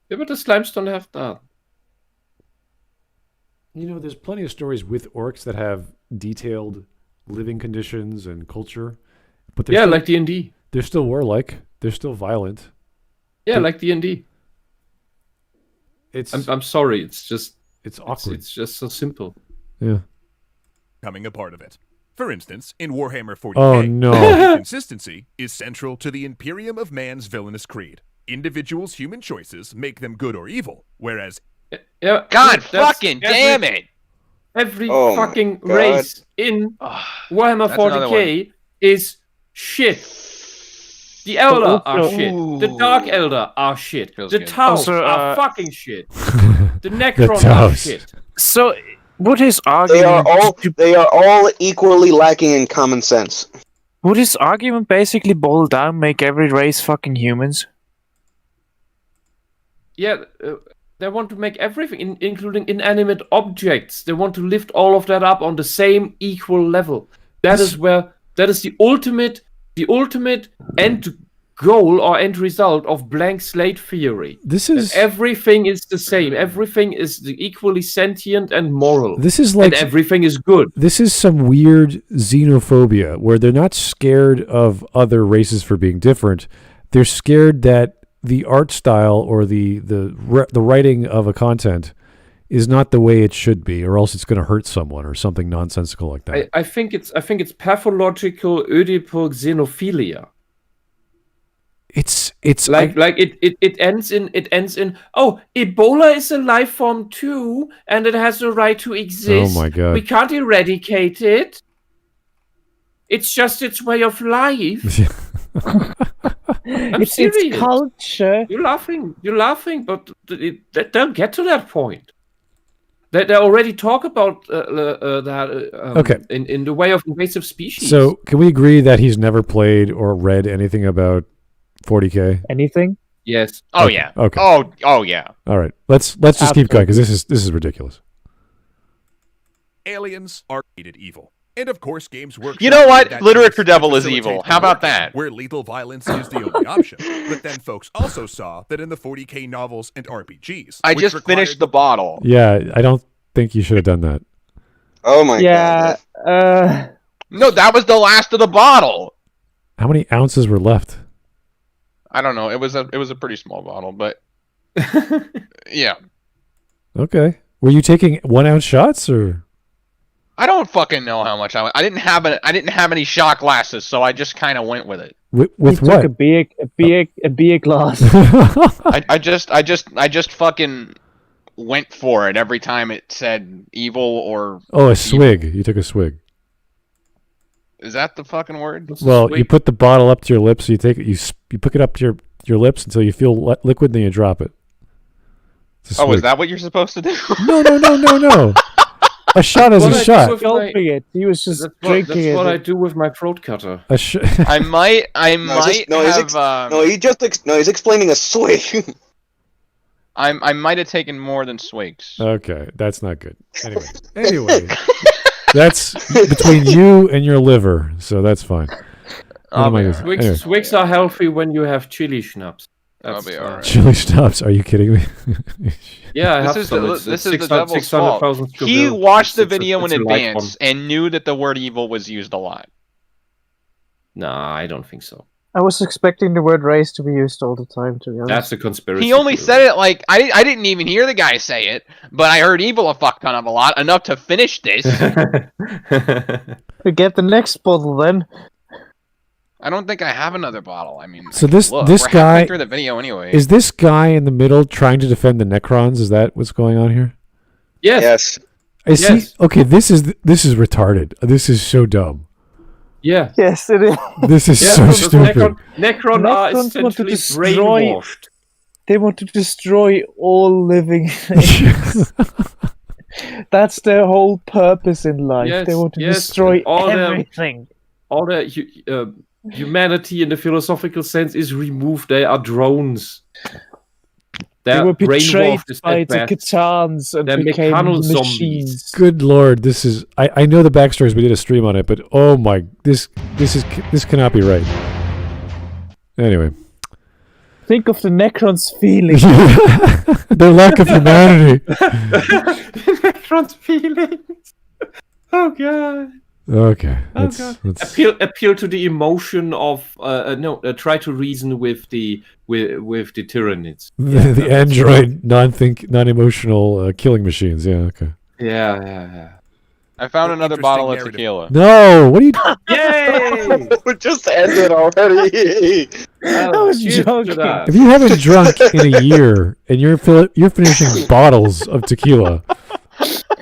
Yeah, but the slimes don't have that. You know, there's plenty of stories with orcs that have detailed living conditions and culture, but yeah, like D&D. They're still warlike. They're still violent. Yeah, like D&D. It's. I'm sorry. It's awkward. It's just so simple. Yeah. Coming a part of it. For instance, in Warhammer 40k, oh, no. consistency is central to the Imperium of Man's villainous creed. Individuals' human choices make them good or evil, whereas... Yeah, God fucking damn it! Every fucking race in Warhammer 40k is shit. The Eldar are shit. The Dark Eldar are shit. The Taus are fucking shit. The Necron are shit. So... Would his argument... They are all equally lacking in common sense. Would his argument basically boil down, make every race fucking humans? Yeah, they want to make everything, including inanimate objects. They want to lift all of that up on the same equal level. That is the ultimate end goal or end result of blank slate theory. That everything is the same. Everything is equally sentient and moral. This is like, and everything is good. This is some weird xenophobia where they're not scared of other races for being different. They're scared that the art style or the writing of a content is not the way it should be, or else it's going to hurt someone or something nonsensical like that. I think it's pathological Oedipal xenophilia. It's it ends in oh, Ebola is a life form too, and it has the right to exist. Oh my god. We can't eradicate it. It's just its way of life. I'm it's serious. Its culture. You're laughing, but they'll get to that point. They already talk about that okay. in the way of invasive species. So can we agree that he's never played or read anything about 40k? Anything? Yes. Oh okay. yeah. Okay. Oh yeah. All right. Let's just keep going because this is ridiculous. Aliens are created evil. And of course, games work. You know what? LiteratureDevil is evil. How about that? Where lethal violence is the only option. But then folks also saw that in the 40k novels and RPGs. I just finished the bottle. Yeah, I don't think you should have done that. Oh my god. No, that was the last of the bottle. How many ounces were left? I don't know. It was a pretty small bottle, but yeah. Okay. Were you taking 1 ounce shots or? I don't fucking know how much I didn't have any shot glasses, so I just kind of went with it. With He what? took a beer glass. I just fucking went for it every time it said evil or. Oh, a swig. You took a swig. Is that the fucking word? Well, you put the bottle up to your lips. You take it. You pick it up to your lips until you feel liquid, then you drop it. Oh, is that what you're supposed to do? No. A shot is a shot. He was just drinking it. That's what I do with my throat cutter. I might he's explaining a swig. I might have taken more than swigs. Okay, that's not good. Anyway, that's between you and your liver, so that's fine. Swigs are healthy when you have chili schnapps. I'll be all right. Chili schnapps? Are you kidding me? Yeah, I have this some. is the devil's fault. He watched the video in advance and knew that the word evil was used a lot. Nah, I don't think so. I was expecting the word race to be used all the time, to be honest. That's a conspiracy. He only said it like I didn't even hear the guy say it, but I heard evil a fuck ton of a lot, enough to finish this. We get the next bottle then. I don't think I have another bottle. I mean, so this we're guy through the video anyway. Is this guy in the middle trying to defend the Necrons? Is that what's going on here? Yes. Yes. Okay, this is retarded. This is so dumb. Yeah. Yes, it is. This is so stupid. Necron are essentially brainwashed. They want to destroy all living things. That's their whole purpose in life. Yes, they want to destroy everything. All their humanity in the philosophical sense is removed. They are drones. They were betrayed by the best. Kitans and They're became mechano machines. Good lord, this is. I know the backstories. We did a stream on it, but oh my, this cannot be right. Anyway, think of the Necrons' feelings. Their lack of humanity. Necrons' feelings. Oh god. Okay. Let's appeal to the emotion of try to reason with the Tyranids. The android non-emotional killing machines. Yeah. Okay. Yeah. I found another bottle of tequila. No, what are you? Yay! We just ended already. I was joking. If you haven't drunk in a year and you're finishing bottles of tequila,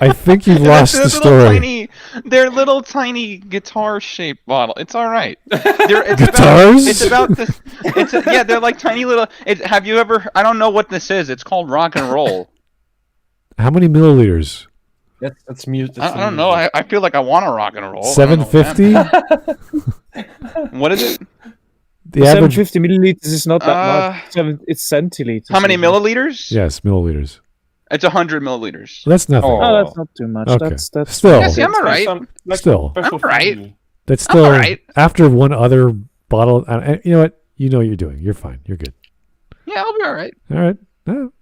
I think you've lost the story. They're little tiny guitar-shaped bottle. It's all right. Guitars? They're like tiny little. Have you ever? I don't know what this is. It's called rock and roll. How many milliliters? That's mute. I don't know. I feel like I want to rock and roll. 750. What is it? The average 750 milliliters is not that much. It's centiliters. How many milliliters? Yes, milliliters. It's 100 milliliters. That's nothing. Oh, that's not too much. Okay. That's still. Yes, I'm alright. Still. I'm alright. That's still after one other bottle. You know what? You know what you're doing. You're fine. You're good. Yeah, I'll be alright. All right. No,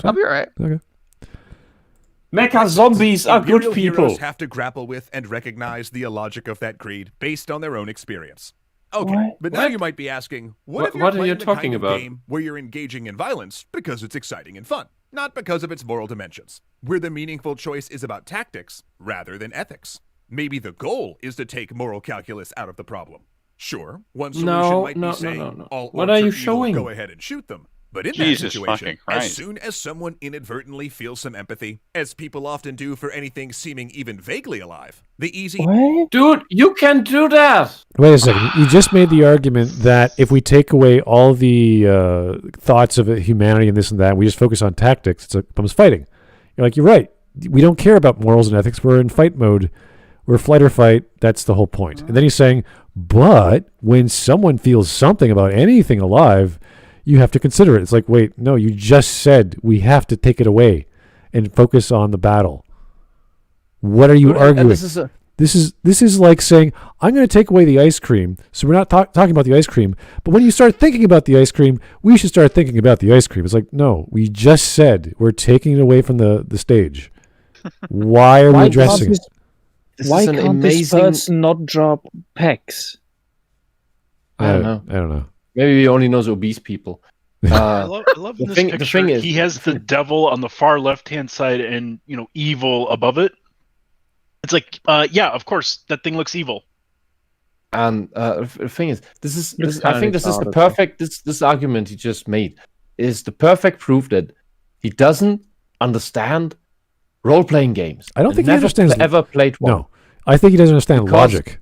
I'll be alright. Okay. Mecha zombies are good Imperial people. Heroes have to grapple with and recognize the illogic of that creed based on their own experience. Okay, but now you might be asking, what are you talking about? Game where you're engaging in violence because it's exciting and fun, not because of its moral dimensions, where the meaningful choice is about tactics rather than ethics. Maybe the goal is to take moral calculus out of the problem. Sure, one solution might be saying, all what orcs are you evil, showing? go ahead and shoot them. But in Jesus that situation, fucking Christ. as soon as someone inadvertently feels some empathy, as people often do for anything seeming even vaguely alive, the easy... What? Dude, you can do that! Wait a second. You just made the argument that if we take away all the thoughts of humanity and this and that, we just focus on tactics, it becomes fighting. You're like, you're right. We don't care about morals and ethics. We're in fight mode. We're flight or fight. That's the whole point. And then he's saying, but when someone feels something about anything alive, you have to consider it. It's like, wait, no, you just said we have to take it away and focus on the battle. What are you arguing? This is like saying, I'm going to take away the ice cream, so we're not talking about the ice cream, but when you start thinking about the ice cream, we should start thinking about the ice cream. It's like, no, we just said we're taking it away from the stage. Why are we addressing it? Why can't this person not drop pecs? I don't know. I don't know. Maybe he only knows obese people. I love this picture. The thing is, he has the devil on the far left-hand side and evil above it. It's like, yeah, of course, that thing looks evil. And the thing is, this Looks I kinda think this is the retarded, perfect this argument he just made is the perfect proof that he doesn't understand role-playing games. I don't think he never understands. ever played one. No, I think he doesn't understand Because- logic.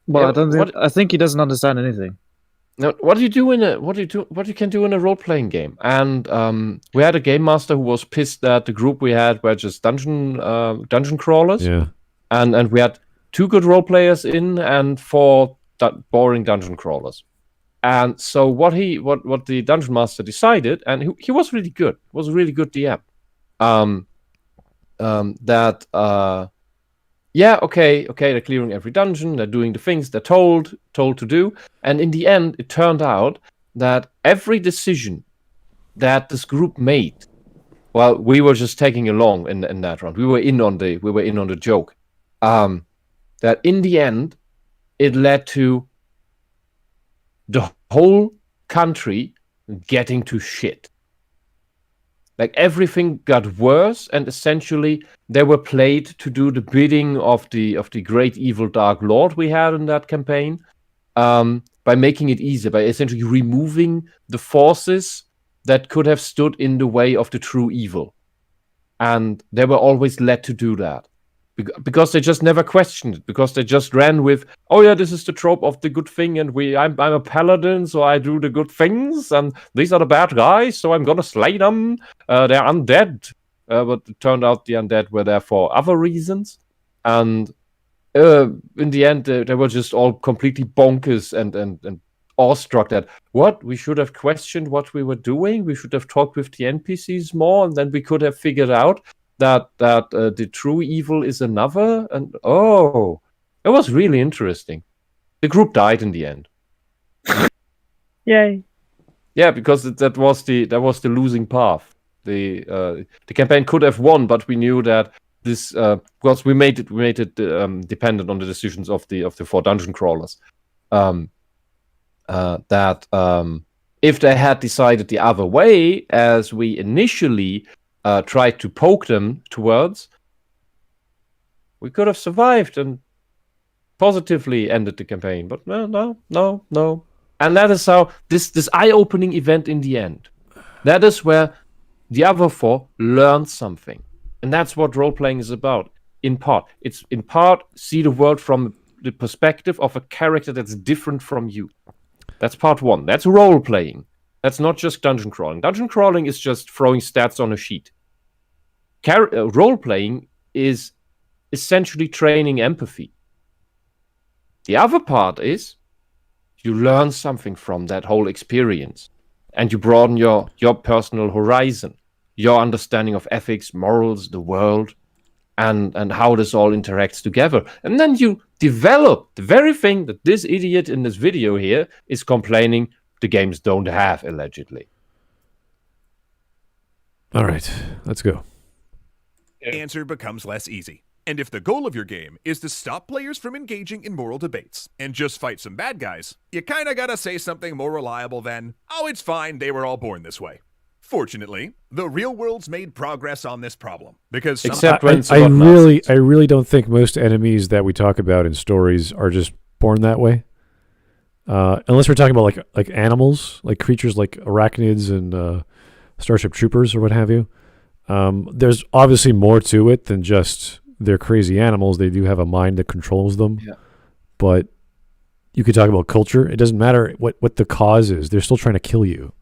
Well, Yeah, I don't. what- I think he doesn't understand anything. Now, what do you do in a what you can do in a role-playing game? And we had a game master who was pissed that the group we had were just dungeon crawlers, Yeah. and we had 2 good role players in and 4 boring dungeon crawlers. And so what the dungeon master decided, and he was really good, was a really good DM. Okay, they're clearing every dungeon, they're doing the things they're told to do, and in the end, it turned out that every decision that this group made, well, we were just tagging along in that round. We were in on the joke. That in the end, it led to the whole country getting to shit. Like everything got worse, and essentially they were played to do the bidding of the great evil dark lord we had in that campaign, by making it easier, by essentially removing the forces that could have stood in the way of the true evil, and they were always led to do that because they just never questioned it, because they just ran with, oh yeah, this is the trope of the good thing, and I'm a paladin, so I do the good things, and these are the bad guys, so I'm gonna slay them. They're undead, but it turned out the undead were there for other reasons, and in the end, they were just all completely bonkers and awestruck that what we should have questioned what we were doing. We should have talked with the NPCs more, and then we could have figured out that the true evil is another. And it was really interesting. The group died in the end. Yay! Yeah, because that was the losing path. The campaign could have won, but we knew that this because we made it dependent on the decisions of the 4 dungeon crawlers. That if they had decided the other way, as we initially tried to poke them towards, we could have survived and positively ended the campaign. But no. And that is how this eye-opening event in the end. That is where the other 4 learned something. And that's what role-playing is about. In part, it's in part see the world from the perspective of a character that's different from you. That's part 1. That's role-playing. That's not just dungeon crawling. Dungeon crawling is just throwing stats on a sheet. Role-playing is essentially training empathy. The other part is you learn something from that whole experience, and you broaden your personal horizon, your understanding of ethics, morals, the world, and how this all interacts together. And then you develop the very thing that this idiot in this video here is complaining the games don't have, allegedly. All right, let's go. Answer becomes less easy. And if the goal of your game is to stop players from engaging in moral debates and just fight some bad guys, you kinda gotta say something more reliable than, oh, it's fine, they were all born this way. Fortunately, the real world's made progress on this problem because Except when I really don't think most enemies that we talk about in stories are just born that way. Unless we're talking about like animals, like creatures like arachnids and Starship Troopers or what have you. There's obviously more to it than just they're crazy animals. They do have a mind that controls them. Yeah. But you could talk about culture. It doesn't matter what the cause is. They're still trying to kill you.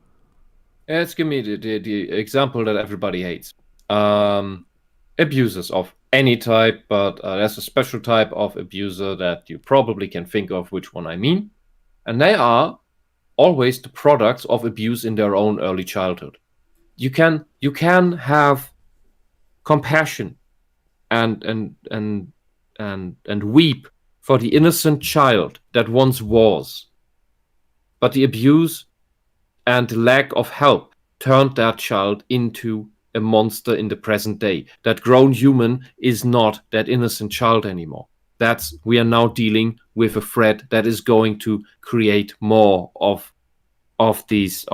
Let's give me the example that everybody hates. Abusers of any type, but there's a special type of abuser that you probably can think of which one I mean. And they are always the products of abuse in their own early childhood. You can have compassion and weep for the innocent child that once was. But the abuse and the lack of help turned that child into a monster in the present day. That grown human is not that innocent child anymore. We are now dealing with a threat that is going to create more of these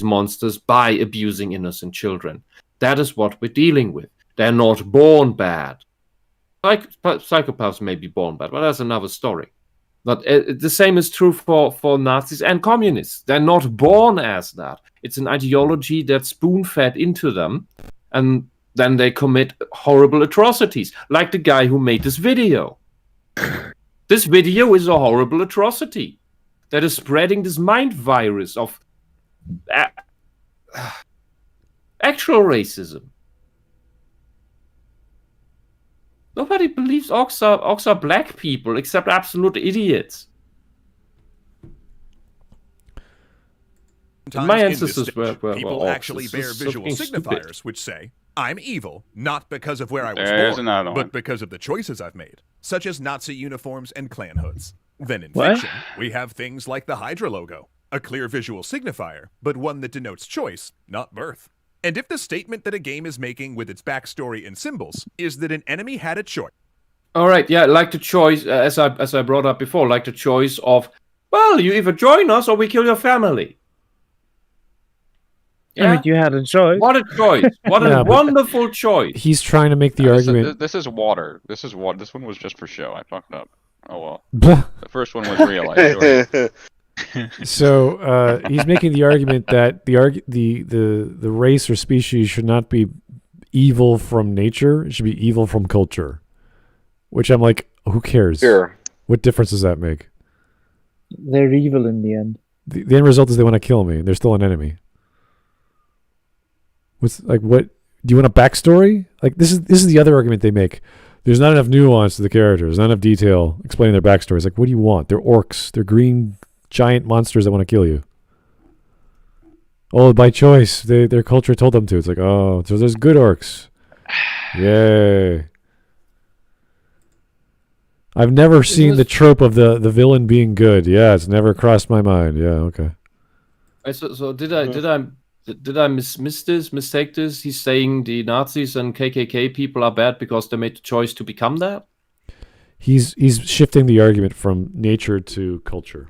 monsters by abusing innocent children. That is what we're dealing with. They're not born bad. Psychopaths may be born bad, but that's another story. But the same is true for Nazis and communists. They're not born as that. It's an ideology that's spoon-fed into them, and then they commit horrible atrocities, like the guy who made this video. This video is a horrible atrocity that is spreading this mind virus of actual racism. Nobody believes orcs are black people except absolute idiots. My ancestors were people orcs. actually bear visual signifiers stupid. which say, I'm evil, not because of where I was born, but because of the choices I've made, such as Nazi uniforms and clan hoods. Then in fiction, we have things like the Hydra logo, a clear visual signifier, but one that denotes choice, not birth. And if the statement that a game is making with its backstory and symbols is that an enemy had a choice. All right, yeah, like the choice, as I brought up before, like the choice of, well, you either join us or we kill your family. Yeah? I mean, you had a choice. What a choice! What a wonderful choice! He's trying to make the argument. This is water. This one was just for show. I fucked up. Oh well. The first one was real. I enjoyed it. So he's making the argument that the race or species should not be evil from nature; it should be evil from culture. Which I'm like, who cares? Sure. What difference does that make? They're evil in the end. The end result is they want to kill me. They're still an enemy. What? Do you want a backstory? Like this is the other argument they make. There's not enough nuance to the characters, not enough detail explaining their backstories. Like, what do you want? They're orcs. They're green giant monsters that want to kill you. Oh, by choice. Their culture told them to. It's like, oh, so there's good orcs. Yay. I've never seen the trope of the villain being good. Yeah, it's never crossed my mind. Yeah, okay. So did I mistake this? He's saying the Nazis and KKK people are bad because they made the choice to become that? He's shifting the argument from nature to culture.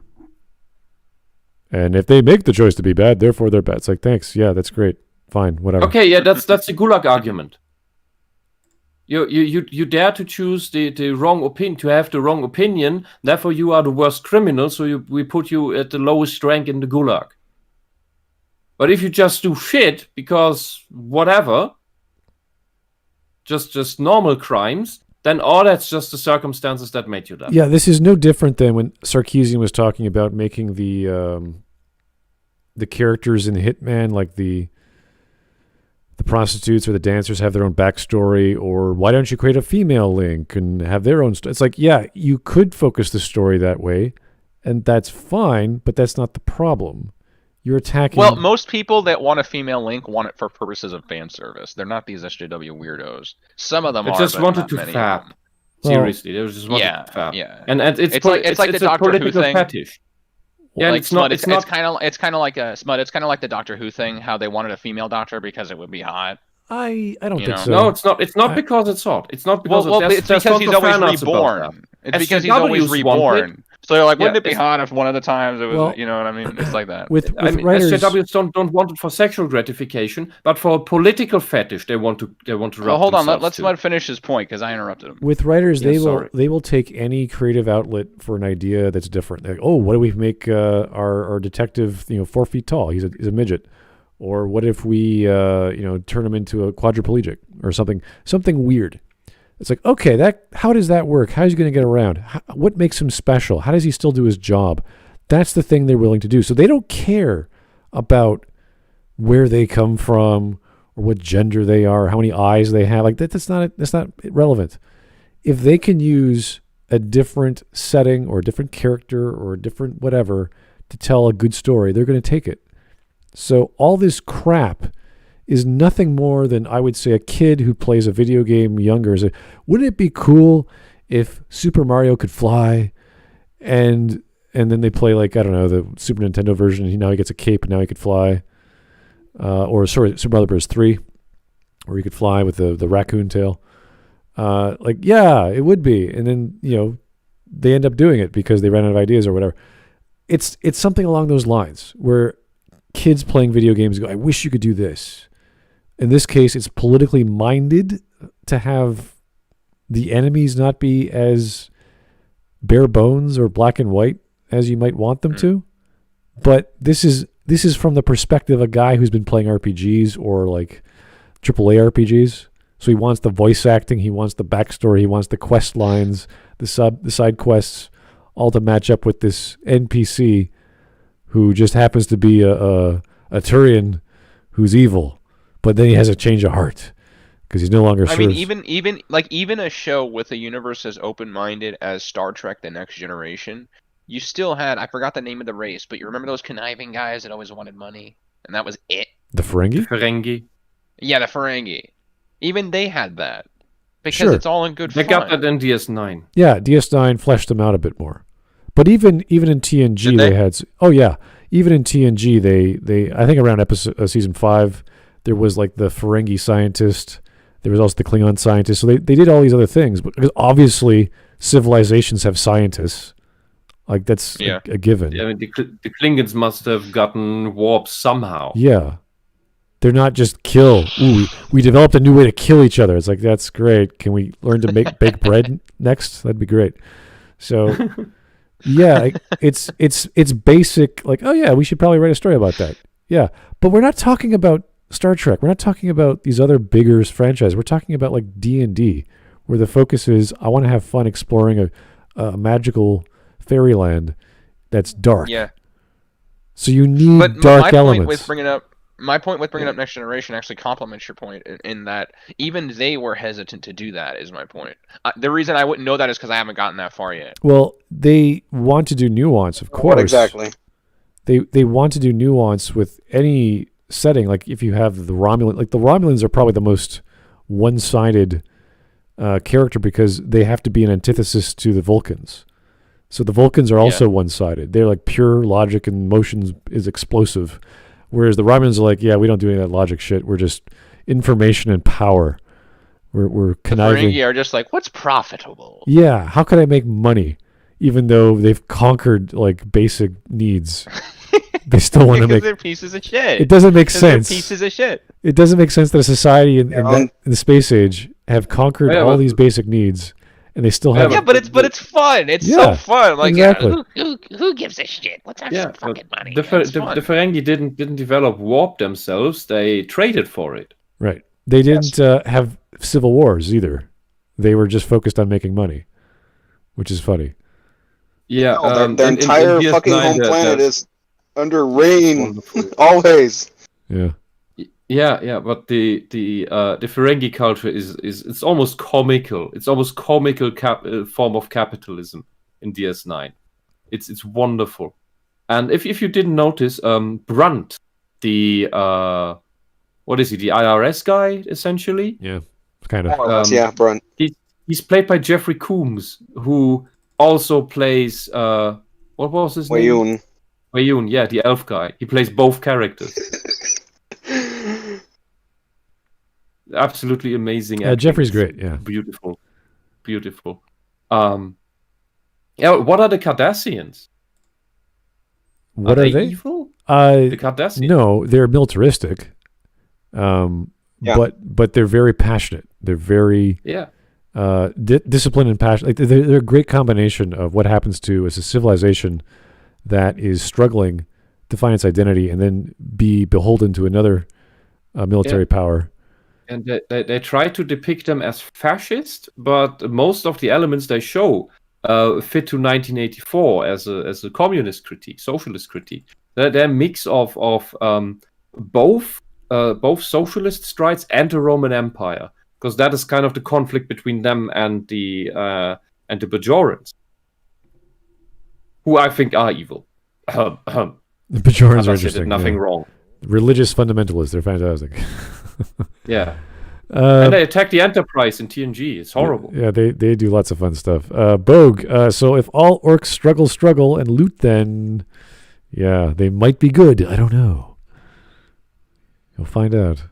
And if they make the choice to be bad, therefore they're bad. It's like, thanks. Yeah, that's great. Fine, whatever. Okay, yeah, that's the Gulag argument. You dare to choose the wrong opinion, to have the wrong opinion, therefore you are the worst criminal, so we put you at the lowest rank in the Gulag. But if you just do shit because whatever, just normal crimes, then that's just the circumstances that made you that. Yeah, this is no different than when Sarkeesian was talking about making the characters in Hitman, like the prostitutes or the dancers, have their own backstory, or why don't you create a female Link and have their own story? It's like, yeah, you could focus the story that way, and that's fine, but that's not the problem. You're attacking... Well, most people that want a female Link want it for purposes of fan service. They're not these SJW weirdos. Some of them they are, just but wanted not to many fap. of them. Seriously, they just wanted to fap. Yeah, and it's like the Doctor Who political thing. fetish. Yeah, Like it's not. it's kind of like a Smud. It's kind of like the Doctor Who thing. How they wanted a female Doctor because it would be hot. I don't think so. No, it's not. It's not because it's hot. It's not because it's because he's always reborn. It's because he's always reborn. So they're like, wouldn't it be hot if one of the times it was, you know what I mean? It's like that. With writers, SJWs don't want it for sexual gratification, but for a political fetish, they want to Well, hold on, let's let finish his point because I interrupted him. With writers, they will take any creative outlet for an idea that's different. Like, oh, what do we make our detective 4 feet tall? He's a midget. Or what if we turn him into a quadriplegic or something weird? It's like, okay, how does that work? How is he going to get around? What makes him special? How does he still do his job? That's the thing they're willing to do. So they don't care about where they come from or what gender they are, how many eyes they have. Like that's not relevant. If they can use a different setting or a different character or a different whatever to tell a good story, they're going to take it. So all this crap is nothing more than, I would say, a kid who plays a video game younger. Wouldn't it be cool if Super Mario could fly and then they play, like, I don't know, the Super Nintendo version, now he gets a cape and now he could fly. Super Mario Bros. 3, where he could fly with the raccoon tail. Yeah, it would be. And then, they end up doing it because they ran out of ideas or whatever. It's something along those lines where kids playing video games go, I wish you could do this. In this case, it's politically minded to have the enemies not be as bare bones or black and white as you might want them to. But this is from the perspective of a guy who's been playing RPGs or like AAA RPGs. So he wants the voice acting, he wants the backstory, he wants the quest lines, the side quests, all to match up with this NPC who just happens to be a Turian who's evil, but then he has a change of heart because he's no longer. I mean, even a show with a universe as open-minded as Star Trek: The Next Generation, you still had, I forgot the name of the race, but you remember those conniving guys that always wanted money, and that was it. The Ferengi. Yeah, the Ferengi. Even they had that because it's all in good fun. They got that in DS9. Yeah, DS9 fleshed them out a bit more. But even in TNG they had. Oh yeah, even in TNG they I think around season 5 there was like the Ferengi scientist. There was also the Klingon scientist. So they did all these other things, but because obviously civilizations have scientists. Like that's a given. Yeah, I mean, the Klingons must have gotten warp somehow. Yeah. They're not just kill. Ooh, we developed a new way to kill each other. It's like, that's great. Can we learn to bake bread next? That'd be great. So, yeah, it's basic. Like, oh yeah, we should probably write a story about that. Yeah, but we're not talking about Star Trek. We're not talking about these other bigger franchises. We're talking about like D&D, where the focus is I want to have fun exploring a magical fairyland that's dark. Yeah. So you need dark elements. My point with bringing up Next Generation actually complements your point in that even they were hesitant to do that, is my point. The reason I wouldn't know that is because I haven't gotten that far yet. Well, they want to do nuance, of course. What exactly? They want to do nuance with any setting. Like if you have the Romulans are probably the most one-sided character because they have to be an antithesis to the Vulcans. So the Vulcans are also one-sided. They're like pure logic and motions is explosive. Whereas the Romulans are like, yeah, we don't do any of that logic shit. We're just information and power. We're conniving. The Ferengi are just like, what's profitable? Yeah, how can I make money? Even though they've conquered like basic needs, they still want to make. They're pieces of shit. It doesn't make sense. They're pieces of shit. It doesn't make sense that a society in the space age have conquered all these basic needs. And they still have. Yeah, but it's fun. It's so fun. Like, exactly. Who gives a shit? Let's have some fucking money. The Ferengi didn't develop warp themselves. They traded for it. Right. They didn't have civil wars either. They were just focused on making money, which is funny. Yeah, no, their entire fucking home planet is under rain always. Yeah. Yeah, but the Ferengi culture is it's almost comical. It's almost comical form of capitalism in DS9. It's wonderful. And if you didn't notice, Brunt, the what is he? The IRS guy, essentially. Yeah, kind of. Yeah, Brunt. He's played by Jeffrey Combs, who also plays what was his name? Wayun, yeah, the elf guy. He plays both characters. Absolutely amazing. Jeffrey's great. Yeah, beautiful. Yeah, what are the Cardassians? What are they? Evil? The Cardassians? No, they're militaristic. But they're very passionate. They're very disciplined and passionate. Like they're a great combination of what happens to as a civilization that is struggling to find its identity and then be beholden to another military power. And they try to depict them as fascist, but most of the elements they show fit to 1984 as a communist critique, socialist critique. They're a mix of both socialist strides and the Roman Empire, because that is kind of the conflict between them and the Bajorans, who I think are evil. The Bajorans are interesting. Did nothing wrong. Religious fundamentalists, they're fantastic. Yeah. And they attack the Enterprise in TNG. It's horrible. Yeah, they do lots of fun stuff. Bogue, so if all orcs struggle and loot, then yeah, they might be good. I don't know. You'll find out.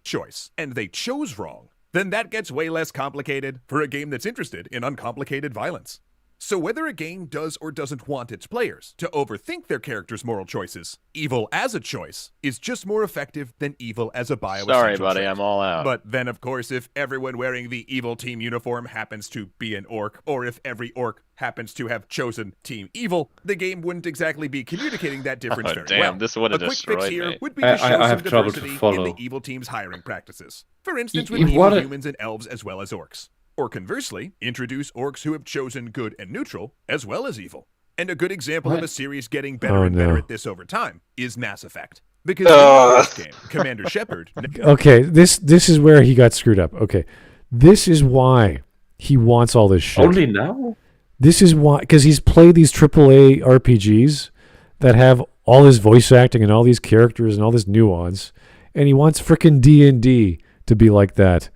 Choice. And they chose wrong. Then that gets way less complicated for a game that's interested in uncomplicated violence. So whether a game does or doesn't want its players to overthink their character's moral choices, evil as a choice is just more effective than evil as a bioessential Sorry, buddy, trait. I'm all out. But then, of course, if everyone wearing the evil team uniform happens to be an orc, or if every orc happens to have chosen Team Evil, the game wouldn't exactly be communicating that difference very damn, well. this would have a quick destroyed fix here me. would be to show I some have trouble to diversity in follow. the evil team's hiring practices. For instance, with You evil wanna- humans and elves as well as orcs. Or conversely, introduce orcs who have chosen good and neutral, as well as evil. And a good example of a series getting better and better at this over time is Mass Effect. Because in the first game, Commander Shepard... Okay, this is where he got screwed up. Okay, this is why he wants all this shit. Only now? This is why, because he's played these AAA RPGs that have all this voice acting and all these characters and all this nuance, and he wants frickin' D&D to be like that.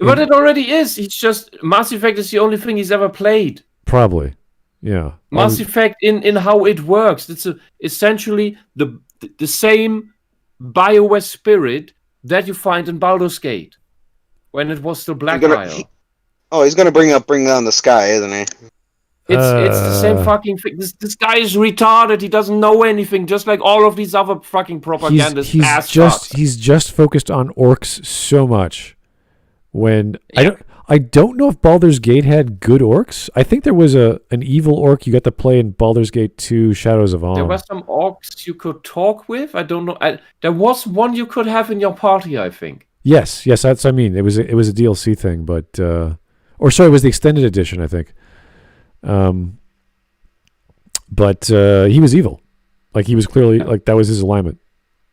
But it already is. He's just Mass Effect is the only thing he's ever played. Probably, yeah. Mass Effect in how it works. It's essentially the same BioWare spirit that you find in Baldur's Gate when it was still Black Isle. He's gonna bring down the sky, isn't he? It's the same fucking thing. This guy is retarded. He doesn't know anything, just like all of these other fucking propagandists. He's just focused on orcs so much. When I don't know if Baldur's Gate had good orcs. I think there was an evil orc you got to play in Baldur's Gate 2: Shadows of Amn. There were some orcs you could talk with. I don't know. There was one you could have in your party, I think. Yes, that's what I mean. It was a DLC thing, but it was the extended edition, I think. But he was evil. Like he was clearly like that was his alignment.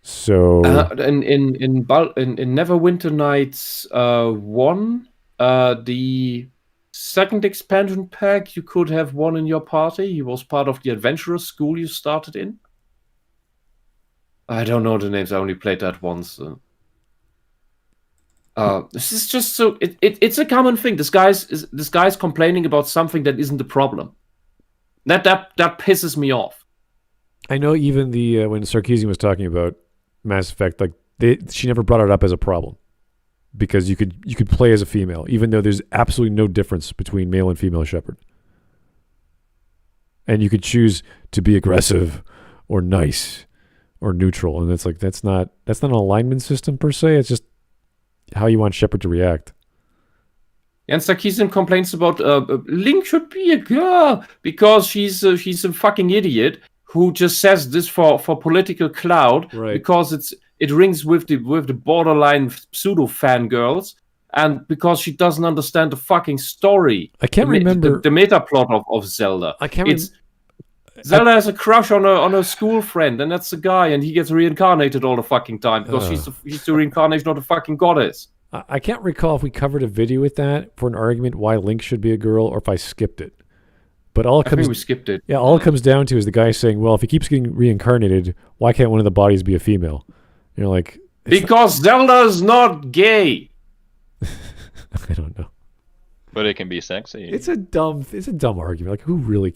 So in Neverwinter Nights 1, the second expansion pack, you could have one in your party. He was part of the adventurer school you started in. I don't know the names. I only played that once. This is just so it's a common thing. This guy's complaining about something that isn't the problem. That pisses me off. I know even the when Sarkeesian was talking about Mass Effect, like she never brought it up as a problem because you could play as a female, even though there's absolutely no difference between male and female Shepard, and you could choose to be aggressive or nice or neutral, and it's like that's not an alignment system per se. It's just how you want Shepard to react. And Sarkeesian complains about Link should be a girl because she's a fucking idiot who just says this for political clout, right? Because it rings with the borderline pseudo fangirls, and because she doesn't understand the fucking story. I can't remember the meta plot of Zelda. Zelda has a crush on a school friend, and that's the guy, and he gets reincarnated all the fucking time because she's the reincarnation of the fucking goddess. I can't recall if we covered a video with that for an argument why Link should be a girl, or if I skipped it. But I think we skipped it. Yeah, all it comes down to is the guy saying, "Well, if he keeps getting reincarnated, why can't one of the bodies be a female?" You know, like because Zelda's not gay. I don't know. But it can be sexy. It's a dumb argument. Like,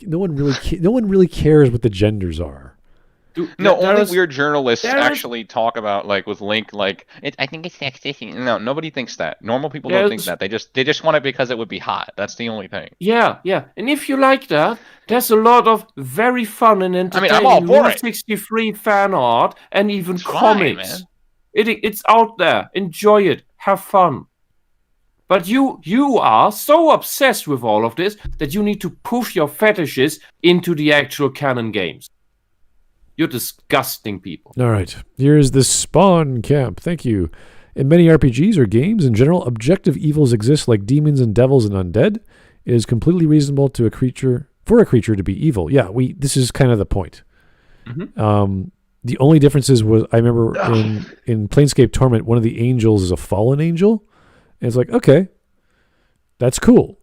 no one really cares what the genders are. Only weird journalists actually talk about, like, with Link, like, I think it's sexy. No, nobody thinks that. Normal people don't think that. They just want it because it would be hot. That's the only thing. Yeah. And if you like that, there's a lot of very fun and entertaining I'm all for it. 63 fan art and even comics. Fine, it's out there. Enjoy it. Have fun. But you are so obsessed with all of this that you need to push your fetishes into the actual canon games. You're disgusting people. All right. Here's the Spawn Camp. Thank you. In many RPGs or games in general, objective evils exist like demons and devils and undead. It is completely reasonable for a creature to be evil. Yeah, this is kind of the point. Mm-hmm. The only differences was I remember in Planescape Torment, one of the angels is a fallen angel. And it's like, okay, that's cool.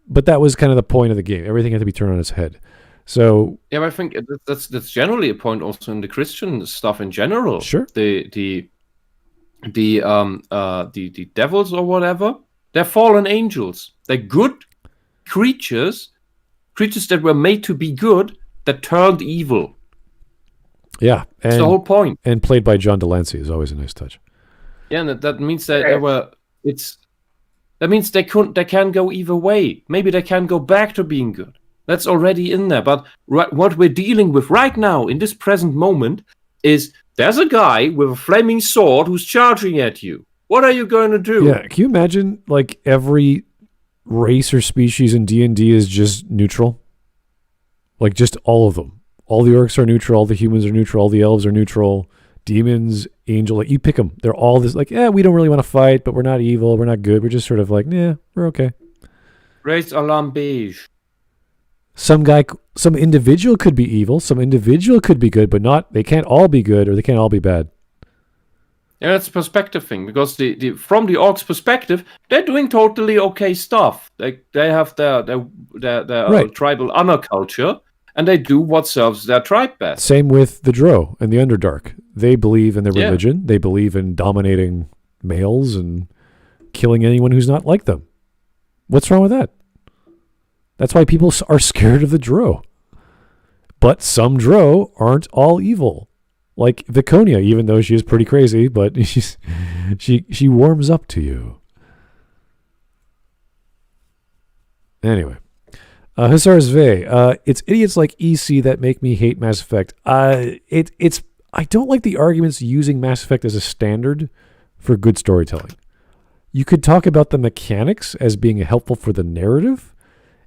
But that was kind of the point of the game. Everything had to be turned on its head. So yeah, I think that's generally a point also in the Christian stuff in general. Sure. The devils or whatever, they're fallen angels. They're good creatures that were made to be good that turned evil. Yeah, that's the whole point. And played by John Delancey is always a nice touch. Yeah, and that means that that means they can go either way. Maybe they can go back to being good. That's already in there. But what we're dealing with right now, in this present moment, is there's a guy with a flaming sword who's charging at you. What are you going to do? Yeah, can you imagine, like, every race or species in D&D is just neutral? Like, just all of them. All the orcs are neutral, all the humans are neutral, all the elves are neutral, demons, angel, like, you pick them. They're all this, like, we don't really want to fight, but we're not evil, we're not good. We're just sort of like, we're okay. Race alarm beige. Some individual could be evil, some individual could be good, but they can't all be good or they can't all be bad. Yeah, it's a perspective thing, because from the orcs' perspective, they're doing totally okay stuff. They have their right. tribal honor culture, and they do what serves their tribe best. Same with the Drow and the Underdark. They believe in their religion. They believe in dominating males and killing anyone who's not like them. What's wrong with that? That's why people are scared of the Drow. But some Drow aren't all evil. Like Viconia, even though she is pretty crazy, but she warms up to you. Anyway. Hussars Vey, it's idiots like EC that make me hate Mass Effect. I don't like the arguments using Mass Effect as a standard for good storytelling. You could talk about the mechanics as being helpful for the narrative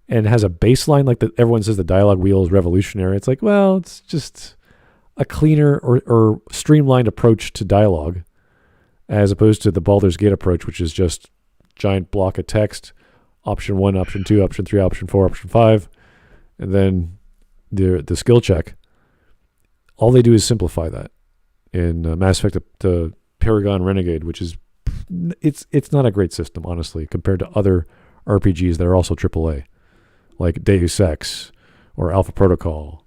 and has a baseline like that. Everyone says the dialogue wheel is revolutionary. It's like, well, it's just a cleaner or streamlined approach to dialogue as opposed to the Baldur's Gate approach, which is just giant block of text, option 1, option 2, option 3, option 4, option 5, and then the skill check. All they do is simplify that. In Mass Effect, the Paragon Renegade, which is it's not a great system, honestly, compared to other RPGs that are also AAA, like Deus Ex or Alpha Protocol,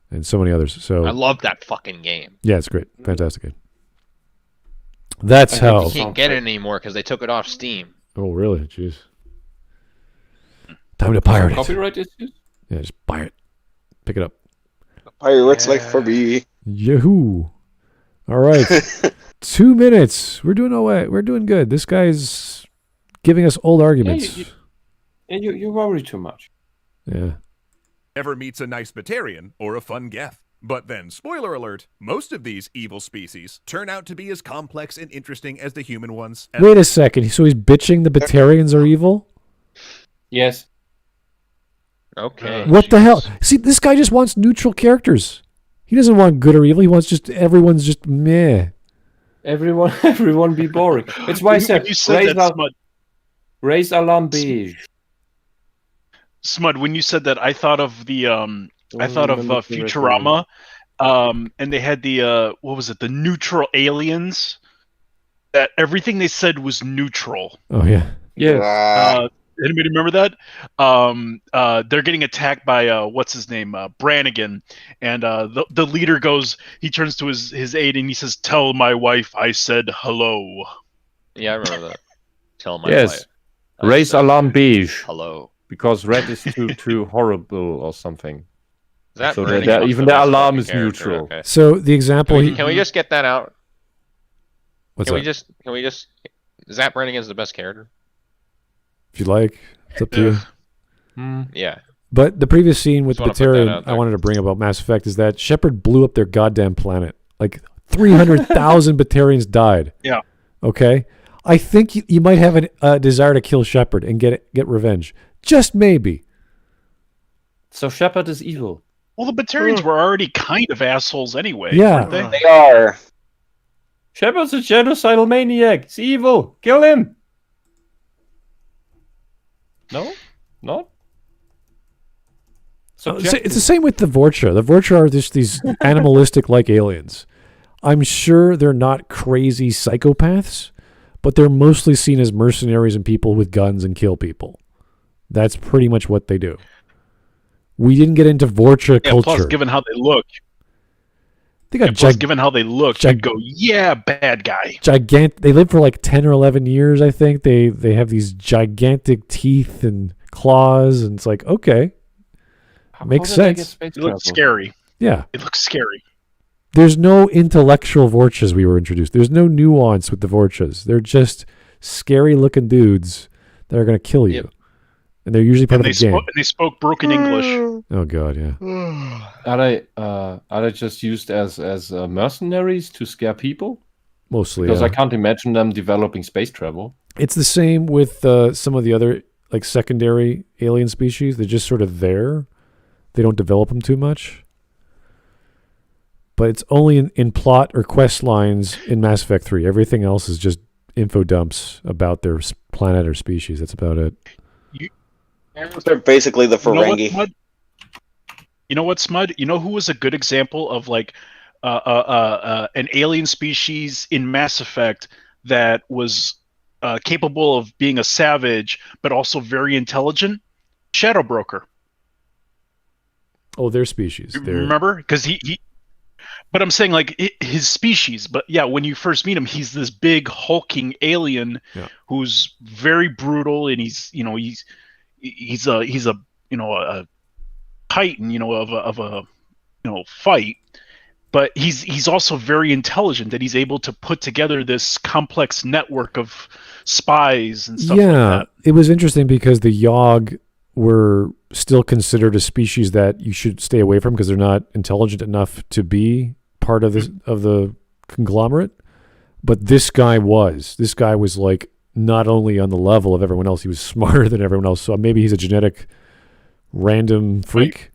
and so many others. So I love that fucking game. Yeah, it's great, fantastic game. That's how you can't get it anymore because they took it off Steam. Oh, really? Jeez. Time to pirate it. Copyright issues? Yeah, just buy it. Pick it up. Pirates like for me. Yahoo! All right, 2 minutes. We're doing away. We're doing good. This guy's giving us old arguments. You worry too much. Yeah. Ever meets a nice Batarian or a fun Geth. But then, spoiler alert, most of these evil species turn out to be as complex and interesting as the human ones. Wait a second. So he's bitching the Batarians are evil? Yes. Okay. What the hell? See, this guy just wants neutral characters. He doesn't want good or evil. He wants just everyone's just meh. Everyone be boring. It's why I said raise alarm beige. Smud, when you said that, I thought of Futurama, and they had the what was it? The neutral aliens. That everything they said was neutral. Oh yeah. Yeah. Anybody remember that? They're getting attacked by what's his name, Brannigan, and the leader goes. He turns to his aide and he says, "Tell my wife I said hello." Yeah, I remember that. Tell my yes. wife. Raise alarm beige. Hello. Because red is too horrible or something. That so even the alarm is neutral. Okay. So the example. Can we just get that out? What's can that? we just? Zap Brannigan is the best character. If you like, it's up to you. Yeah. But the previous scene with Batarian I wanted to bring about Mass Effect is that Shepard blew up their goddamn planet. Like 300,000 Batarians died. Yeah. Okay. I think you might have a desire to kill Shepard and get revenge. Just maybe. So Shepard is evil. Well, the Batarians were already kind of assholes anyway. Yeah. Weren't they? They are. Shepard's a genocidal maniac. He's evil. Kill him. No? Not? It's the same with the Vorcha. The Vorcha are just these animalistic-like aliens. I'm sure they're not crazy psychopaths, but they're mostly seen as mercenaries and people with guns and kill people. That's pretty much what they do. We didn't get into Vorcha culture. Plus, given how they look. They got given how they look, you'd go, yeah, bad guy. They live for like 10 or 11 years, I think. They have these gigantic teeth and claws, and it's like, okay. Makes sense. It looks scary. Yeah. It looks scary. There's no intellectual Vorchas we were introduced. There's no nuance with the Vorchas. They're just scary-looking dudes that are going to kill you. Yep. and they're usually part of the game. They spoke broken English. Oh god, yeah. Are they just used as mercenaries to scare people? Mostly, because I can't imagine them developing space travel. It's the same with some of the other like secondary alien species. They're just sort of there. They don't develop them too much. But it's only in plot or quest lines in Mass Effect 3. Everything else is just info dumps about their planet or species. That's about it. They're basically the Ferengi. You know what, Smud? You know who was a good example of like an alien species in Mass Effect that was capable of being a savage but also very intelligent? Shadow Broker. Oh, their species. Remember? Because he but I'm saying like his species. But yeah, when you first meet him, he's this big hulking alien who's very brutal, and he's a titan, of a fight. But he's also very intelligent, that he's able to put together this complex network of spies and stuff like that. It was interesting because the Yogg were still considered a species that you should stay away from because they're not intelligent enough to be part of the conglomerate. But this guy was like not only on the level of everyone else, he was smarter than everyone else. So maybe he's a genetic random freak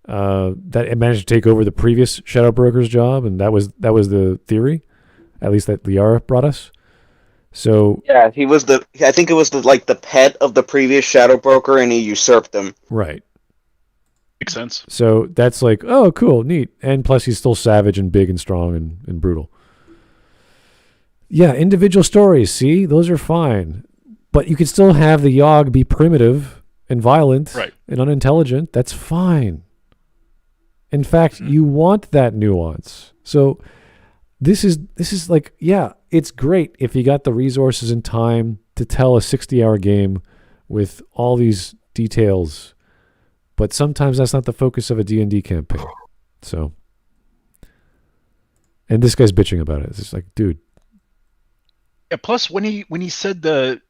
that managed to take over the previous Shadow Broker's job, and that was the theory, at least that Liara brought us. So yeah, I think it was the pet of the previous Shadow Broker, and he usurped him. Right. Makes sense. So that's like, oh, cool, neat. And plus he's still savage and big and strong and brutal. Yeah, individual stories, see? Those are fine. But you can still have the Yogg be primitive and violent and unintelligent. That's fine. In fact, you want that nuance. So this is like, yeah, it's great if you got the resources and time to tell a 60-hour game with all these details. But sometimes that's not the focus of a D&D campaign. So, and this guy's bitching about it. It's just like, dude. Yeah. Plus, when he said the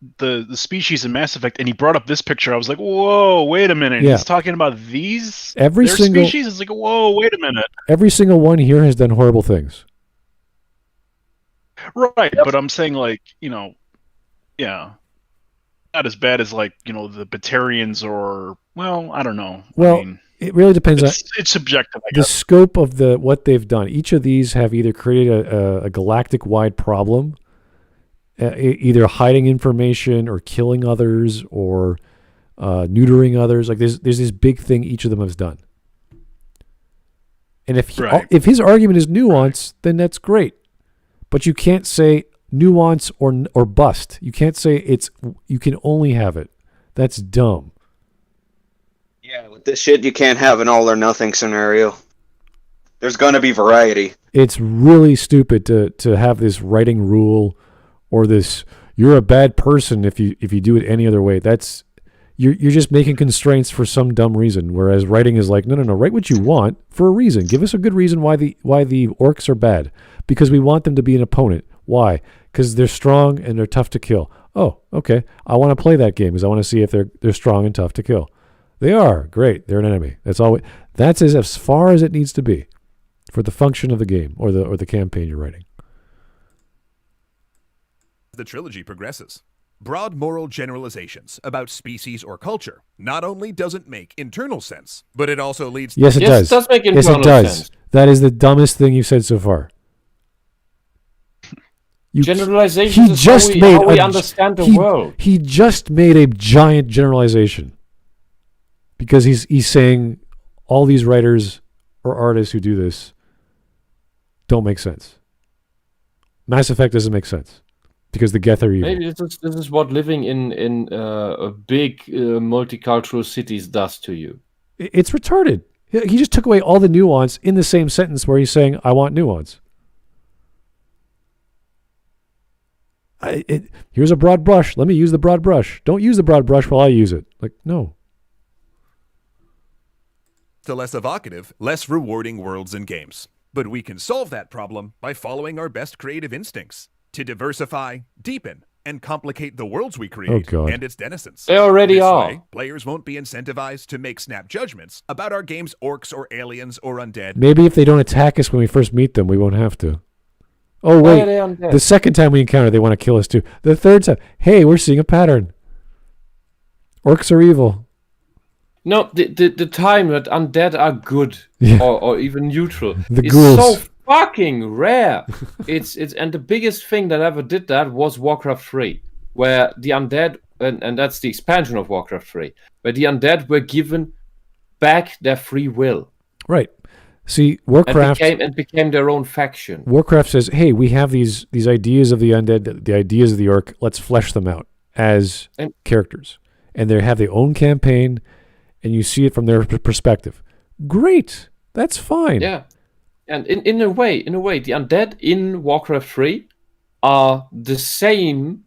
species in Mass Effect, and he brought up this picture, I was like, whoa, wait a minute. Yeah. He's talking about these Every single species. It's like, whoa, wait a minute. Every single one here has done horrible things. Right, but I'm saying like, yeah. Not as bad as like, the Batarians or, well, I don't know. Well, I mean, it really depends on it's subjective, I the guess. scope of what they've done. Each of these have either created a galactic-wide problem, either hiding information or killing others or neutering others. Like there's this big thing each of them has done. And if his argument is nuance, then that's great. But you can't say nuance or bust. You can't say you can only have it. That's dumb. Yeah, with this shit, you can't have an all or nothing scenario. There's gonna be variety. It's really stupid to have this writing rule or this you're a bad person if you do it any other way. That's you're just making constraints for some dumb reason. Whereas writing is like, no, write what you want for a reason. Give us a good reason why the orcs are bad. Because we want them to be an opponent. Why? Because they're strong and they're tough to kill. Oh, okay. I want to play that game because I want to see if they're strong and tough to kill. They are. Great. They're an enemy. That's as far as it needs to be for the function of the game or the campaign you're writing. The trilogy progresses. Broad moral generalizations about species or culture not only doesn't make internal sense, but it also leads to... Yes, it does. It does make yes, internal it does. sense. That is the dumbest thing you've said so far. Generalization is how we understand the world. He just made a giant generalization because he's saying all these writers or artists who do this don't make sense. Mass Effect doesn't make sense because the Geth are evil. Maybe this is what living in big multicultural cities does to you. It's retarded. He just took away all the nuance in the same sentence where he's saying, I want nuance. Here's a broad brush. Let me use the broad brush. Don't use the broad brush while I use it. Like, no. To less evocative, less rewarding worlds and games. But we can solve that problem by following our best creative instincts to diversify, deepen, and complicate the worlds we create and its denizens. They already this are. Way, players won't be incentivized to make snap judgments about our game's orcs or aliens or undead. Maybe if they don't attack us when we first meet them, we won't have to. Oh, wait. The second time we encounter, they want to kill us too. The third time, hey, we're seeing a pattern. Orcs are evil. No, the time that undead are good or even neutral is ghouls. so fucking rare. it's and the biggest thing that ever did that was Warcraft 3, where the undead and that's the expansion of Warcraft 3, where the undead were given back their free will. Right. See, Warcraft and became their own faction. Warcraft says, "Hey, we have these ideas of the undead, the ideas of the orc. Let's flesh them out as characters, and they have their own campaign." And you see it from their perspective. Great, that's fine. Yeah, and in a way, the undead in Warcraft 3 are the same,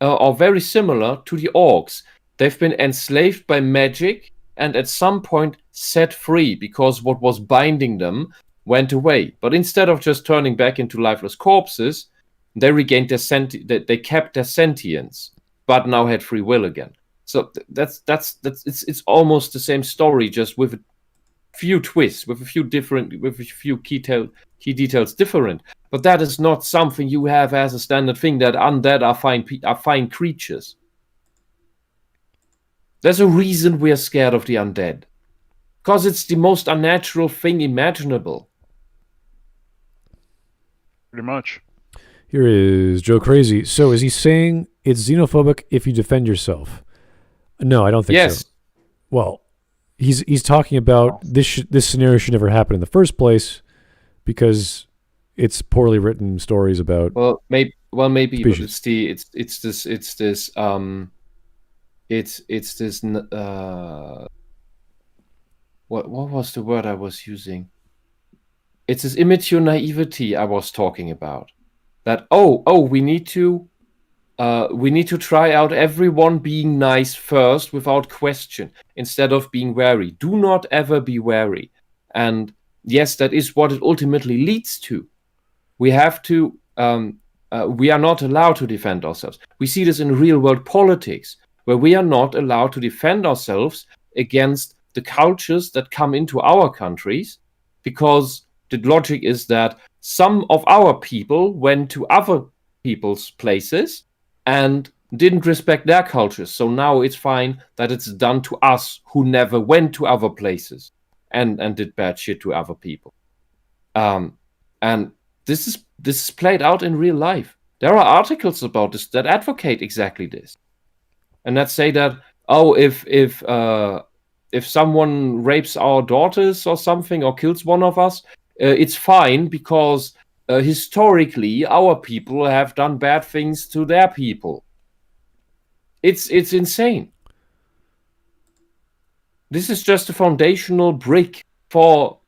or very similar to the orcs. They've been enslaved by magic, and at some point set free because what was binding them went away. But instead of just turning back into lifeless corpses, they regained they kept their sentience, but now had free will again. So it's almost the same story, just with a few twists, with a few key details different. But that is not something you have as a standard thing, that undead are fine creatures. There's a reason we're scared of the undead, because it's the most unnatural thing imaginable. Pretty much. Here is Joe Crazy. So is he saying it's xenophobic if you defend yourself? No, I don't think so. Well, he's talking about this scenario should never happen in the first place because it's poorly written stories about. Maybe, but species. it's this what was the word I was using? It's this immature naivety I was talking about. That we need to try out everyone being nice first without question, instead of being wary. Do not ever be wary. And yes, that is what it ultimately leads to. We have to, we are not allowed to defend ourselves. We see this in real world politics, where we are not allowed to defend ourselves against the cultures that come into our countries, because the logic is that some of our people went to other people's places and didn't respect their cultures. So now it's fine that it's done to us who never went to other places and did bad shit to other people. And this is played out in real life. There are articles about this that advocate exactly this, and that say that if someone rapes our daughters or something, or kills one of us, it's fine because historically our people have done bad things to their people. It's insane. This is just a foundational brick for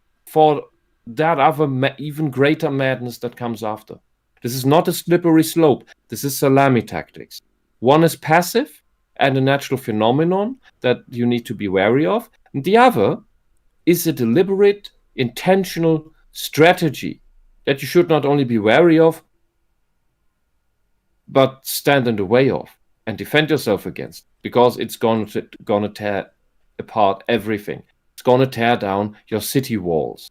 that other even greater madness that comes after. This is not a slippery slope. This is salami tactics. One is passive and a natural phenomenon that you need to be wary of. And the other is a deliberate, intentional strategy that you should not only be wary of, but stand in the way of and defend yourself against, because it's gonna tear apart everything. It's gonna tear down your city walls.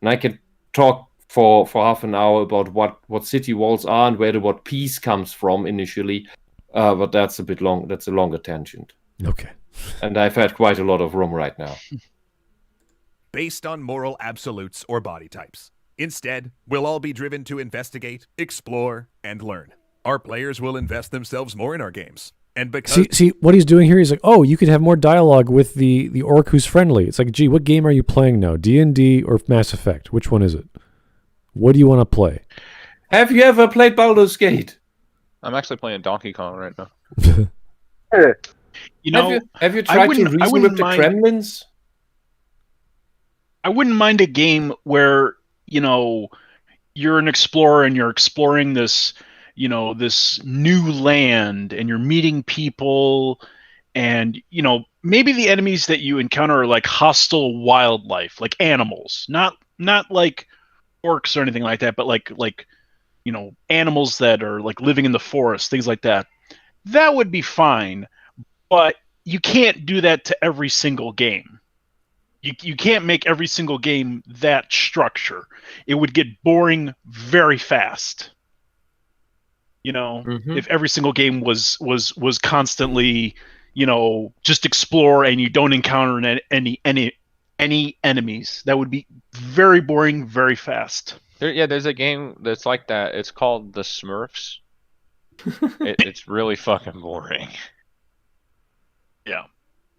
And I can talk for half an hour about what city walls are and where the word peace comes from initially, but that's a bit long. That's a longer tangent. Okay. And I've had quite a lot of room right now. Based on moral absolutes or body types. Instead, we'll all be driven to investigate, explore, and learn. Our players will invest themselves more in our games. And because see what he's doing here, he's like, oh, you could have more dialogue with the orc who's friendly. It's like, gee, what game are you playing now? D&D or Mass Effect? Which one is it? What do you want to play? Have you ever played Baldur's Gate? I'm actually playing Donkey Kong right now. You know, have you tried to reason with the Kremlins? I wouldn't mind a game where, you know, you're an explorer and you're exploring this, you know, this new land, and you're meeting people, and, you know, maybe the enemies that you encounter are like hostile wildlife, like animals, not like orcs or anything like that, but like animals that are like living in the forest, things like that. That would be fine, but you can't do that to every single game. You can't make every single game that structure. It would get boring very fast. If every single game was constantly, just explore and you don't encounter any enemies, that would be very boring very fast. There's a game that's like that. It's called The Smurfs. It's really fucking boring. Yeah.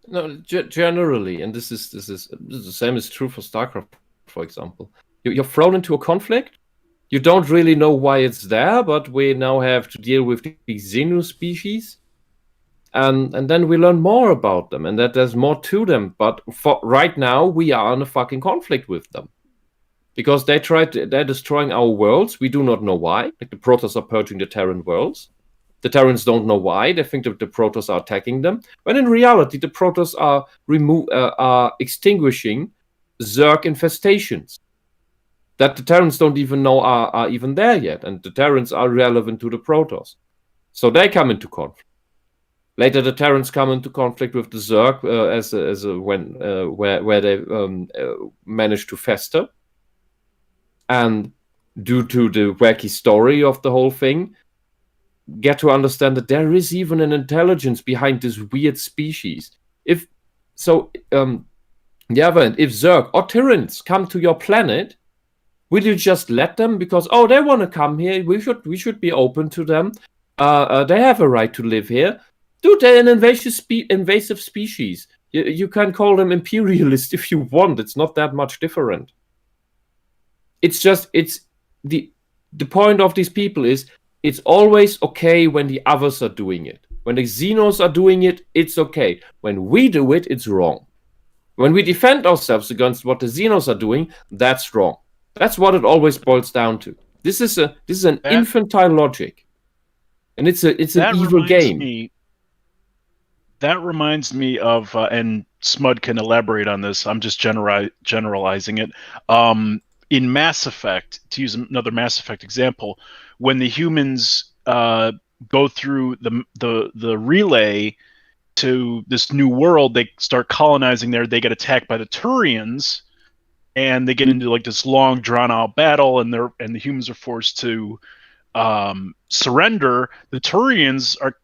No, generally, and this is the same is true for Starcraft, for example. You're thrown into a conflict. You don't really know why it's there, but we now have to deal with these Senu species, and then we learn more about them, and that there's more to them. But for right now, we are in a fucking conflict with them because they're destroying our worlds. We do not know why. Like the Protoss are purging the Terran worlds. The Terrans don't know why. They think that the Protoss are attacking them. When in reality, the Protoss are extinguishing Zerg infestations that the Terrans don't even know are even there yet. And the Terrans are relevant to the Protoss. So they come into conflict. Later, the Terrans come into conflict with the Zerg where they manage to fester. And due to the wacky story of the whole thing, get to understand that there is even an intelligence behind this weird species. If Zerg or Tyrants come to your planet, will you just let them because they want to come here? We should be open to them. They have a right to live here. Dude, they're an invasive species. You can call them imperialist if you want. It's not that much different. It's the point of these people is it's always okay when the others are doing it. When the Xenos are doing it, it's okay. When we do it, it's wrong. When we defend ourselves against what the Xenos are doing, that's wrong. That's what it always boils down to. This is an infantile logic, and it's an evil game. That reminds me of, and Smud can elaborate on this. I'm just generalizing it. In Mass Effect, to use another Mass Effect example, when the humans go through the relay to this new world, they start colonizing there. They get attacked by the Turians, and they get into like this long, drawn-out battle, and the humans are forced to surrender. The Turians are,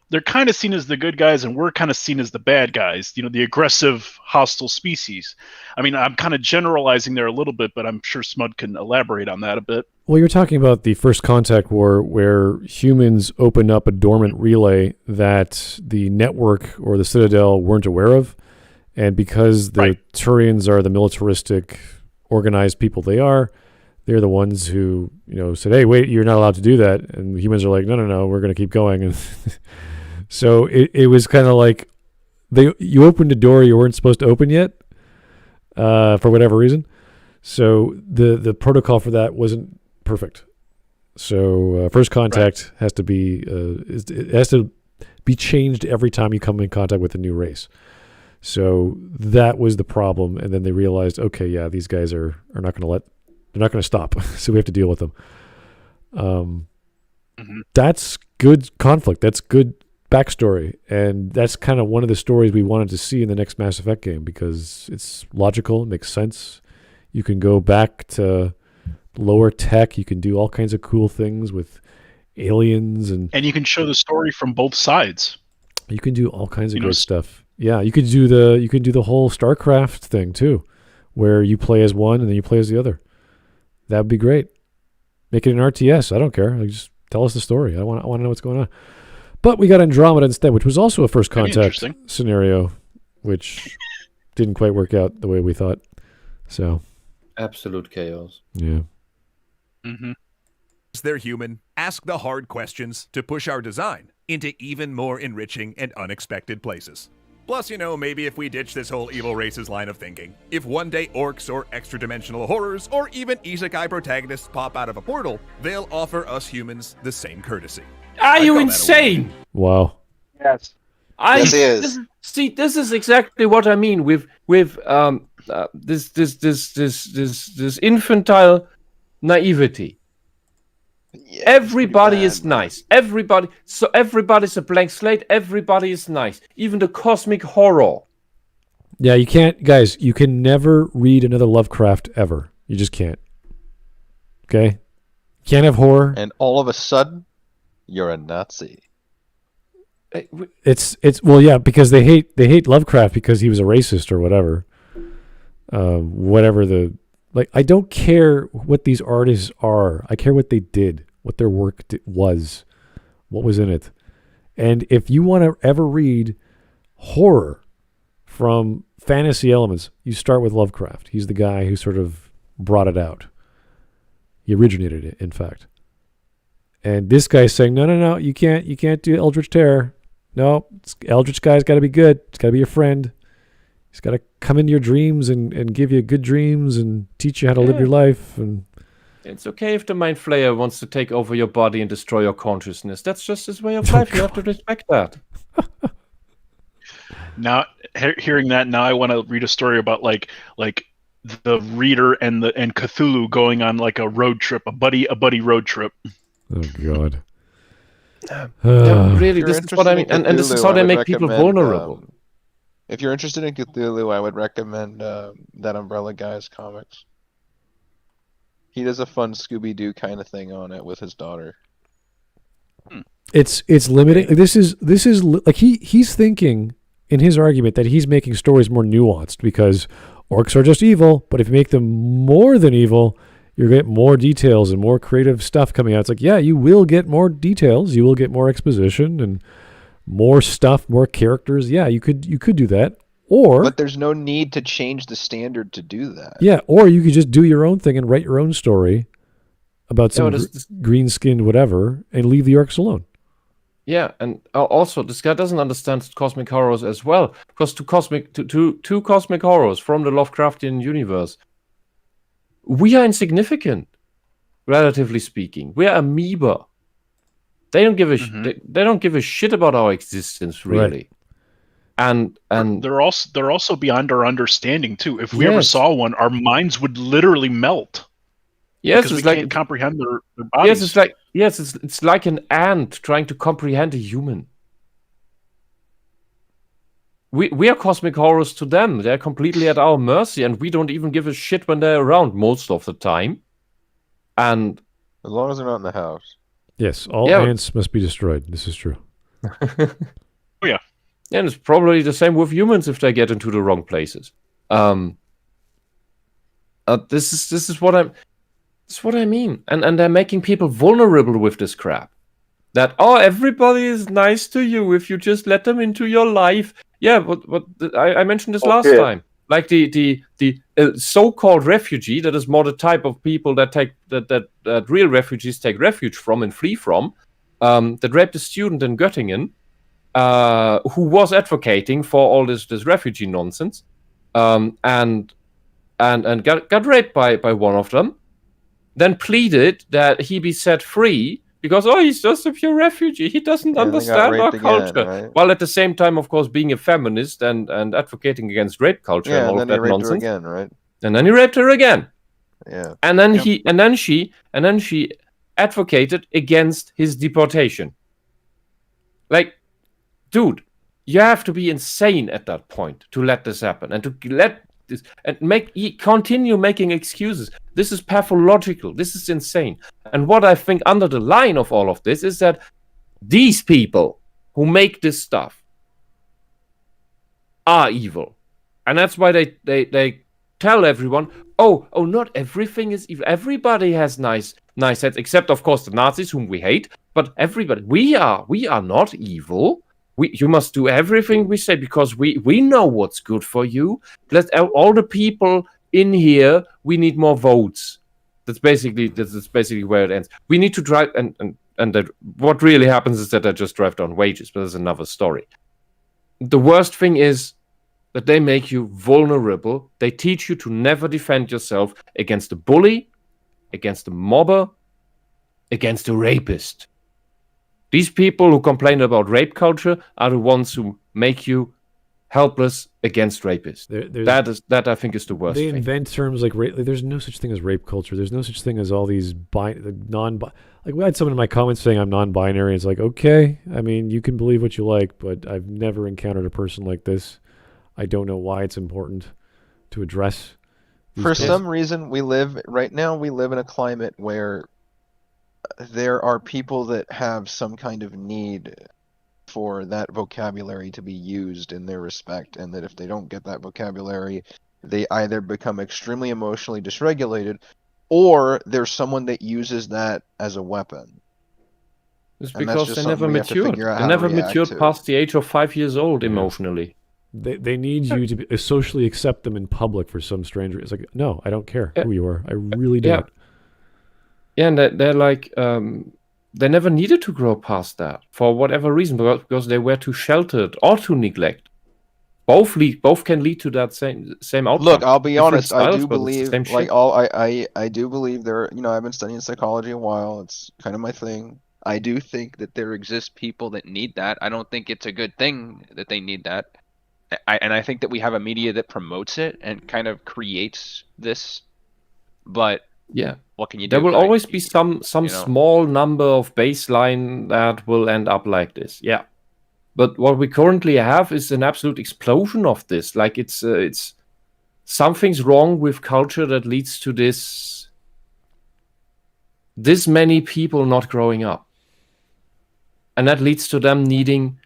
they're kind of seen as the good guys, and we're kind of seen as the bad guys. The aggressive, hostile species. I mean, I'm kind of generalizing there a little bit, but I'm sure Smud can elaborate on that a bit. Well, you're talking about the First Contact War, where humans opened up a dormant relay that the network or the Citadel weren't aware of, and because the Turians are the militaristic, organized people they're the ones who said, "Hey, wait, you're not allowed to do that," and the humans are like, "No, we're going to keep going." And so it was kind of like you opened a door you weren't supposed to open yet, for whatever reason. So the protocol for that wasn't perfect. So First Contact has to be it has to be changed every time you come in contact with a new race. So that was the problem, and then they realized, okay, yeah, these guys are not going to they're not going to stop, so we have to deal with them. That's good conflict. That's good backstory, and that's kind of one of the stories we wanted to see in the next Mass Effect game because it's logical, it makes sense. You can go back to lower tech. You can do all kinds of cool things with aliens, and you can show the story from both sides. You can do all kinds of good stuff. Yeah, you could do the whole Starcraft thing too, where you play as one and then you play as the other. That would be great. Make it an RTS. I don't care. Just tell us the story. I want to know what's going on. But we got Andromeda instead, which was also a First Contact scenario, which didn't quite work out the way we thought. So absolute chaos. Yeah. They're human. Ask the hard questions to push our design into even more enriching and unexpected places. Plus, maybe if we ditch this whole evil races line of thinking, if one day orcs or extra-dimensional horrors or even isekai protagonists pop out of a portal, they'll offer us humans the same courtesy. Are you insane? Wow. Yes. Yes, he is. This is exactly what I mean with this infantile naivety. Yeah, everybody is bad, nice. Everybody's a blank slate. Everybody is nice. Even the cosmic horror. Yeah, you can't, guys. You can never read another Lovecraft ever. You just can't. Okay, can't have horror. And all of a sudden, you're a Nazi. It's well, yeah, because they hate Lovecraft because he was a racist or whatever. Whatever the like, I don't care what these artists are. I care what they did, what their work was, what was in it. And if you want to ever read horror from fantasy elements, you start with Lovecraft. He's the guy who sort of brought it out. He originated it, in fact. And this guy's saying, no, you can't do Eldritch Terror. No, Eldritch guy's got to be good. It's got to be your friend. He's got to come into your dreams and give you good dreams and teach you how to live your life. And it's okay if the Mind Flayer wants to take over your body and destroy your consciousness. That's just his way of life. You have to respect that. Now, hearing that, now I want to read a story about like the reader and Cthulhu going on like a road trip, a buddy road trip. Oh God. Yeah, really, this is what I mean, and this is how they make people vulnerable. If you're interested in Cthulhu, I would recommend that Umbrella Guy's comics. He does a fun Scooby-Doo kind of thing on it with his daughter. It's limiting. This is like he's thinking in his argument that he's making stories more nuanced because orcs are just evil, but if you make them more than evil, you get more details and more creative stuff coming out. It's like, yeah, you will get more details, you will get more exposition and more stuff, more characters. Yeah, you could do that. But there's no need to change the standard to do that. Yeah, or you could just do your own thing and write your own story about some green-skinned whatever and leave the orcs alone. Yeah, and also this guy doesn't understand cosmic horrors as well, because two cosmic horrors from the Lovecraftian universe, we are insignificant, relatively speaking. We are amoeba. They don't give a they don't give a shit about our existence, really. Right. And they're also beyond our understanding too. If we ever saw one, our minds would literally melt. Yes, because it's we can't comprehend their bodies. It's like an ant trying to comprehend a human. We are cosmic horrors to them. They're completely at our mercy, and we don't even give a shit when they're around most of the time. And as long as they're not in the house. Yes, all ants must be destroyed. This is true. Oh yeah. And it's probably the same with humans if they get into the wrong places. This is what I mean. And they're making people vulnerable with this crap. That everybody is nice to you if you just let them into your life. Yeah, but I mentioned this last time. Like the so-called refugee, that is more the type of people that take that real refugees take refuge from and flee from. That raped a student in Göttingen, who was advocating for all this refugee nonsense, and got raped by one of them. Then pleaded that he be set free because he's just a pure refugee. He doesn't understand our culture. Right? While at the same time, of course, being a feminist and advocating against rape culture and all of that nonsense. Again, right? And then he raped her again. Yeah. And then she advocated against his deportation. Like, dude, you have to be insane at that point to let this happen and to let this and continue making excuses. This is pathological. This is insane. And what I think under the line of all of this is that these people who make this stuff are evil. And that's why they tell everyone, not everything is evil. Everybody has nice heads, except of course the Nazis whom we hate, but everybody. We are not evil. You must do everything we say because we know what's good for you. Let all the people in here, we need more votes. That's basically where it ends. We need to drive, and that what really happens is that they just drive down wages, but there's another story. The worst thing is that they make you vulnerable. They teach you to never defend yourself against a bully, against a mobber, against a rapist. These people who complain about rape culture are the ones who make you helpless against rapists. That I think is the worst They thing. invent terms like rape. Like, there's no such thing as rape culture. There's no such thing as all these like we had someone in my comments saying I'm non-binary. It's like, okay, I mean, you can believe what you like, but I've never encountered a person like this. I don't know why it's important to address. For some reason, we live in a climate where there are people that have some kind of need for that vocabulary to be used in their respect, and that if they don't get that vocabulary, they either become extremely emotionally dysregulated, or there's someone that uses that as a weapon. It's because they never matured. They never matured past the age of 5 years old emotionally. They need you to socially accept them in public for some strange reason. It's like, no, I don't care who you are. I really don't. Yeah, and they're like, they never needed to grow past that for whatever reason, because they were too sheltered or too neglected. Both can lead to that same outcome. Look, I'll be honest. Styles, I do believe, I do believe there. I've been studying psychology a while. It's kind of my thing. I do think that there exist people that need that. I don't think it's a good thing that they need that. I think that we have a media that promotes it and kind of creates this, but yeah, what can you do? There will always be some small number of baseline that will end up like this. Yeah, but what we currently have is an absolute explosion of this. Like it's something's wrong with culture that leads to this many people not growing up, and that leads to them needing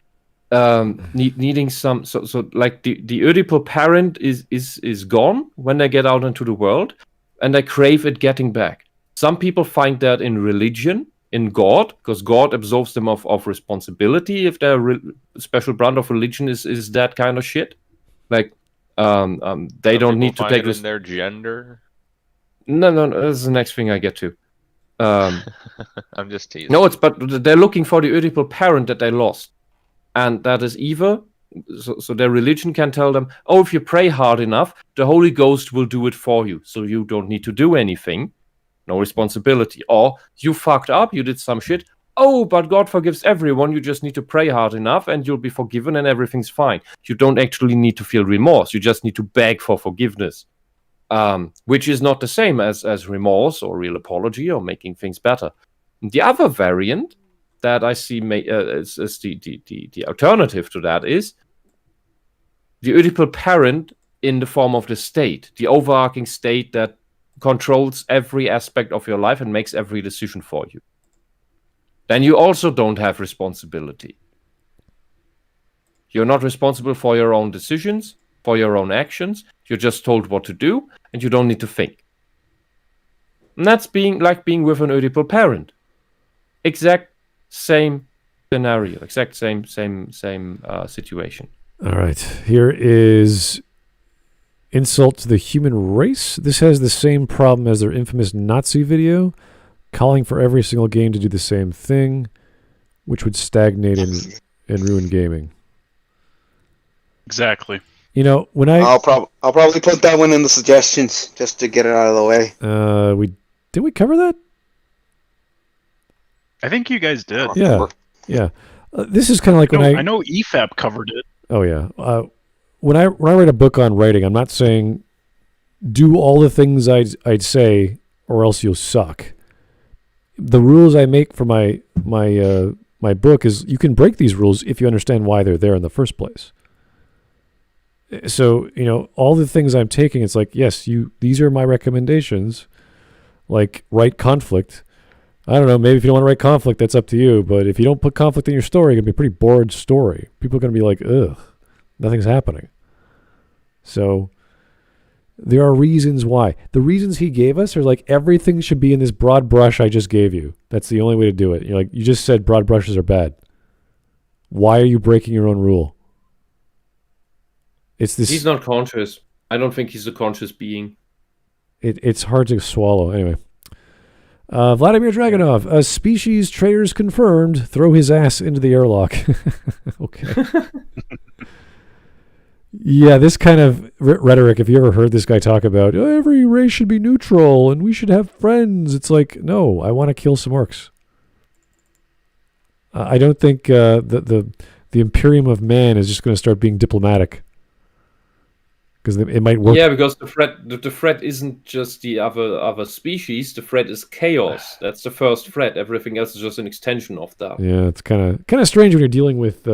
some so like the Oedipal parent is gone when they get out into the world, and they crave it getting back. Some people find that in religion, in God, because God absolves them of responsibility if their special brand of religion is that kind of shit. Like they don't need to take this in their gender. No, that's the next thing I get to. I'm just teasing. No, but they're looking for the Oedipal parent that they lost. And that is either, so their religion can tell them, oh, if you pray hard enough, the Holy Ghost will do it for you. So you don't need to do anything. No responsibility. Or you fucked up, you did some shit. Oh, but God forgives everyone. You just need to pray hard enough and you'll be forgiven and everything's fine. You don't actually need to feel remorse. You just need to beg for forgiveness. Which is not the same as remorse or real apology or making things better. The other variant that I see as the alternative to that is the Oedipal parent in the form of the state, the overarching state that controls every aspect of your life and makes every decision for you. Then you also don't have responsibility. You're not responsible for your own decisions, for your own actions. You're just told what to do, and you don't need to think. And that's being with an Oedipal parent. Exact same scenario, exact same situation. All right, here is insult to the human race. This has the same problem as their infamous Nazi video, calling for every single game to do the same thing, which would stagnate and ruin gaming. Exactly. When I'll probably put that one in the suggestions just to get it out of the way. Did we cover that? I think you guys did. Yeah. This is kind of like I know EFAP covered it. Oh yeah. When I write a book on writing, I'm not saying do all the things I'd say or else you'll suck. The rules I make for my book is you can break these rules if you understand why they're there in the first place. So, all the things I'm taking, it's like, yes, these are my recommendations, like write conflict. I don't know, maybe if you don't want to write conflict, that's up to you, but if you don't put conflict in your story, it's going to be a pretty bored story. People are going to be like, ugh, nothing's happening. So, there are reasons why. The reasons he gave us are like, everything should be in this broad brush I just gave you. That's the only way to do it. You're like, you just said broad brushes are bad. Why are you breaking your own rule? It's this. He's not conscious. I don't think he's a conscious being. It's hard to swallow. Anyway. Vladimir Dragunov, a species traders confirmed, throw his ass into the airlock. Okay. Yeah, this kind of rhetoric, if you ever heard this guy talk about, every race should be neutral and we should have friends. It's like, no, I want to kill some orcs. I don't think the Imperium of Man is just going to start being diplomatic. because it might work. Yeah, because the threat isn't just the other species. The threat is chaos. That's the first threat. Everything else is just an extension of that. Yeah, it's kind of strange when you're dealing with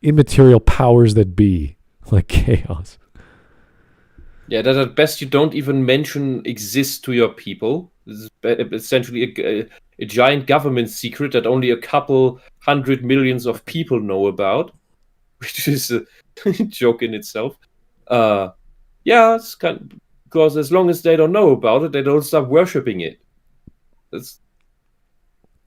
immaterial powers that be, like chaos. Yeah, that at best you don't even mention exist to your people. This is essentially a giant government secret that only a couple 100 millions of people know about, which is a joke in itself. Yeah, it's because as long as they don't know about it, they don't stop worshipping it. It's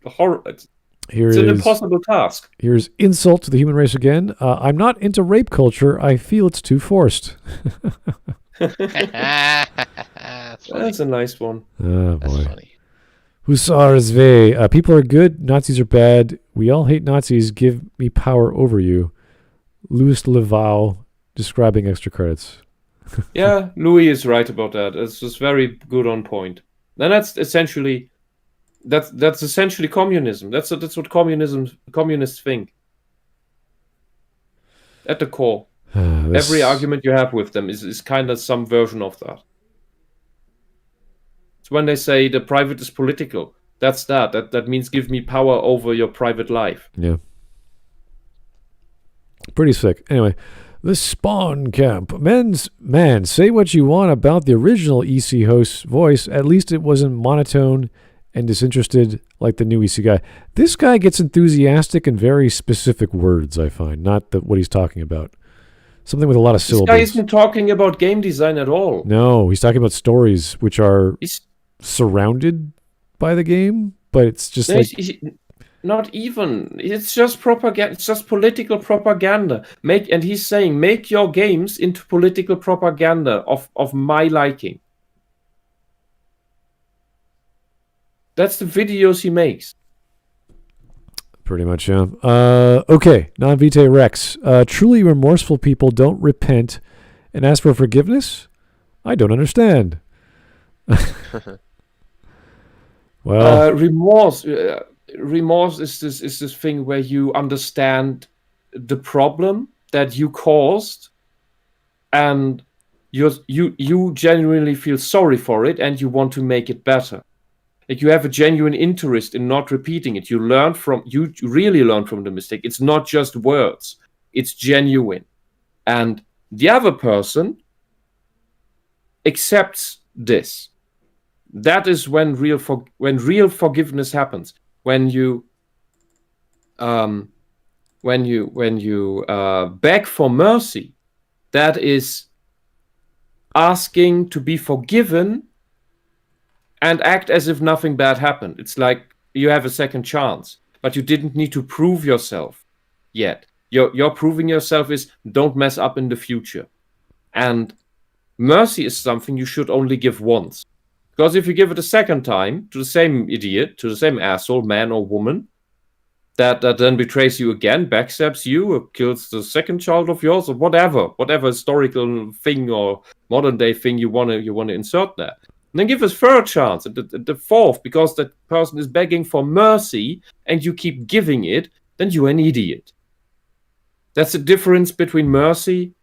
it's an impossible task. Here's insult to the human race again. I'm not into rape culture. I feel it's too forced. That's a nice one. Oh, That's boy. funny. Hussars ve. People are good. Nazis are bad. We all hate Nazis. Give me power over you. Louis Leval describing extra credits. Yeah, Louis is right about that. It's just very good on point. And that's essentially communism. That's what communists think. At the core. Every argument you have with them is kind of some version of that. It's when they say the private is political. That's that. That means give me power over your private life. Yeah. Pretty sick. Anyway, the Spawn Camp. Man, say what you want about the original EC host's voice. At least it wasn't monotone and disinterested like the new EC guy. This guy gets enthusiastic in very specific words, I find, not what he's talking about. Something with a lot of syllables. This guy isn't talking about game design at all. No, he's talking about stories which are surrounded by the game, but it's just not even. It's just propaganda. It's just political propaganda. And he's saying, make your games into political propaganda of my liking. That's the videos he makes. Pretty much, yeah. Okay, non-vitae rex. Truly remorseful people don't repent and ask for forgiveness? I don't understand. Well, remorse is this thing where you understand the problem that you caused, and you genuinely feel sorry for it, and you want to make it better. Like, you have a genuine interest in not repeating it. You really learn from the mistake. It's not just words. It's genuine. And the other person accepts this. That is when real forgiveness happens. When you beg for mercy, that is asking to be forgiven and act as if nothing bad happened. It's like you have a second chance, but you didn't need to prove yourself yet. Your proving yourself is don't mess up in the future. And mercy is something you should only give once. Because if you give it a second time to the same idiot, to the same asshole, man or woman, that then betrays you again, backstabs you, or kills the second child of yours, or whatever historical thing or modern day thing you want to insert there. And then give us third chance, and the fourth, because that person is begging for mercy, and you keep giving it, then you're an idiot. That's the difference between mercy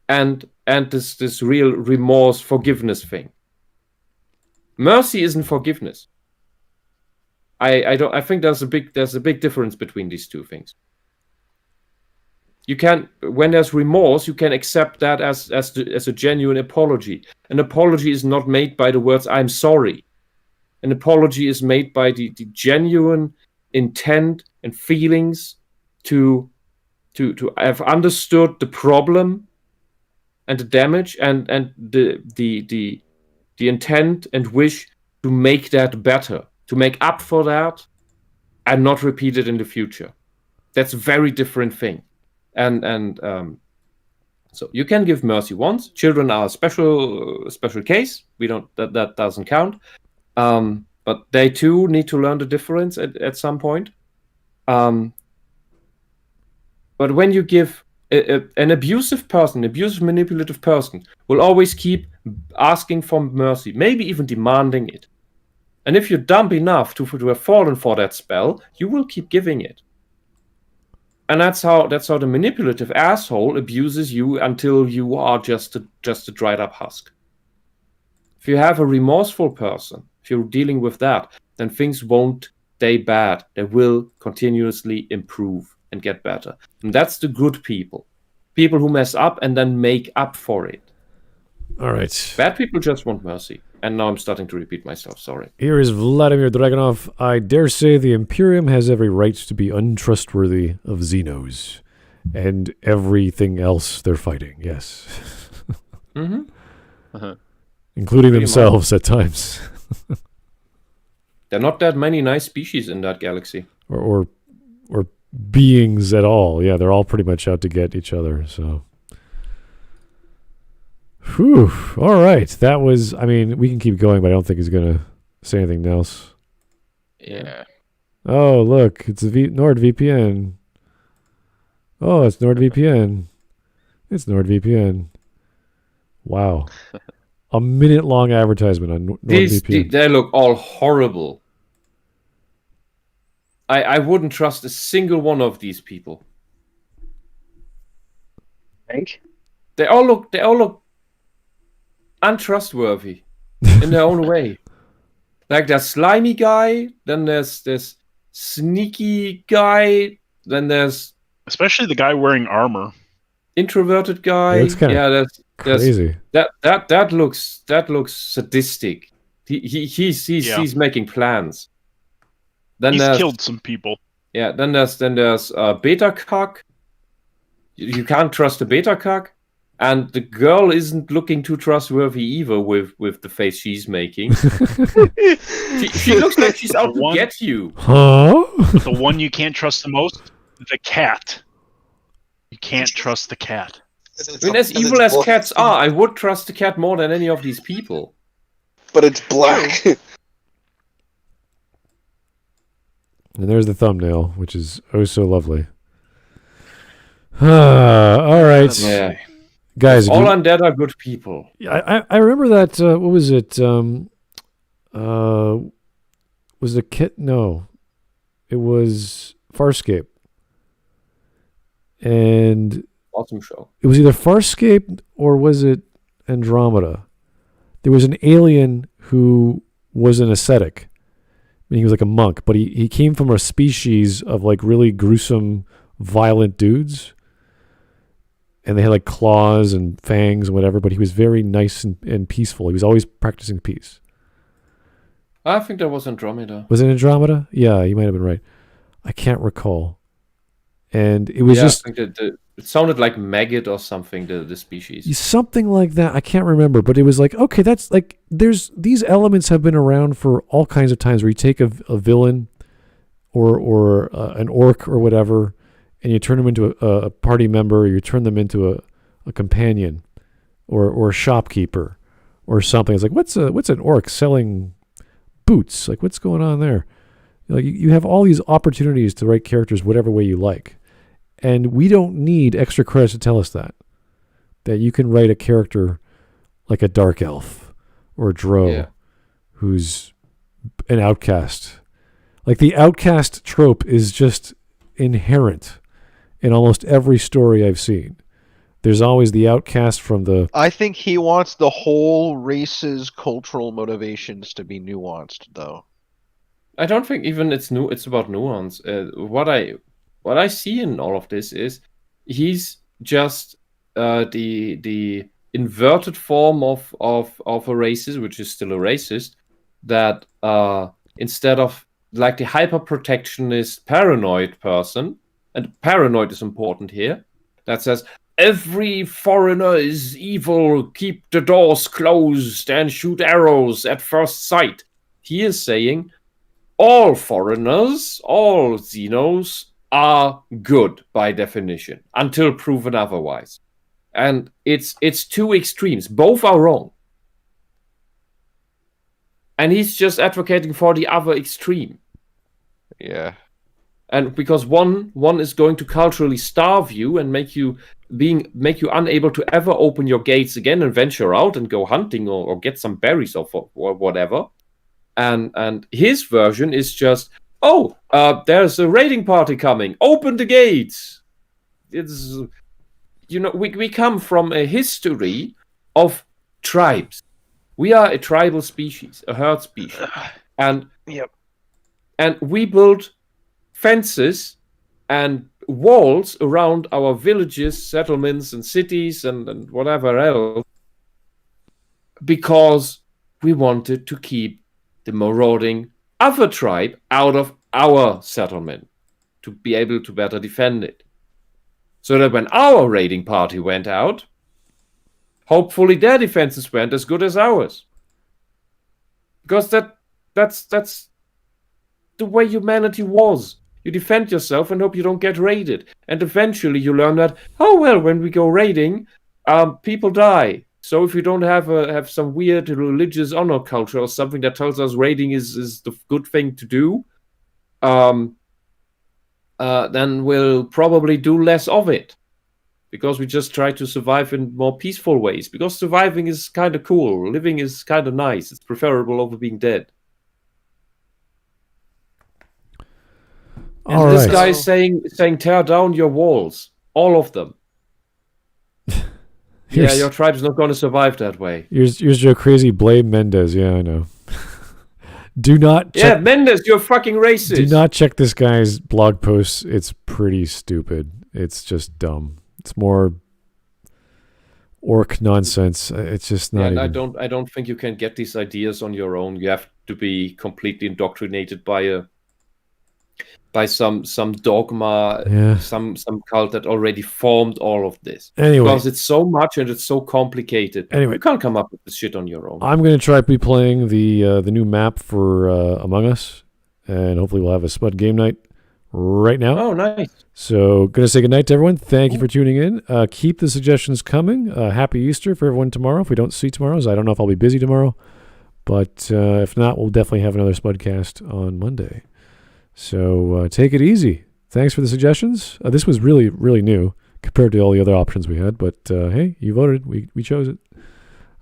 and this real remorse forgiveness thing. Mercy isn't forgiveness. I think there's a big difference between these two things. You can, when there's remorse, you can accept that as a genuine apology. An apology is not made by the words "I'm sorry." An apology is made by the genuine intent and feelings to have understood the problem and the damage and the intent and wish to make that better, to make up for that, and not repeat it in the future. That's a very different thing. And so you can give mercy once. Children are a special case. We don't that doesn't count. But they too need to learn the difference at some point. But when you give an abusive person, abusive, manipulative person, will always keep asking for mercy, maybe even demanding it. And if you're dumb enough to have fallen for that spell, you will keep giving it. And that's how the manipulative asshole abuses you until you are just a dried up husk. If you have a remorseful person, if you're dealing with that, then things won't stay bad. They will continuously improve and get better. And that's the good people. People who mess up and then make up for it. All right. Bad people just want mercy. And now I'm starting to repeat myself, sorry. Here is Vladimir Dragunov. I dare say the Imperium has every right to be untrustworthy of Xenos and everything else they're fighting, yes. Mm-hmm. Including themselves at times. There are not that many nice species in that galaxy. Or beings at all. Yeah, they're all pretty much out to get each other, so... Whew. All right. That was, I mean, we can keep going, but I don't think he's going to say anything else. Yeah. Oh, look. It's NordVPN. Oh, it's NordVPN. It's NordVPN. Wow. A minute-long advertisement on NordVPN. They look all horrible. I wouldn't trust a single one of these people. Think? They all look untrustworthy in their own way. Like there's slimy guy, then there's this sneaky guy, then there's especially the guy wearing armor. Introverted guy. Yeah, that's crazy. That looks sadistic. He's making plans. Then he's killed some people. Yeah. Then there's beta cuck. You can't trust a beta cuck. And the girl isn't looking too trustworthy either with the face she's making. she looks like she's out to get you. Huh? The one you can't trust the most? The cat. You can't trust the cat. I mean, as evil as cats are, I would trust the cat more than any of these people. But it's black. And there's the thumbnail, which is oh so lovely. All right. Yeah. Guys, all undead are good people. I remember that. What was it? Was the kit? No, it was Farscape, and awesome show. It was either Farscape or was it Andromeda? There was an alien who was an ascetic. I mean, he was like a monk, but he came from a species of like really gruesome, violent dudes. And they had like claws and fangs and whatever, but he was very nice and peaceful. He was always practicing peace. I think that was Andromeda. Was it Andromeda? Yeah, you might have been right. I can't recall. And it was just... I think it sounded like maggot or something, the species. Something like that. I can't remember, but it was like, okay, that's like... These elements have been around for all kinds of times where you take a villain or an orc or whatever... and you turn them into a party member, or you turn them into a companion, or a shopkeeper, or something. It's like, what's an orc selling boots? Like, what's going on there? Like, you have all these opportunities to write characters whatever way you like, and we don't need extra credits to tell us that you can write a character like a dark elf or a drow who's an outcast. Like, the outcast trope is just inherent in almost every story I've seen. There's always the outcast from the... I think he wants the whole race's cultural motivations to be nuanced, though. I don't think even it's about nuance. What I see in all of this is he's just the inverted form of a racist, which is still a racist, that instead of like the hyper-protectionist paranoid person, and paranoid is important here, that says, every foreigner is evil, keep the doors closed and shoot arrows at first sight. He is saying, all foreigners, all Xenos, are good by definition, until proven otherwise. And it's two extremes. Both are wrong. And he's just advocating for the other extreme. Yeah. And because one is going to culturally starve you and make you unable to ever open your gates again and venture out and go hunting or get some berries or whatever. And his version is just, oh, there's a raiding party coming. Open the gates. It's, we come from a history of tribes. We are a tribal species, a herd species. And we build fences and walls around our villages, settlements, and cities, and whatever else, because we wanted to keep the marauding other tribe out of our settlement, to be able to better defend it. So that when our raiding party went out, hopefully their defenses weren't as good as ours. Because that's the way humanity was. You defend yourself and hope you don't get raided. And eventually you learn that, oh well, when we go raiding, people die. So if you don't have some weird religious honor culture or something that tells us raiding is the good thing to do, then we'll probably do less of it. Because we just try to survive in more peaceful ways. Because surviving is kind of cool. Living is kind of nice. It's preferable over being dead. And this guy is saying tear down your walls. All of them. Yeah, your tribe's not going to survive that way. Here's your crazy blame Mendez. Yeah, I know. Do not check... Yeah, Mendez, you're fucking racist. Do not check this guy's blog posts. It's pretty stupid. It's just dumb. It's more orc nonsense. It's just not. And I don't think you can get these ideas on your own. You have to be completely indoctrinated by some dogma, some cult that already formed all of this. Anyway, because it's so much and it's so complicated. Anyway, you can't come up with this shit on your own. I'm going to try to be playing the new map for Among Us, and hopefully we'll have a Spud game night right now. Oh, nice. So, going to say goodnight to everyone. Thank you for tuning in. Keep the suggestions coming. Happy Easter for everyone tomorrow. If we don't see tomorrow, I don't know if I'll be busy tomorrow. But if not, we'll definitely have another Spudcast on Monday. So, take it easy. Thanks for the suggestions. This was really, really new compared to all the other options we had. But, hey, you voted. We chose it.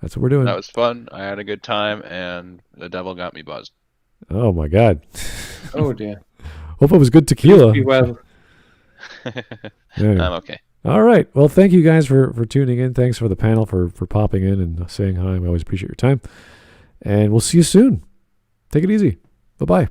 That's what we're doing. That was fun. I had a good time, and the devil got me buzzed. Oh, my God. Oh, dear. Hope it was good tequila. Well. Anyway. I'm okay. All right. Well, thank you guys for tuning in. Thanks for the panel for popping in and saying hi. I always appreciate your time. And we'll see you soon. Take it easy. Bye-bye.